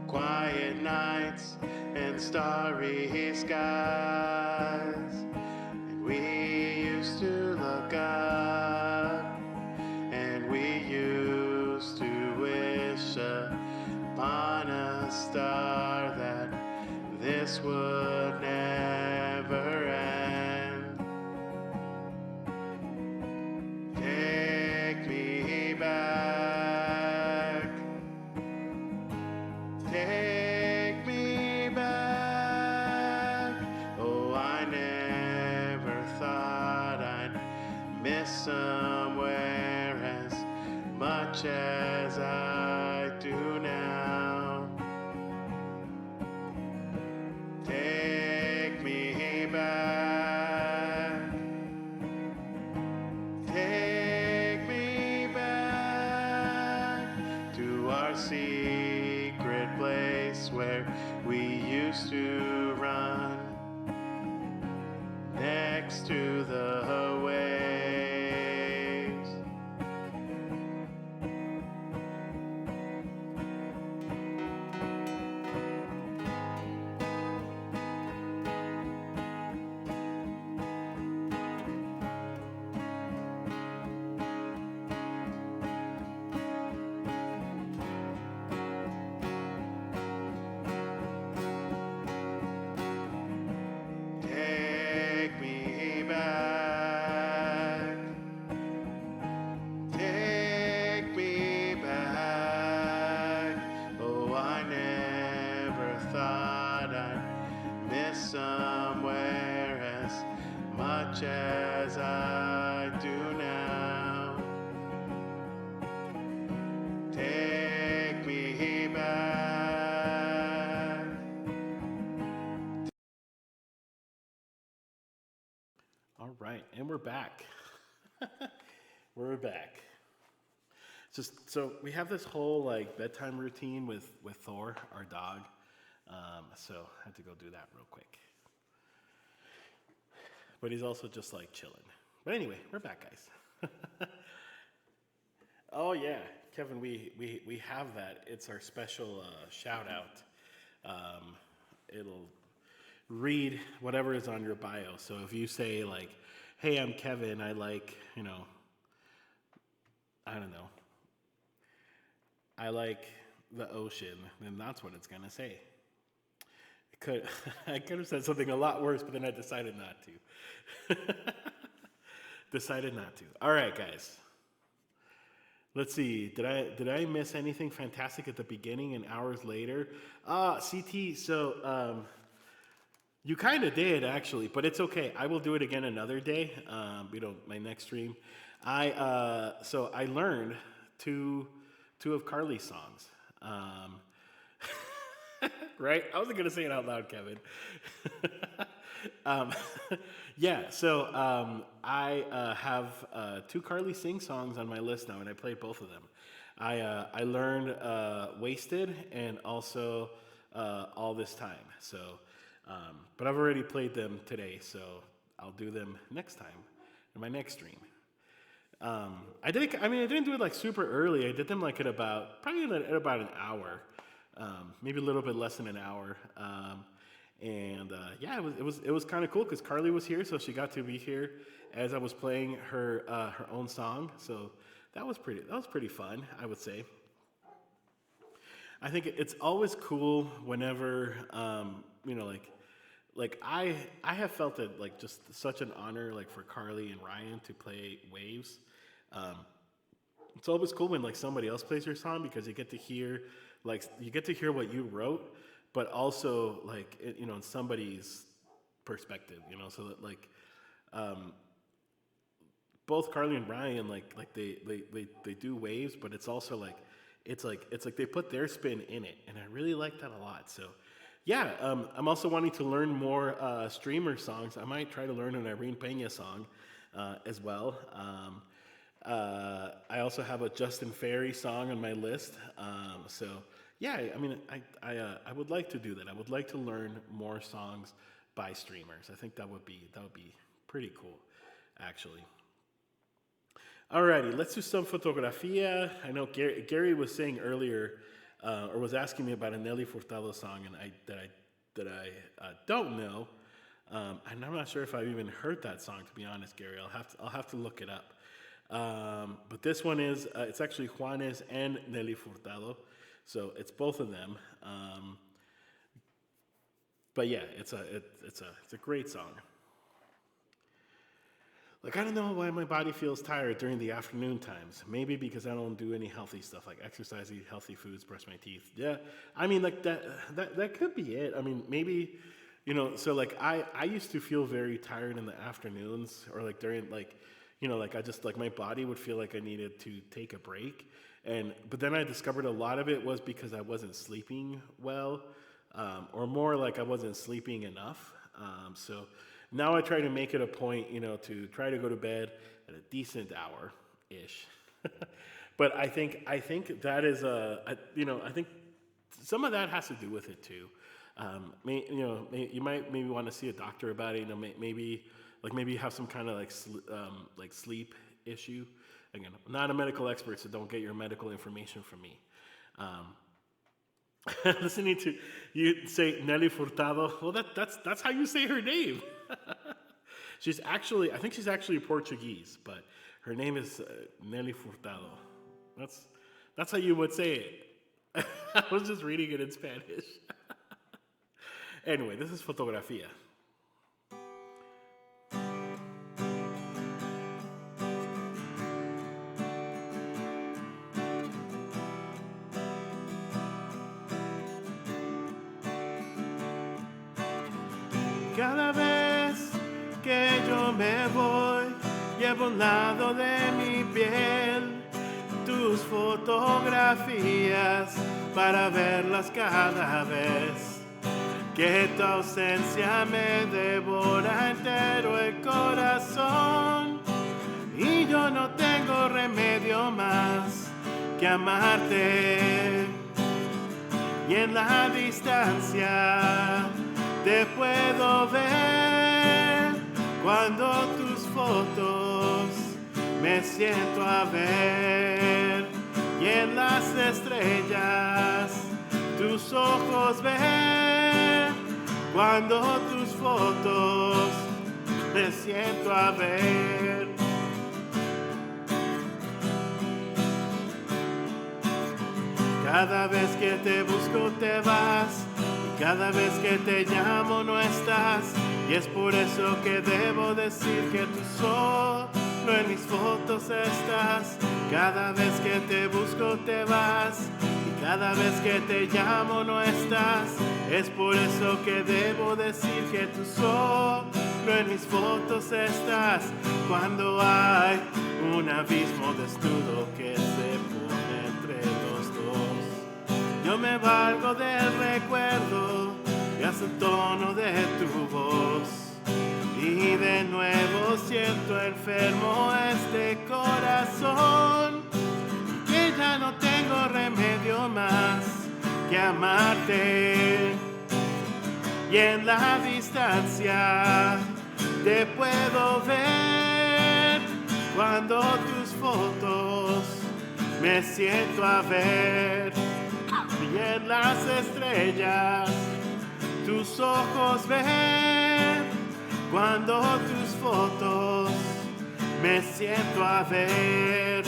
Quiet nights and starry skies, we used to look up, and we used to wish upon a star that this would never end. Take me back, do now. Take me back. Take me back to our secret place where we used to run next to the waves. Take me back. Take me back. Oh, I never thought I'd miss somewhere as much as I do now. Take me back. All right, and we're back. We're back. Just so we have this whole like bedtime routine with Thor, our dog. So I had to go do that real quick. But he's also just like chilling. But anyway, we're back, guys. Oh yeah, Kevin, we have that. It's our special shout out. It'll read whatever is on your bio. So if you say like, "Hey, I'm Kevin. I like, I don't know. I like the ocean," then that's what it's gonna say. I could have said something a lot worse, but then I decided not to. Decided not to. All right, guys. Let's see. Did I miss anything fantastic at the beginning and hours later? CT. So you kind of did actually, but it's okay. I will do it again another day. My next stream. So I learned two of Carly's songs. Right? I wasn't gonna say it out loud, Kevin. Yeah. So I have two Carly Sing songs on my list now, and I played both of them. I learned "Wasted" and also "All This Time." So, but I've already played them today, so I'll do them next time in my next stream. I didn't do it like super early. I did them like at about an hour, maybe a little bit less than an hour. Yeah, it was kind of cool because Carly was here, so she got to be here as I was playing her own song. So that was pretty fun, I would say. I think it's always cool whenever like I have felt it like just such an honor like for Carly and Ryan to play Waves. It's always cool when like somebody else plays your song because you get to hear what you wrote, but also like in somebody's perspective, so that like both Carly and Ryan like they do Waves, but it's also like it's like they put their spin in it, and I really like that a lot. So yeah, I'm also wanting to learn more streamer songs. I might try to learn an Irene Pena song as well. I also have a Justin Ferry song on my list. So yeah, I mean, I would like to do that. I would like to learn more songs by streamers. I think that would be pretty cool, actually. Alrighty, let's do some fotografia. I know Gary was saying earlier, or was asking me about a Nelly Furtado song, and I don't know, and I'm not sure if I've even heard that song, to be honest, Gary. I'll have to look it up. But this one is it's actually Juanes and Nelly Furtado, so it's both of them. But yeah, it's a great song. Like, I don't know why my body feels tired during the afternoon times. Maybe because I don't do any healthy stuff like exercise, eat healthy foods, brush my teeth. Yeah, I mean, like that could be it. I mean, maybe, so like I used to feel very tired in the afternoons or like during like, like I just like my body would feel like I needed to take a break. But then I discovered a lot of it was because I wasn't sleeping well, or more like I wasn't sleeping enough. So now I try to make it a point, to try to go to bed at a decent hour ish. But I think that is I think some of that has to do with it too. You might maybe want to see a doctor about it. Maybe you have some kind of like sleep issue. Again, I'm not a medical expert, so don't get your medical information from me. Listening to you say Nelly Furtado, well, that's how you say her name. I think she's actually Portuguese, but her name is Nelly Furtado. That's how you would say it. I was just reading it in Spanish. Anyway, this is Fotografía. Cada vez que yo me voy, llevo a un lado de mi piel tus fotografías para verlas cada vez. Que tu ausencia me devora entero el corazón y yo no tengo remedio más que amarte. Y en la distancia te puedo ver cuando tus fotos me siento a ver y en las estrellas tus ojos ver cuando tus fotos me siento a ver. Cada vez que te busco te vas y cada vez que te llamo no estás y es por eso que debo decir que tú solo en mis fotos estás. Cada vez que te busco te vas y cada vez que te llamo no estás. Es por eso que debo decir que tú solo en mis fotos estás. Cuando hay un abismo desnudo que se pone entre los dos, yo me valgo del recuerdo y hace el tono de tu voz. Y de nuevo siento enfermo este corazón y que ya no tengo remedio más que amarte. Y en la distancia te puedo ver cuando tus fotos me siento a ver. Y en las estrellas tus ojos ver cuando tus fotos me siento a ver.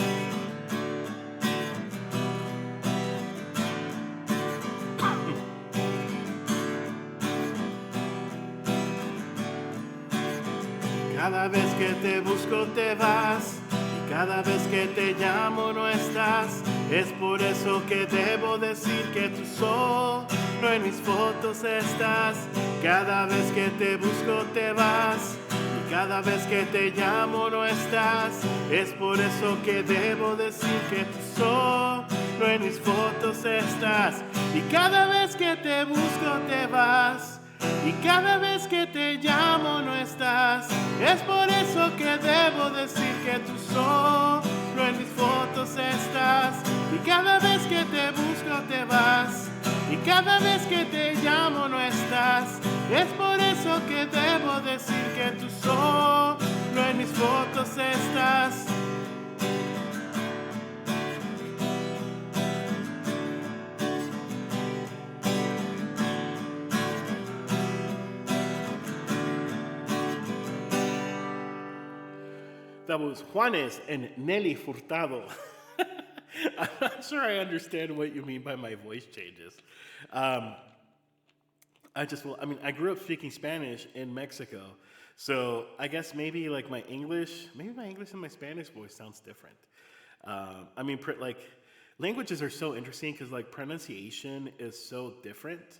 Cada vez que te busco te vas y cada vez que te llamo no estás. Es por eso que debo decir que tú solo en mis fotos estás. Cada vez que te busco te vas y cada vez que te llamo no estás. Es por eso que debo decir que tú solo en mis fotos estás. Y cada vez que te busco te vas y cada vez que te llamo no estás. Es por eso que debo decir que tú solo en mis fotos estás. Y cada vez que te busco te vas y cada vez que te llamo no estás. Es por eso que debo decir que tú solo en mis fotos estás. That was Juanes and Nelly Furtado. I'm not sure I understand what you mean by my voice changes. I grew up speaking Spanish in Mexico, so I guess maybe like my English and my Spanish voice sounds different. Languages are so interesting because like pronunciation is so different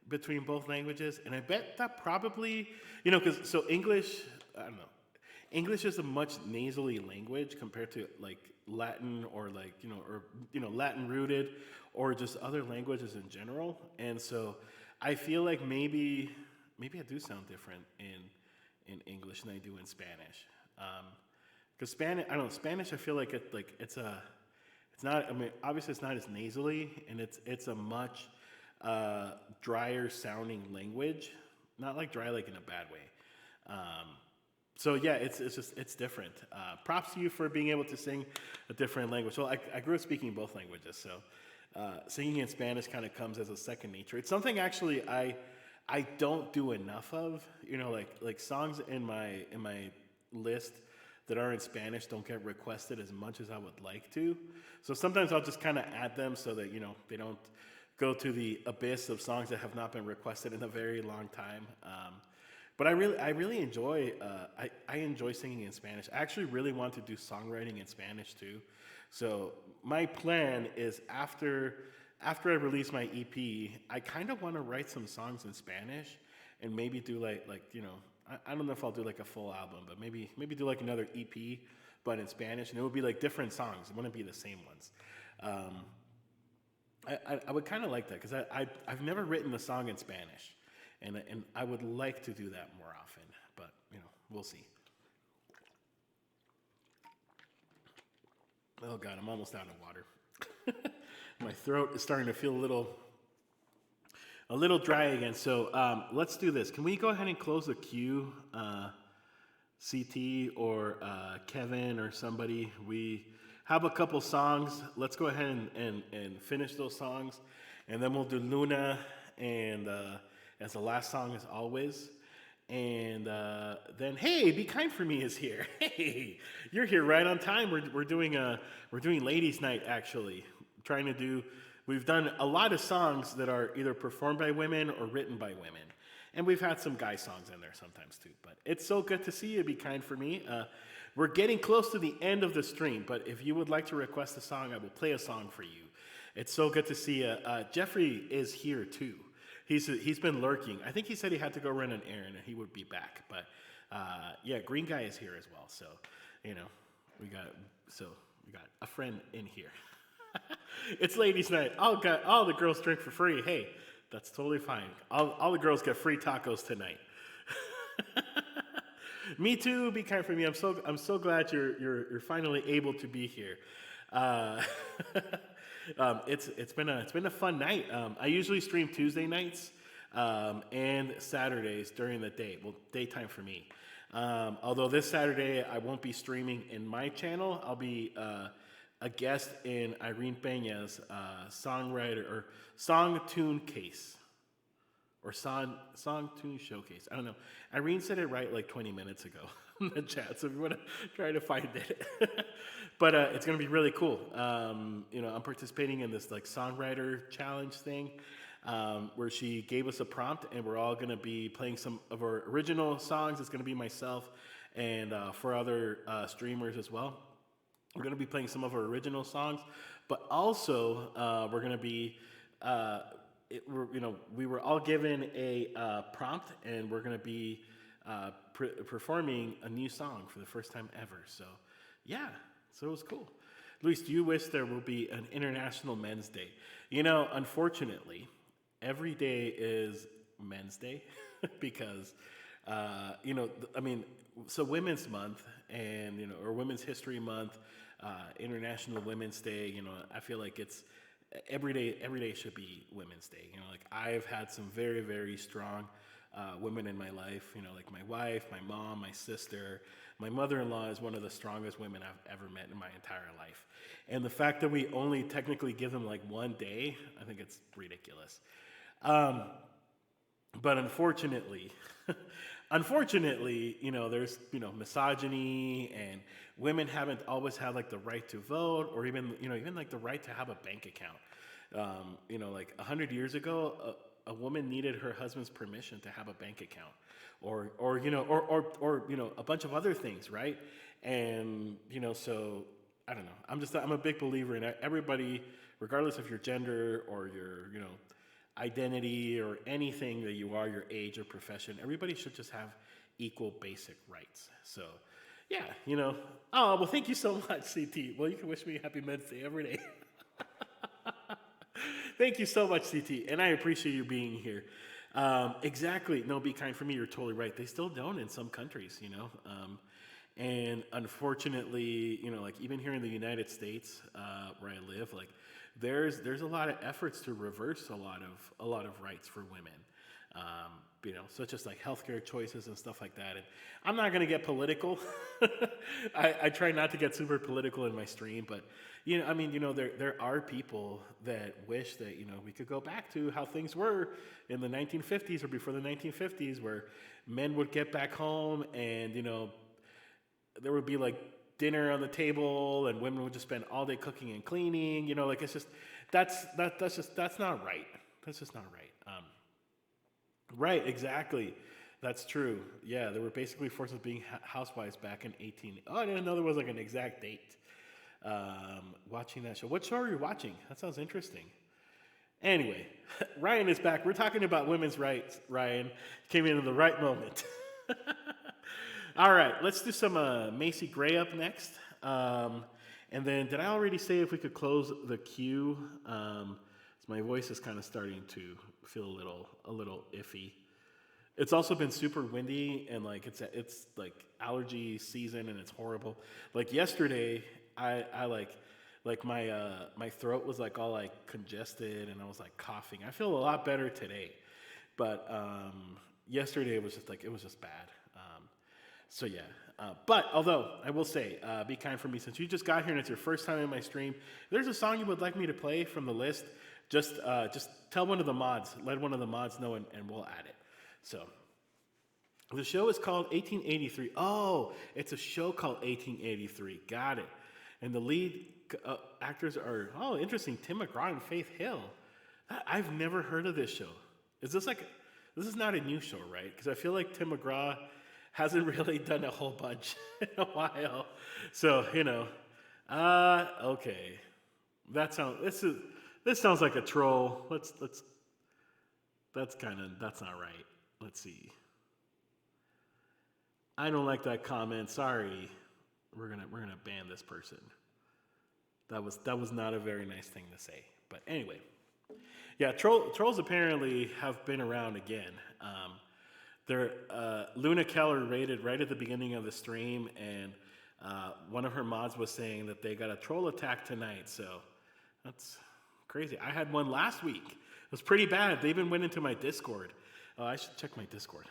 between both languages, and I bet that probably, English, I don't know. English is a much nasally language compared to like Latin or like Latin rooted, or just other languages in general. And so I feel like maybe I do sound different in English than I do in Spanish. Because Spanish, I don't know, Spanish. I feel like it's not. I mean, obviously it's not as nasally, and it's a much drier sounding language. Not like dry, like in a bad way. So yeah, it's different. Props to you for being able to sing a different language. Well, I grew up speaking both languages, so singing in Spanish kind of comes as a second nature. It's something actually I don't do enough of. Like songs in my list that are in Spanish don't get requested as much as I would like to. So sometimes I'll just kind of add them so that they don't go to the abyss of songs that have not been requested in a very long time. But I really enjoy I enjoy singing in Spanish. I actually really want to do songwriting in Spanish too. So my plan is after I release my EP, I kind of want to write some songs in Spanish and maybe do like I don't know if I'll do like a full album, but maybe do like another EP but in Spanish, and it would be like different songs. It wouldn't be the same ones. I would kind of like that because I've never written a song in Spanish. And I would like to do that more often, but we'll see. Oh God, I'm almost out of water. My throat is starting to feel a little dry again. So let's do this. Can we go ahead and close the queue, CT or Kevin or somebody? We have a couple songs. Let's go ahead and finish those songs, and then we'll do Luna and. As the last song as always. And then, hey, Be Kind For Me is here. Hey, you're here right on time. We're doing Ladies Night, actually. We've done a lot of songs that are either performed by women or written by women. And we've had some guy songs in there sometimes too. But it's so good to see you, Be Kind For Me. We're getting close to the end of the stream, but if you would like to request a song, I will play a song for you. It's so good to see you. Jeffrey is here too. He's been lurking. I think he said he had to go run an errand and he would be back. But yeah, Green Guy is here as well. So we got a friend in here. It's ladies' night. All the girls drink for free. Hey, that's totally fine. All the girls get free tacos tonight. Me too. Be kind for me. I'm so glad you're finally able to be here. It's been a fun night. I usually stream Tuesday nights and Saturdays during the day. Well, daytime for me. Although this Saturday I won't be streaming in my channel. I'll be a guest in Irene Peña's songwriter or song tune case or song tune showcase. I don't know. Irene said it right like 20 minutes ago in the chat, so if you want to try to find it. But it's going to be really cool. I'm participating in this like songwriter challenge thing where she gave us a prompt, and we're all going to be playing some of her original songs. It's going to be myself and for other streamers as well. We're going to be playing some of her original songs, but also we're going to be we were all given a prompt, and we're going to be performing a new song for the first time ever. So yeah. So it was cool. Luis, do you wish there will be an International Men's Day? Unfortunately, every day is Men's Day because, so Women's Month and, or Women's History Month, International Women's Day, I feel like it's every day should be Women's Day. I've had some very, very strong women in my life, like my wife, my mom, my sister. My mother-in-law is one of the strongest women I've ever met in my entire life. And the fact that we only technically give them like one day, I think it's ridiculous. But unfortunately, there's, misogyny, and women haven't always had like the right to vote, or even like the right to have a bank account. Like 100 years ago, a woman needed her husband's permission to have a bank account, or a bunch of other things, right? And so I don't know. I'm a big believer in everybody, regardless of your gender or your identity or anything that you are, your age or profession. Everybody should just have equal basic rights. So Yeah, you know. Oh, well, thank you so much, CT. Well, you can wish me Happy Men's Day every day. Thank you so much, CT, and I appreciate you being here. Exactly. No, be kind for me. You're totally right. They still don't in some countries, you know. And unfortunately, you know, like even here in the United States, where I live, like there's a lot of efforts to reverse a lot of rights for women. You know, such as like healthcare choices and stuff like that. And I'm not going to get political. I try not to get super political in my stream, but you know, I mean, you know, there are people that wish that you know we could go back to how things were in the 1950s or before the 1950s, where men would get back home and you know there would be like dinner on the table and women would just spend all day cooking and cleaning. You know, like it's just that's not right. That's just not right. Right, exactly. That's true. Yeah, there were basically forces being housewives back in 18. Oh, I didn't know there was like an exact date. Watching that show. What show are you watching? That sounds interesting. Anyway, Ryan is back. We're talking about women's rights. Ryan came in at the right moment. All right, let's do some Macy Gray up next. And then, did I already say if we could close the queue? My voice is kind of starting to feel a little iffy. It's also been super windy and like it's like allergy season and it's horrible. Like yesterday, I like my throat was like all like congested and I was like coughing. I feel a lot better today, but yesterday it was just bad. So yeah, but although I will say, be kind for me since you just got here and it's your first time in my stream. If there's a song you would like me to play from the list. Just tell one of the mods, let one of the mods know, and we'll add it. So, the show is called 1883. Oh, it's a show called 1883. Got it. And the lead actors are, oh, interesting, Tim McGraw and Faith Hill. I've never heard of this show. This is not a new show, right? Because I feel like Tim McGraw hasn't really done a whole bunch in a while. So, you know, okay. This sounds like a troll. That's not right. Let's see. I don't like that comment. Sorry. We're gonna ban this person. That was not a very nice thing to say. But anyway. Yeah, trolls apparently have been around again. Luna Keller rated right at the beginning of the stream, and one of her mods was saying that they got a troll attack tonight, so that's crazy. I had one last week. It was pretty bad. They even went into my Discord. Oh, I should check my Discord.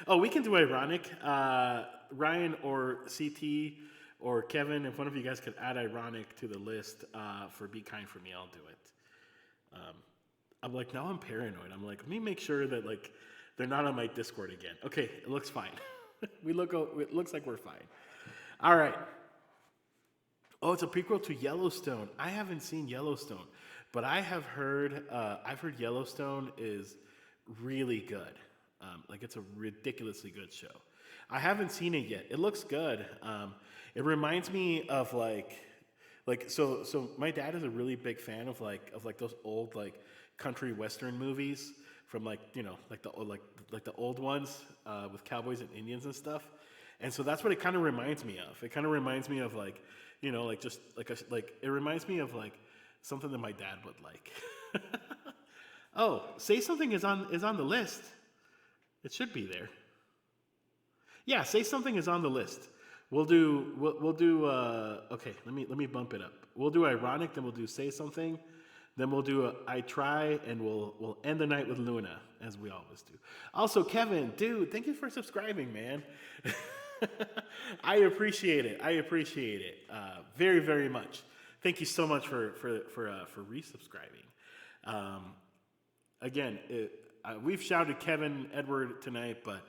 Oh, we can do ironic. Ryan or CT or Kevin, if one of you guys could add ironic to the list for Be Kind for Me, I'll do it. I'm like, now I'm paranoid. I'm like, let me make sure that like they're not on my Discord again. Okay, it looks fine. It looks like we're fine. All right. Oh, it's a prequel to Yellowstone. I haven't seen Yellowstone, but I've heard Yellowstone is really good. Like it's a ridiculously good show. I haven't seen it yet. It looks good. It reminds me of so my dad is a really big fan of those old like country western movies from like the old ones with cowboys and Indians and stuff. And so that's what it kind of reminds me of. It kind of reminds me of like, you know, like just it reminds me of like something that my dad would like. Oh, Say Something is on the list. It should be there. Yeah, Say Something is on the list. We'll do okay, let me bump it up. We'll do ironic, then we'll do Say Something, then we'll do I Try, and we'll end the night with Luna, as we always do. Also, Kevin, dude, thank you for subscribing, man. I appreciate it. Very, very much. Thank you so much for resubscribing. Again, we've shouted Kevin Edward tonight, but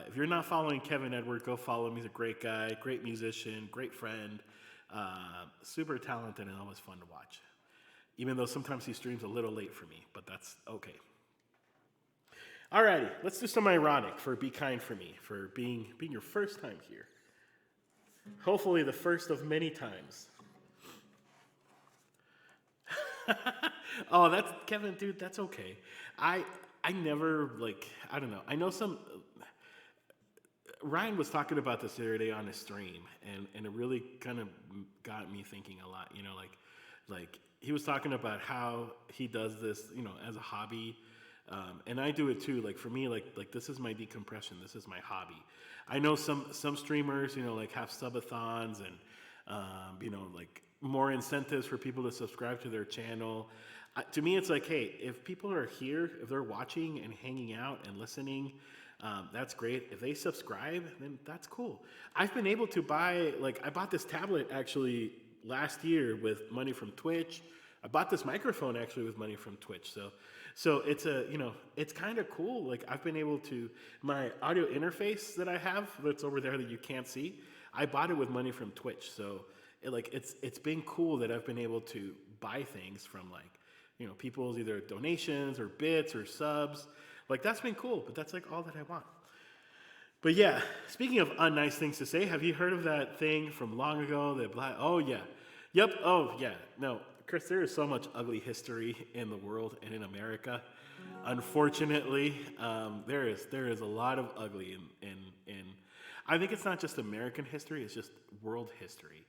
if you're not following Kevin Edward, go follow him. He's a great guy, great musician, great friend, super talented, and always fun to watch. Even though sometimes he streams a little late for me, but that's okay. Alrighty, let's do some ironic for Be Kind for Me, for being your first time here. Hopefully the first of many times. Oh, that's Kevin, dude, that's okay. I never I don't know. I know some Ryan was talking about this the other day on his stream, and it really kind of got me thinking a lot. Like he was talking about how he does this, as a hobby, and I do it too. Like for me, like this is my decompression. This is my hobby. I know some streamers, like have subathons and like more incentives for people to subscribe to their channel. To me, it's like, hey, if people are here, if they're watching and hanging out and listening, that's great. If they subscribe, then that's cool. I've been able to I bought this tablet actually last year with money from Twitch. I bought this microphone actually with money from Twitch. So it's it's kind of cool. Like I've been able to, my audio interface that I have that's over there that you can't see, I bought it with money from Twitch. So it's been cool that I've been able to buy things from people's either donations or bits or subs. Like that's been cool, but that's like all that I want. But yeah, speaking of unnice things to say, have you heard of that thing from long ago oh yeah. Yep. Oh yeah. No, Chris, there is so much ugly history in the world and in America. Unfortunately, there is a lot of ugly in I think it's not just American history, it's just world history.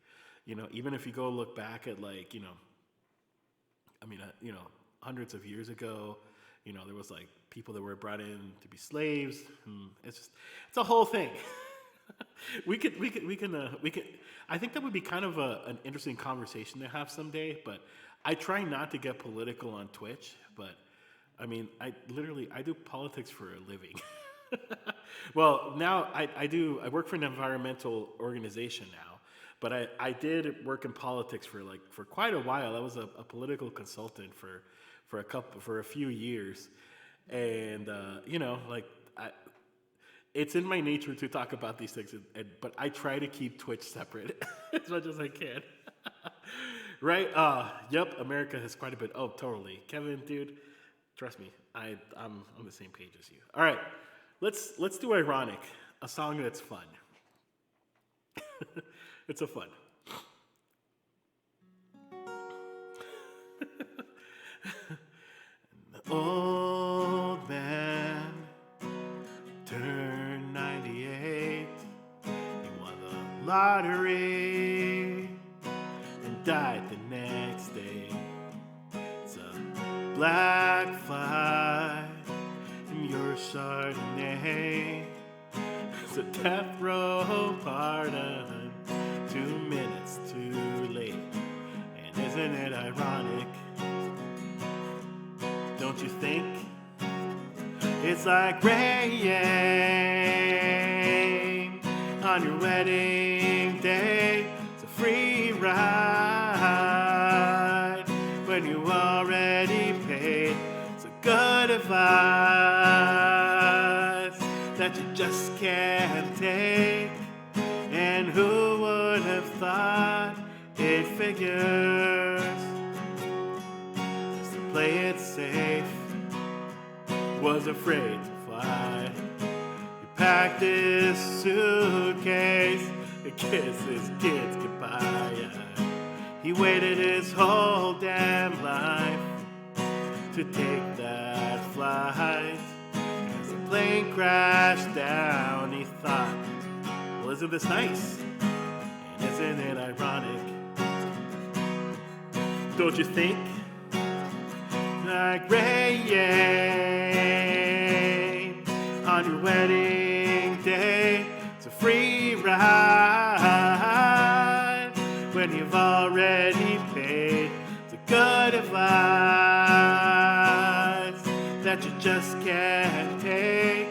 Even if you go look back at hundreds of years ago, there was people that were brought in to be slaves. It's a whole thing. we can. I think that would be kind of an interesting conversation to have someday. But I try not to get political on Twitch. But I do politics for a living. Well, now I work for an environmental organization now. But I did work in politics for quite a while. I was a political consultant for a few years, and it's in my nature to talk about these things, but I try to keep Twitch separate as much as I can. Right? Yep. America has quite a bit. Oh, totally, Kevin, dude. Trust me, I'm on the same page as you. All right, let's do ironic, a song that's fun. It's a fun. The old man turned 98. He won the lottery and died the next day. It's a black fly in your Chardonnay. It's a death row pardon, 2 minutes too late. And isn't it ironic? Don't you think? It's like rain on your wedding day. It's a free ride when you already paid. It's a good advice that you just can't take. And who would have thought it figures? Just to play it safe, was afraid to fly. He packed his suitcase and kissed his kids goodbye. He waited his whole damn life to take that flight. As the plane crashed down, he thought, well, isn't this nice? And isn't it ironic? Don't you think? Like rain on your wedding day. It's a free ride when you've already paid. It's a good advice that you just can't take.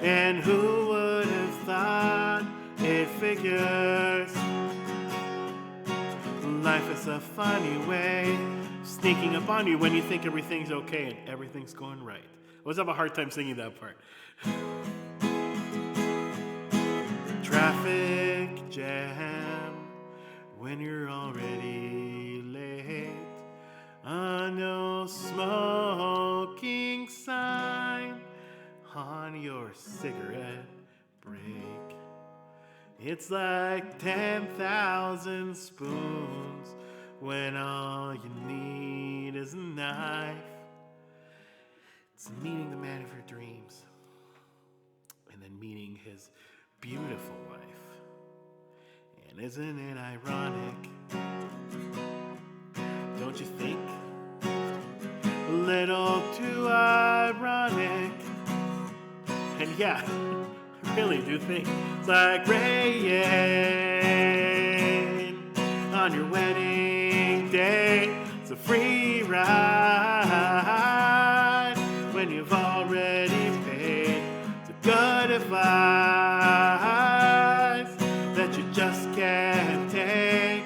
And who would have thought it figures? Life is a funny way, sneaking up on you when you think everything's okay and everything's going right. I always have a hard time singing that part. Traffic jam when you're already late. A no smoking sign on your cigarette break. It's like 10,000 spoons when all you need is a knife. It's meeting the man of your dreams and then meeting his beautiful life. And isn't it ironic? Don't you think? A little too ironic. And yeah, I really do think it's like rain on your wedding day. It's a free ride when you've already paid. It's a good advice that you just can't take.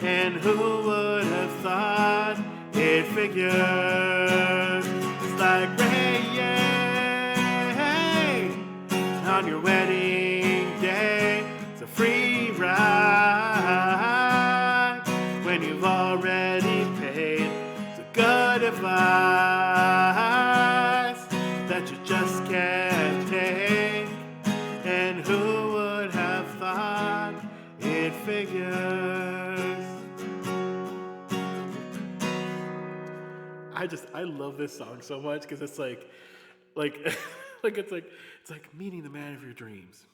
And who would have thought it figures? It's like rain on your wedding day. It's a free ride when you've already paid. It's a good advice that you just can't take. And who would have thought it figures? I love this song so much because it's like it's like meeting the man of your dreams.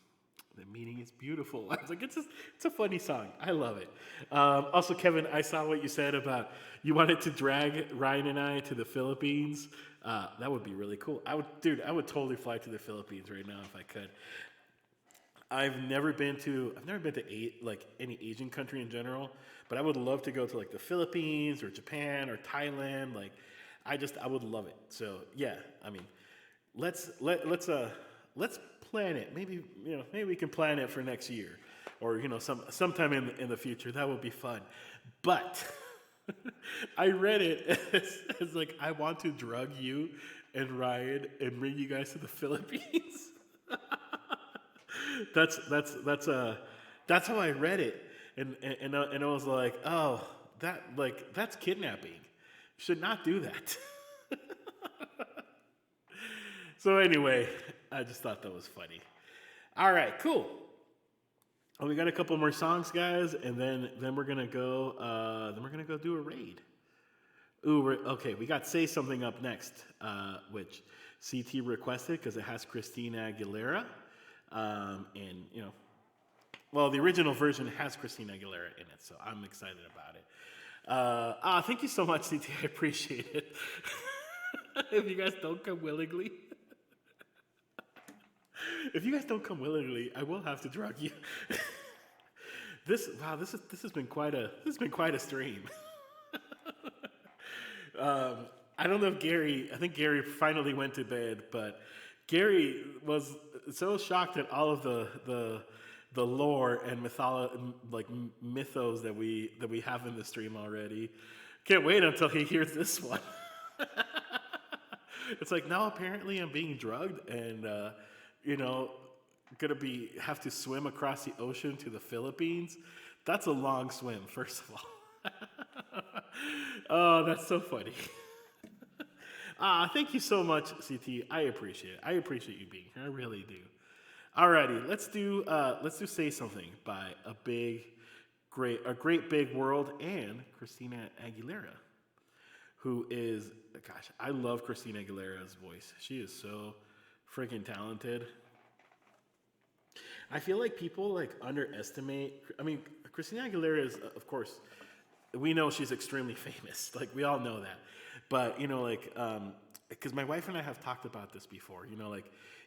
The meeting is beautiful. I was like, it's a funny song. I love it. Also, Kevin, I saw what you said about you wanted to drag Ryan and I to the Philippines. That would be really cool. I would totally fly to the Philippines right now if I could. I've never been to any Asian country in general, but I would love to go to like the Philippines or Japan or Thailand. Like, I would love it. So yeah, I mean, let's plan it. Maybe we can plan it for next year, or sometime in the future. That would be fun. But I read it as like, I want to drug you and Ryan and bring you guys to the Philippines. That's how I read it, and I was like, oh, that's kidnapping. Should not do that. So anyway, I just thought that was funny. All right, cool. We got a couple more songs, guys, and then we're gonna go. Then we're gonna go do a raid. Ooh, okay. We got "Say Something" up next, which CT requested because it has Christina Aguilera, and the original version has Christina Aguilera in it, so I'm excited about it. Thank you so much, CT. I appreciate it. If you guys don't come willingly. If you guys don't come willingly, I will have to drug you. This has been quite a stream. I don't know if I think Gary finally went to bed, but Gary was so shocked at all of the lore and mythos that we have in the stream already. Can't wait until he hears this one. It's like, now apparently I'm being drugged and gonna have to swim across the ocean to the Philippines. That's a long swim, first of all. Oh, that's so funny. Thank you so much, CT. I appreciate it. I appreciate you being here. I really do. Alrighty, let's do "Say Something" by a great big world and Christina Aguilera, who is, gosh, I love Christina Aguilera's voice. She is so freaking talented. I feel like people underestimate. I mean, Christina Aguilera is, of course, we know she's extremely famous. Like, we all know that. But because my wife and I have talked about this before.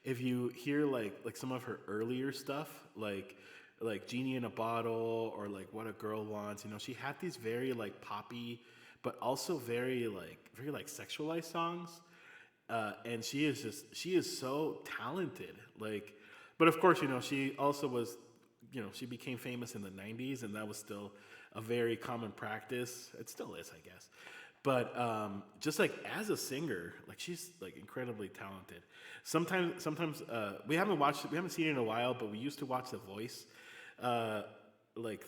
If you hear like some of her earlier stuff, like "Genie in a Bottle" or like "What a Girl Wants," she had these very poppy, but also very sexualized songs. And she is so talented. But of course, she also was, she became famous in the 90s, and that was still a very common practice. It still is, I guess. But just as a singer, she's incredibly talented. Sometimes we haven't seen it in a while, but we used to watch The Voice, the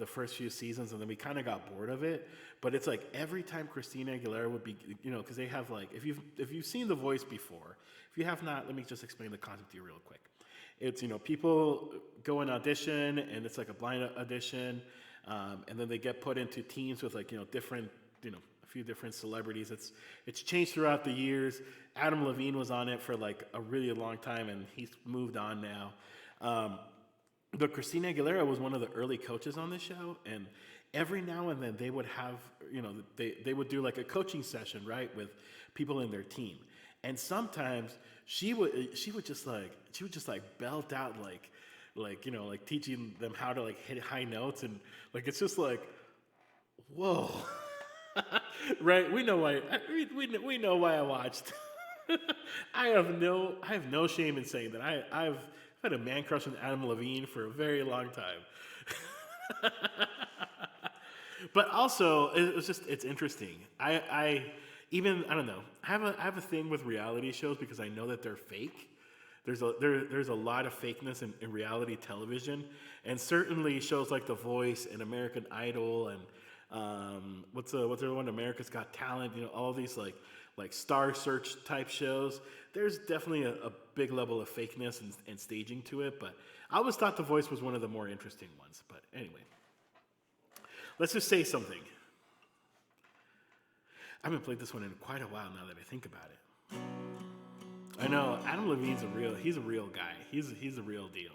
first few seasons, and then we kind of got bored of it. But it's every time Christina Aguilera would be, because they have if you've seen The Voice before, if you have not, let me just explain the concept to you real quick. It's people go and audition, and it's a blind audition, and then they get put into teams with different a few different celebrities. It's changed throughout the years. Adam Levine was on it for a really long time, and he's moved on now. But Christina Aguilera was one of the early coaches on this show, and every now and then they would have, they would do like a coaching session, right, with people in their team, and sometimes she would just like belt out like teaching them how to like hit high notes, and like it's just like, whoa, right? We know why. We know why I watched. I have no shame in saying that I've had a man crush on Adam Levine for a very long time. But also, it's interesting. I don't know. I have a thing with reality shows because I know that they're fake. There's a lot of fakeness in reality television, and certainly shows like The Voice and American Idol and what's the other one? America's Got Talent. All these like Star Search type shows. There's definitely a big level of fakeness and staging to it, but I always thought The Voice was one of the more interesting ones. But anyway, let's just say something. I haven't played this one in quite a while now that I think about it. I know Adam Levine's he's a real guy. He's a real deal.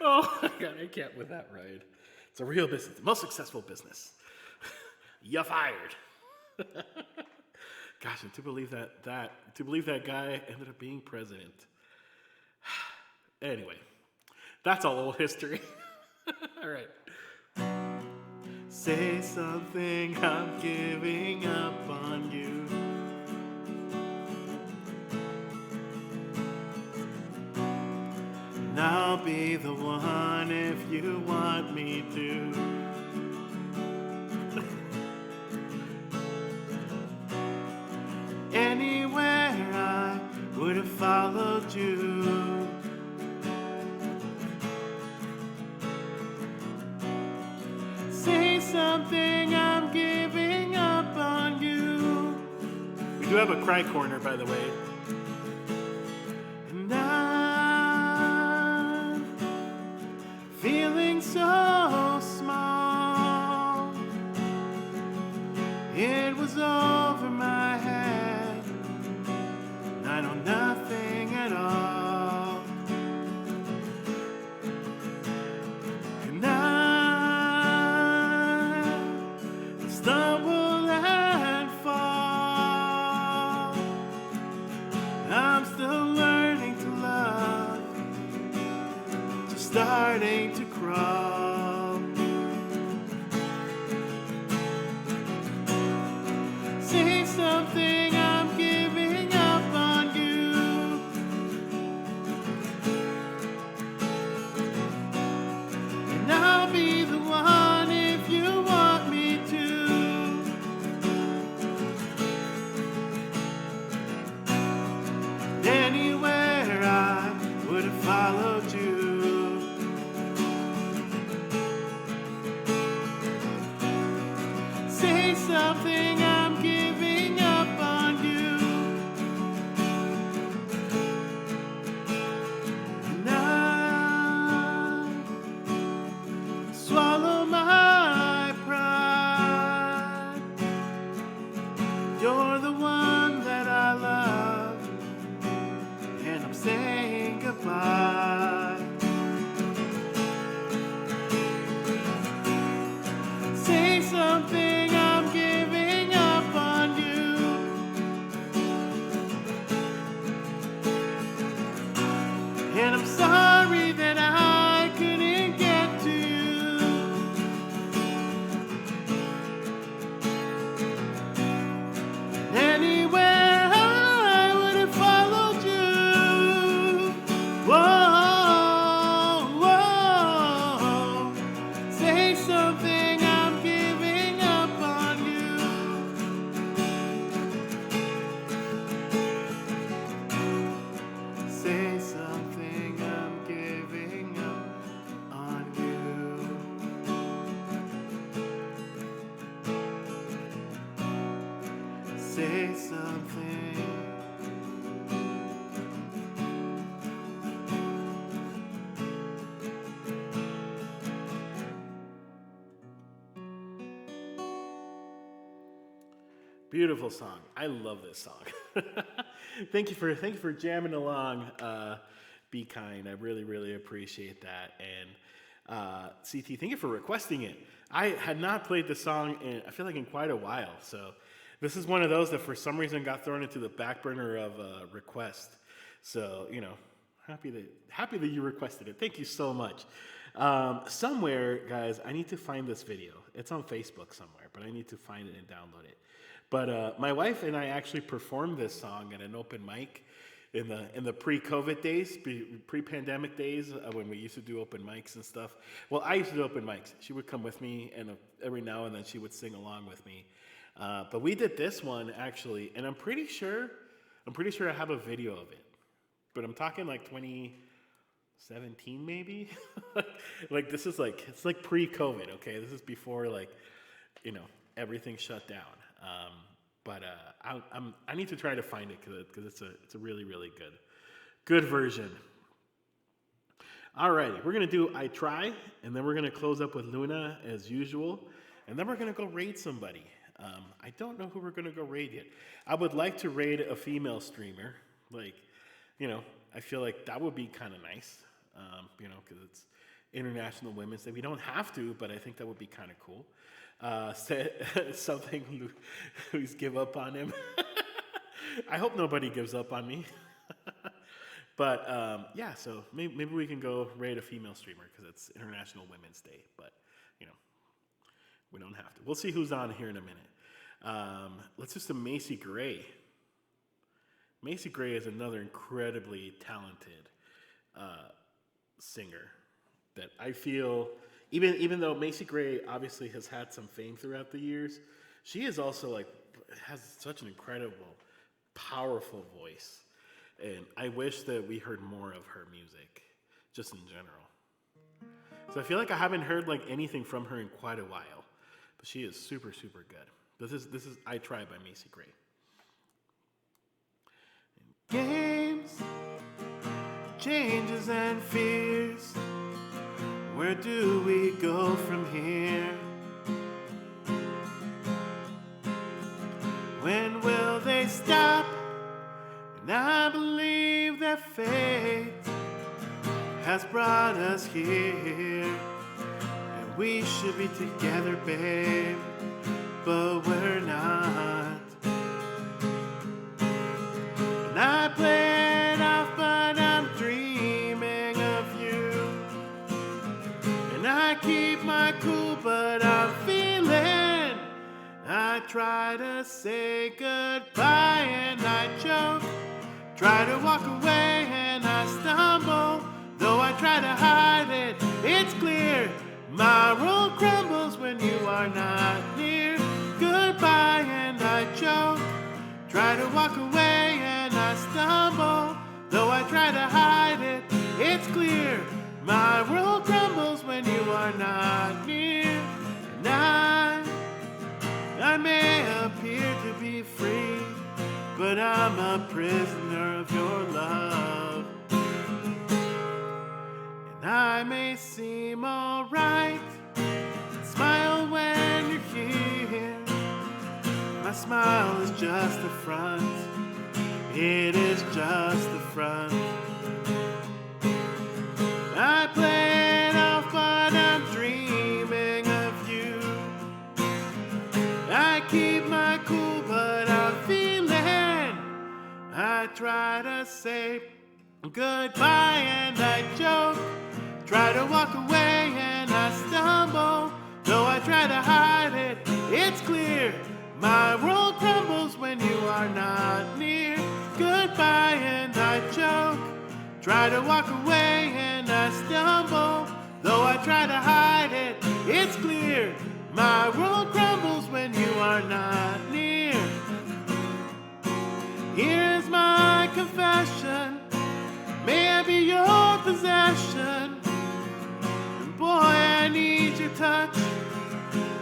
Oh my God, I can't with that ride. It's a real business, the most successful business. You're fired. Gosh, and to believe that guy ended up being president. Anyway, that's all old history. All right. Say something, I'm giving up on you. And I'll be the one if you want me to. Anywhere I would have followed you. Say something, I'm giving up on you. We do have a cry corner, by the way. And I'm feeling so small. It was over my head. I know nothing at all. And I stumble and fall. I'm still learning to love, just starting to crawl. Say something, I'm giving up on you. And I'll be the one if you want me to. Anywhere I would have followed you. Say something, I'm giving up on you. And I swallow my pride. You're the one that I love, and I'm saying goodbye. Say something, I'm giving up on you. And I'm sorry that I couldn't get to you. Anywhere I would have followed you. Whoa, whoa. Say something, I'm giving up on you. Say something, I'm giving up on you. Say something. Beautiful song. I love this song. Thank you for jamming along. Be kind. I really, really appreciate that. And CT, thank you for requesting it. I had not played the song in quite a while. So this is one of those that for some reason got thrown into the back burner of request. So, happy that you requested it. Thank you so much. Somewhere, guys, I need to find this video. It's on Facebook somewhere, but I need to find it and download it. But my wife and I actually performed this song at an open mic in the pre-COVID days, pre-pandemic days, when we used to do open mics and stuff. Well, I used to do open mics. She would come with me, and every now and then she would sing along with me. But we did this one actually, and I'm pretty sure I have a video of it. But I'm talking like 2017 maybe. Like this is it's like pre-COVID. Okay, this is before everything shut down. But I need to try to find it because it's a really, really good version. Alrighty, we're gonna do I Try, and then we're gonna close up with Luna as usual, and then we're gonna go raid somebody. I don't know who we're gonna go raid yet. I would like to raid a female streamer, I feel like that would be kind of nice, because it's International Women's Day. We don't have to, but I think that would be kind of cool. Something who's give up on him. I hope nobody gives up on me. But so maybe we can go raid a female streamer because it's International Women's Day. But we don't have to. We'll see who's on here in a minute. Let's do some Macy Gray. Macy Gray is another incredibly talented singer that I feel, even though Macy Gray obviously has had some fame throughout the years, she is also has such an incredible, powerful voice. And I wish that we heard more of her music, just in general. So I feel like I haven't heard anything from her in quite a while, but she is super, super good. This is I Try by Macy Gray. Games, changes and fears. Where do we go from here? When will they stop? And I believe that fate has brought us here. And we should be together, babe, but we're not. And I play it off, but I'm dreaming of you. And I keep my cool, but I'm feeling. I try to say goodbye and I choke. Try to walk away and I stumble. Though I try to hide it, it's clear. My world crumbles when you are not near. Goodbye and I choke. Try to walk away and I stumble. Though I try to hide it, it's clear. My world crumbles when you are not near. And I may appear to be free, but I'm a prisoner of your love. And I may seem alright, smile when you're here. My smile is just a front, it is just a front. I play it off, but I'm dreaming of you. I keep my cool, but I'm feeling. I try to say goodbye and I joke. Try to walk away and I stumble. Though I try to hide it, it's clear. My world crumbles when you are not near. Goodbye and I choke. Try to walk away and I stumble. Though I try to hide it, it's clear. My world crumbles when you are not near. Here's my confession. May I be your possession. And boy, I need your touch.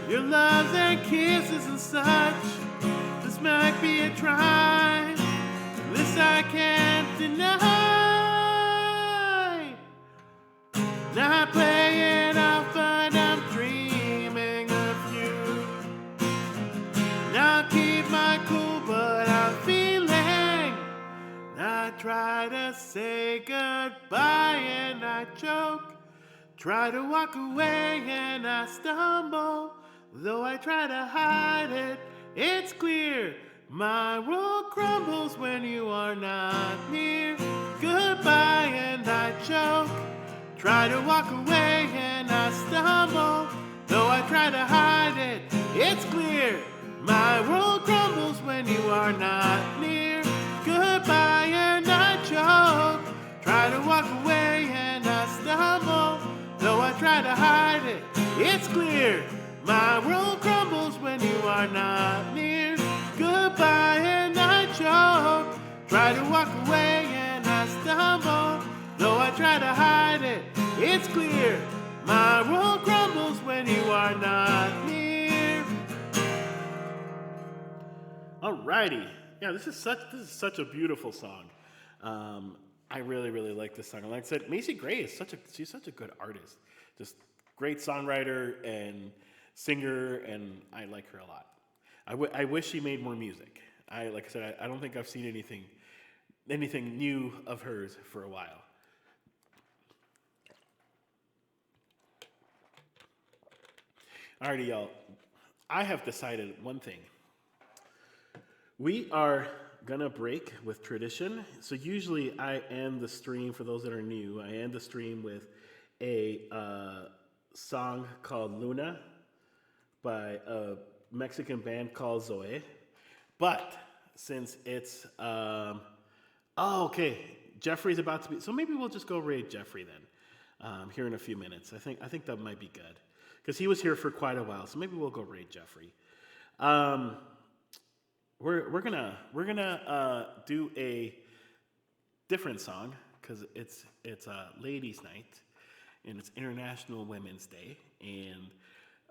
Your loves and kisses and such. This might be a try. This I can't deny. Now I play it off, but I'm dreaming of you. Now I keep my try to say goodbye and I choke. Try to walk away and I stumble. Though I try to hide it, it's clear. My world crumbles when you are not near. Goodbye and I choke. Try to walk away and I stumble. Though I try to hide it, it's clear. My world crumbles when you are not near. Goodbye and I choke. Try to walk away and I stumble. Though I try to hide it, it's clear. My world crumbles when you are not near. Goodbye and I choke. Try to walk away and I stumble. Though I try to hide it, it's clear. My world crumbles when you are not near. Alrighty. Yeah, this is such a beautiful song. I really, really like this song. And like I said, Macy Gray is she's such a good artist. Just great songwriter and singer, and I like her a lot. I wish she made more music. Like I said, I don't think I've seen anything new of hers for a while. Alrighty, y'all. I have decided one thing. We are gonna break with tradition. So usually I end the stream, for those that are new, I end the stream with a song called Luna by a Mexican band called Zoe. But since it's okay, Jeffrey's about to be, so maybe we'll just go raid Jeffrey then here in a few minutes. I think that might be good because he was here for quite a while. So maybe we'll go raid Jeffrey. We're gonna do a different song because it's Ladies' Night and it's International Women's Day, and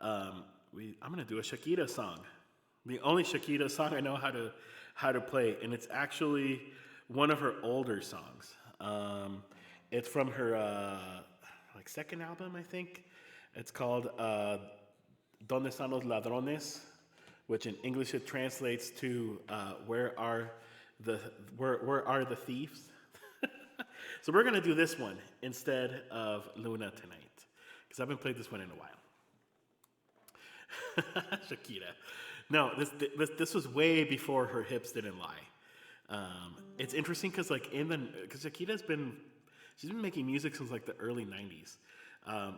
I'm gonna do a Shakira song, the only Shakira song I know how to play, and it's actually one of her older songs. It's from her second album, I think. It's called "Donde Están los Ladrones," which in English it translates to "Where are the thieves?" So we're gonna do this one instead of Luna tonight because I haven't played this one in a while. Shakira. No, this was way before her hips didn't lie. It's interesting because because Shakira's been making music since the early '90s,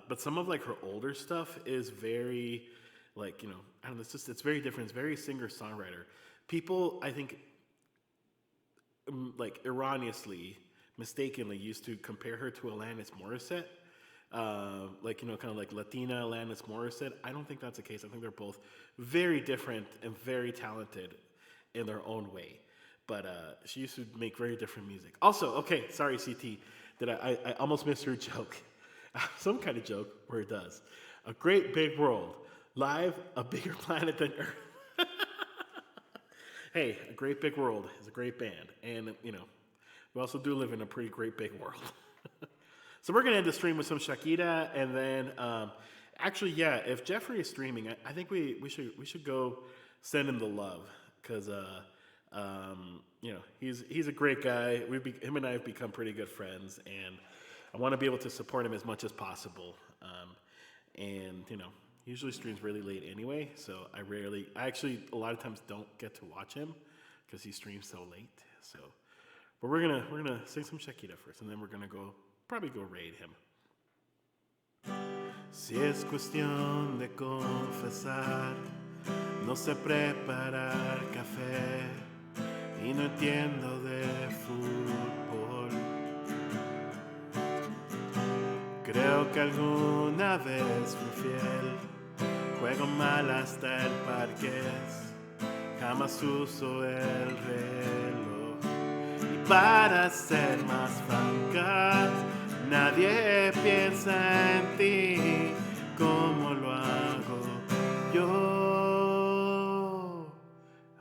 but some of her older stuff is very I don't know. It's very different. It's very singer-songwriter. People, I think, erroneously, mistakenly used to compare her to Alanis Morissette. Kind of like Latina Alanis Morissette. I don't think that's the case. I think they're both very different and very talented in their own way. But she used to make very different music. Also, okay, sorry, CT, that I almost missed her joke. Some kind of joke where it does. A great big world. Live, a bigger planet than Earth. Hey, A Great Big World is a great band. And, we also do live in a pretty great big world. So we're going to end the stream with some Shakira. And then, if Jeffrey is streaming, I think we should go send him the love. Because, he's a great guy. Him and I have become pretty good friends. And I want to be able to support him as much as possible. Usually streams really late anyway, so I actually a lot of times don't get to watch him because he streams so late. So, but we're gonna sing some Shakira first, and then we're gonna probably go raid him. Si es cuestión de confesar, no sé preparar café y no entiendo de fútbol. Creo que alguna vez fui fiel. Juego mal hasta el parqués, jamás uso el reloj. Y para ser más francas, nadie piensa en ti como lo hago yo,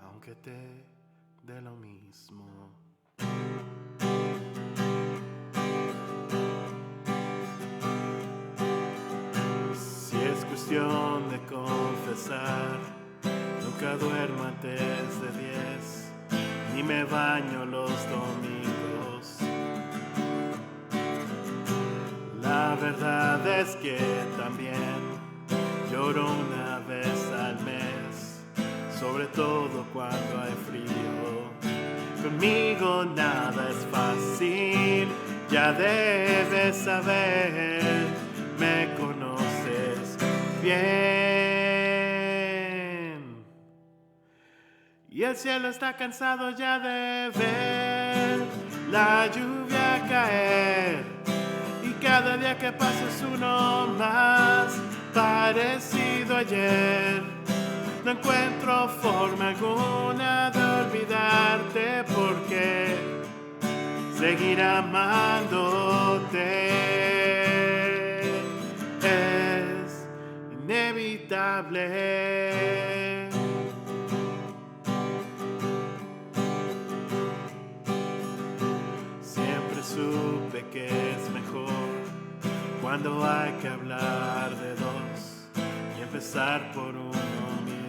aunque te dé lo mismo. De confesar, nunca duermo antes de 10, ni me baño los domingos. verdad es que también lloro una vez al mes, sobre todo cuando hay frío. Conmigo nada es fácil, ya debes saber, me conoces bien. Y el cielo está cansado ya de ver la lluvia caer, y cada día que pasa es uno más parecido a ayer. No encuentro forma alguna de olvidarte, porque seguir amándote es inevitable. Siempre supe que es mejor cuando hay que hablar de dos y empezar por uno mismo.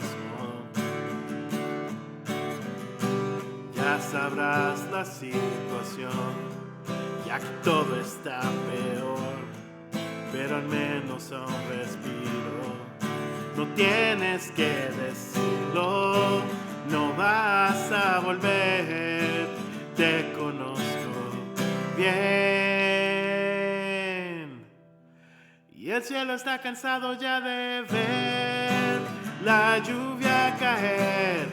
Ya sabrás la situación, ya que todo está peor, pero al menos a un respiro. No tienes que decirlo, no vas a volver, te conozco bien. Y el cielo está cansado ya de ver la lluvia caer,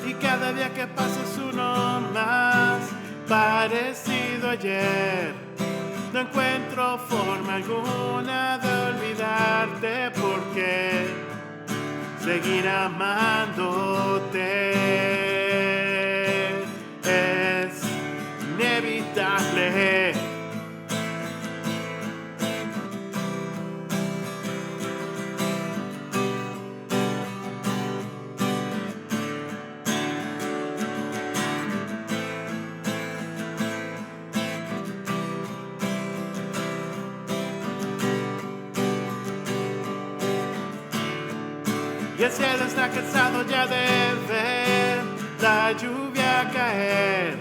y cada día que pasa es uno más parecido a ayer. No encuentro forma alguna de olvidarte, porque seguir amándote es inevitable. Y el cielo está cansado ya de ver la lluvia caer,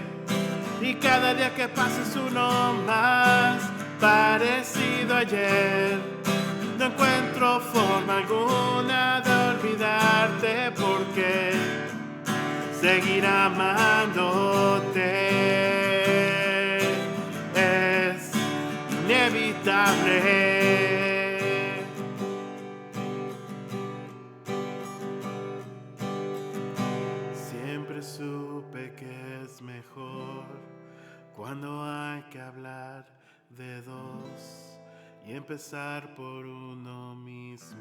y cada día que pasa es uno más parecido a ayer. No encuentro forma alguna de olvidarte, porque seguir amándote es inevitable. Supe que es mejor cuando hay que hablar de dos y empezar por uno mismo.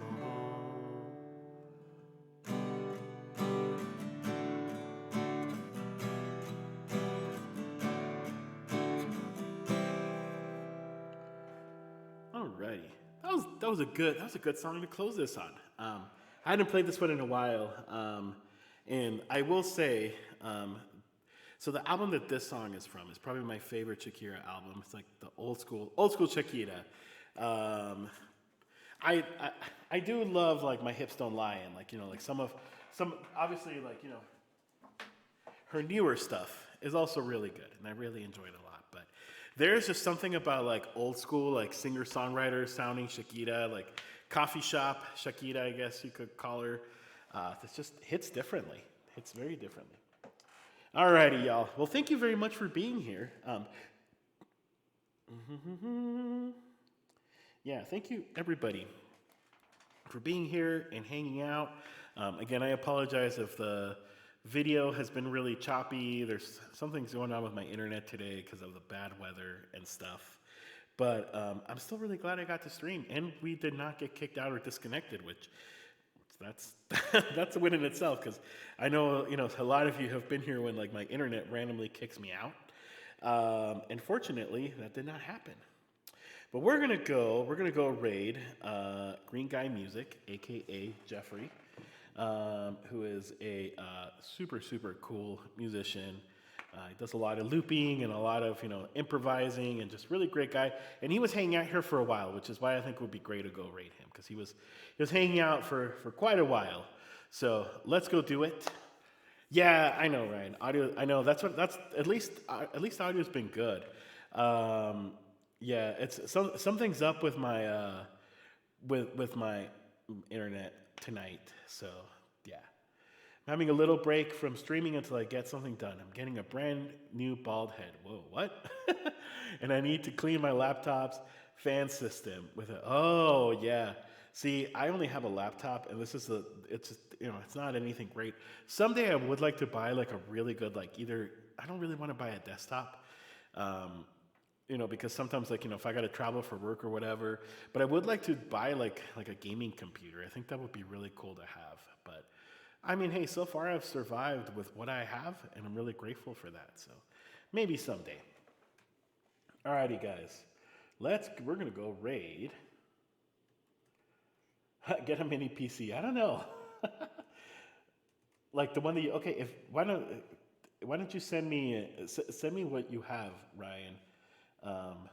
Alrighty, that was a good song to close this on. I hadn't played this one in a while. And I will say, so the album that this song is from is probably my favorite Shakira album. It's like the old school Shakira. I do love like My Hips Don't Lie, and like like some obviously like her newer stuff is also really good, and I really enjoy it a lot. But there's just something about like old school like singer songwriter sounding Shakira, like coffee shop Shakira, I guess you could call her. That just hits differently. Hits very differently. Alrighty, y'all. Well, thank you very much for being here. Yeah, thank you, everybody, for being here and hanging out. Again, I apologize if the video has been really choppy. There's something's going on with my internet today because of the bad weather and stuff. But I'm still really glad I got to stream, and we did not get kicked out or disconnected, which that's a win in itself, because I know a lot of you have been here when like my internet randomly kicks me out. And fortunately, that did not happen. But we're gonna go raid Green Guy Music, aka Jeffrey, who is a super cool musician. He does a lot of looping and a lot of improvising, and just really great guy. And he was hanging out here for a while, which is why I think it would be great to go raid him, because he was hanging out for quite a while. So let's go do it. Yeah, I know, Ryan. Audio, I know. That's at least audio's been good. Yeah, it's something's up with my with my internet tonight. So yeah, I'm having a little break from streaming until I get something done. I'm getting a brand new bald head. Whoa, what? And I need to clean my laptop's fan system with a. Oh yeah. See, I only have a laptop, and this is the. It's it's not anything great. Someday I would like to buy like a really good like either. I don't really want to buy a desktop. Um, because sometimes like if I got to travel for work or whatever, but I would like to buy like a gaming computer. I think that would be really cool to have. But I mean, hey, so far I've survived with what I have, and I'm really grateful for that. So maybe someday. Alrighty, guys, we're gonna go raid. Get a mini PC. I don't know, like the one that okay. If why don't you send me what you have, Ryan? Um,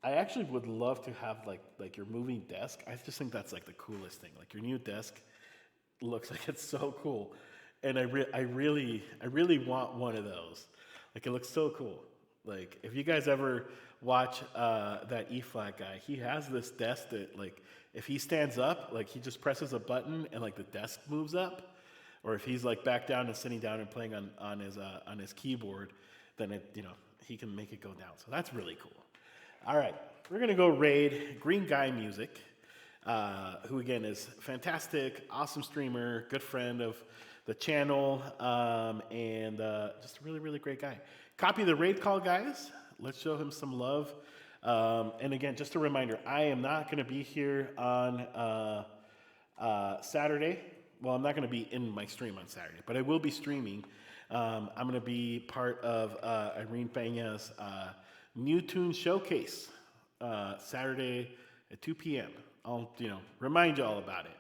I actually would love to have like your moving desk. I just think that's like the coolest thing. Like your new desk looks like it's so cool, and I really want one of those. Like it looks so cool. Like if you guys ever watch that E flat guy, he has this desk that like if he stands up, like he just presses a button and like the desk moves up. Or if he's like back down and sitting down and playing on his keyboard, then he can make it go down. So that's really cool. All right, we're gonna go raid Green Guy Music, who again is fantastic, awesome streamer, good friend of the channel, and just a really really great guy. Copy the raid call, guys. Let's show him some love. And again, just a reminder, I am not gonna be here on Saturday. Well, I'm not going to be in my stream on Saturday, but I will be streaming. I'm going to be part of Irene Peña's new tune showcase Saturday at 2 p.m. I'll remind you all about it.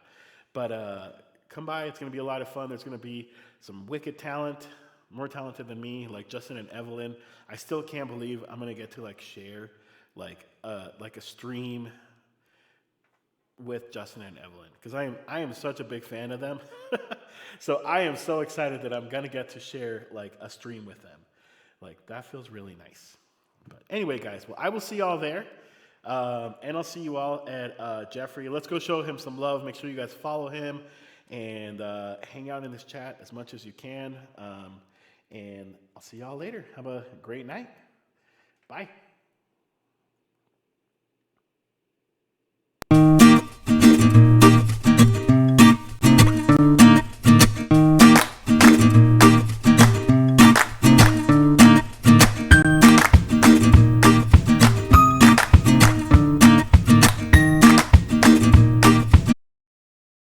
But come by; it's going to be a lot of fun. There's going to be some wicked talent, more talented than me, like Justin and Evelyn. I still can't believe I'm going to get to like share like a stream with Justin and Evelyn because I am such a big fan of them. So I am so excited that I'm gonna get to share like a stream with them. Like that feels really nice. But anyway, guys, well I will see y'all there, and I'll see you all at Jeffrey. Let's go show him some love. Make sure you guys follow him and hang out in this chat as much as you can. And I'll see y'all later. Have a great night. Bye.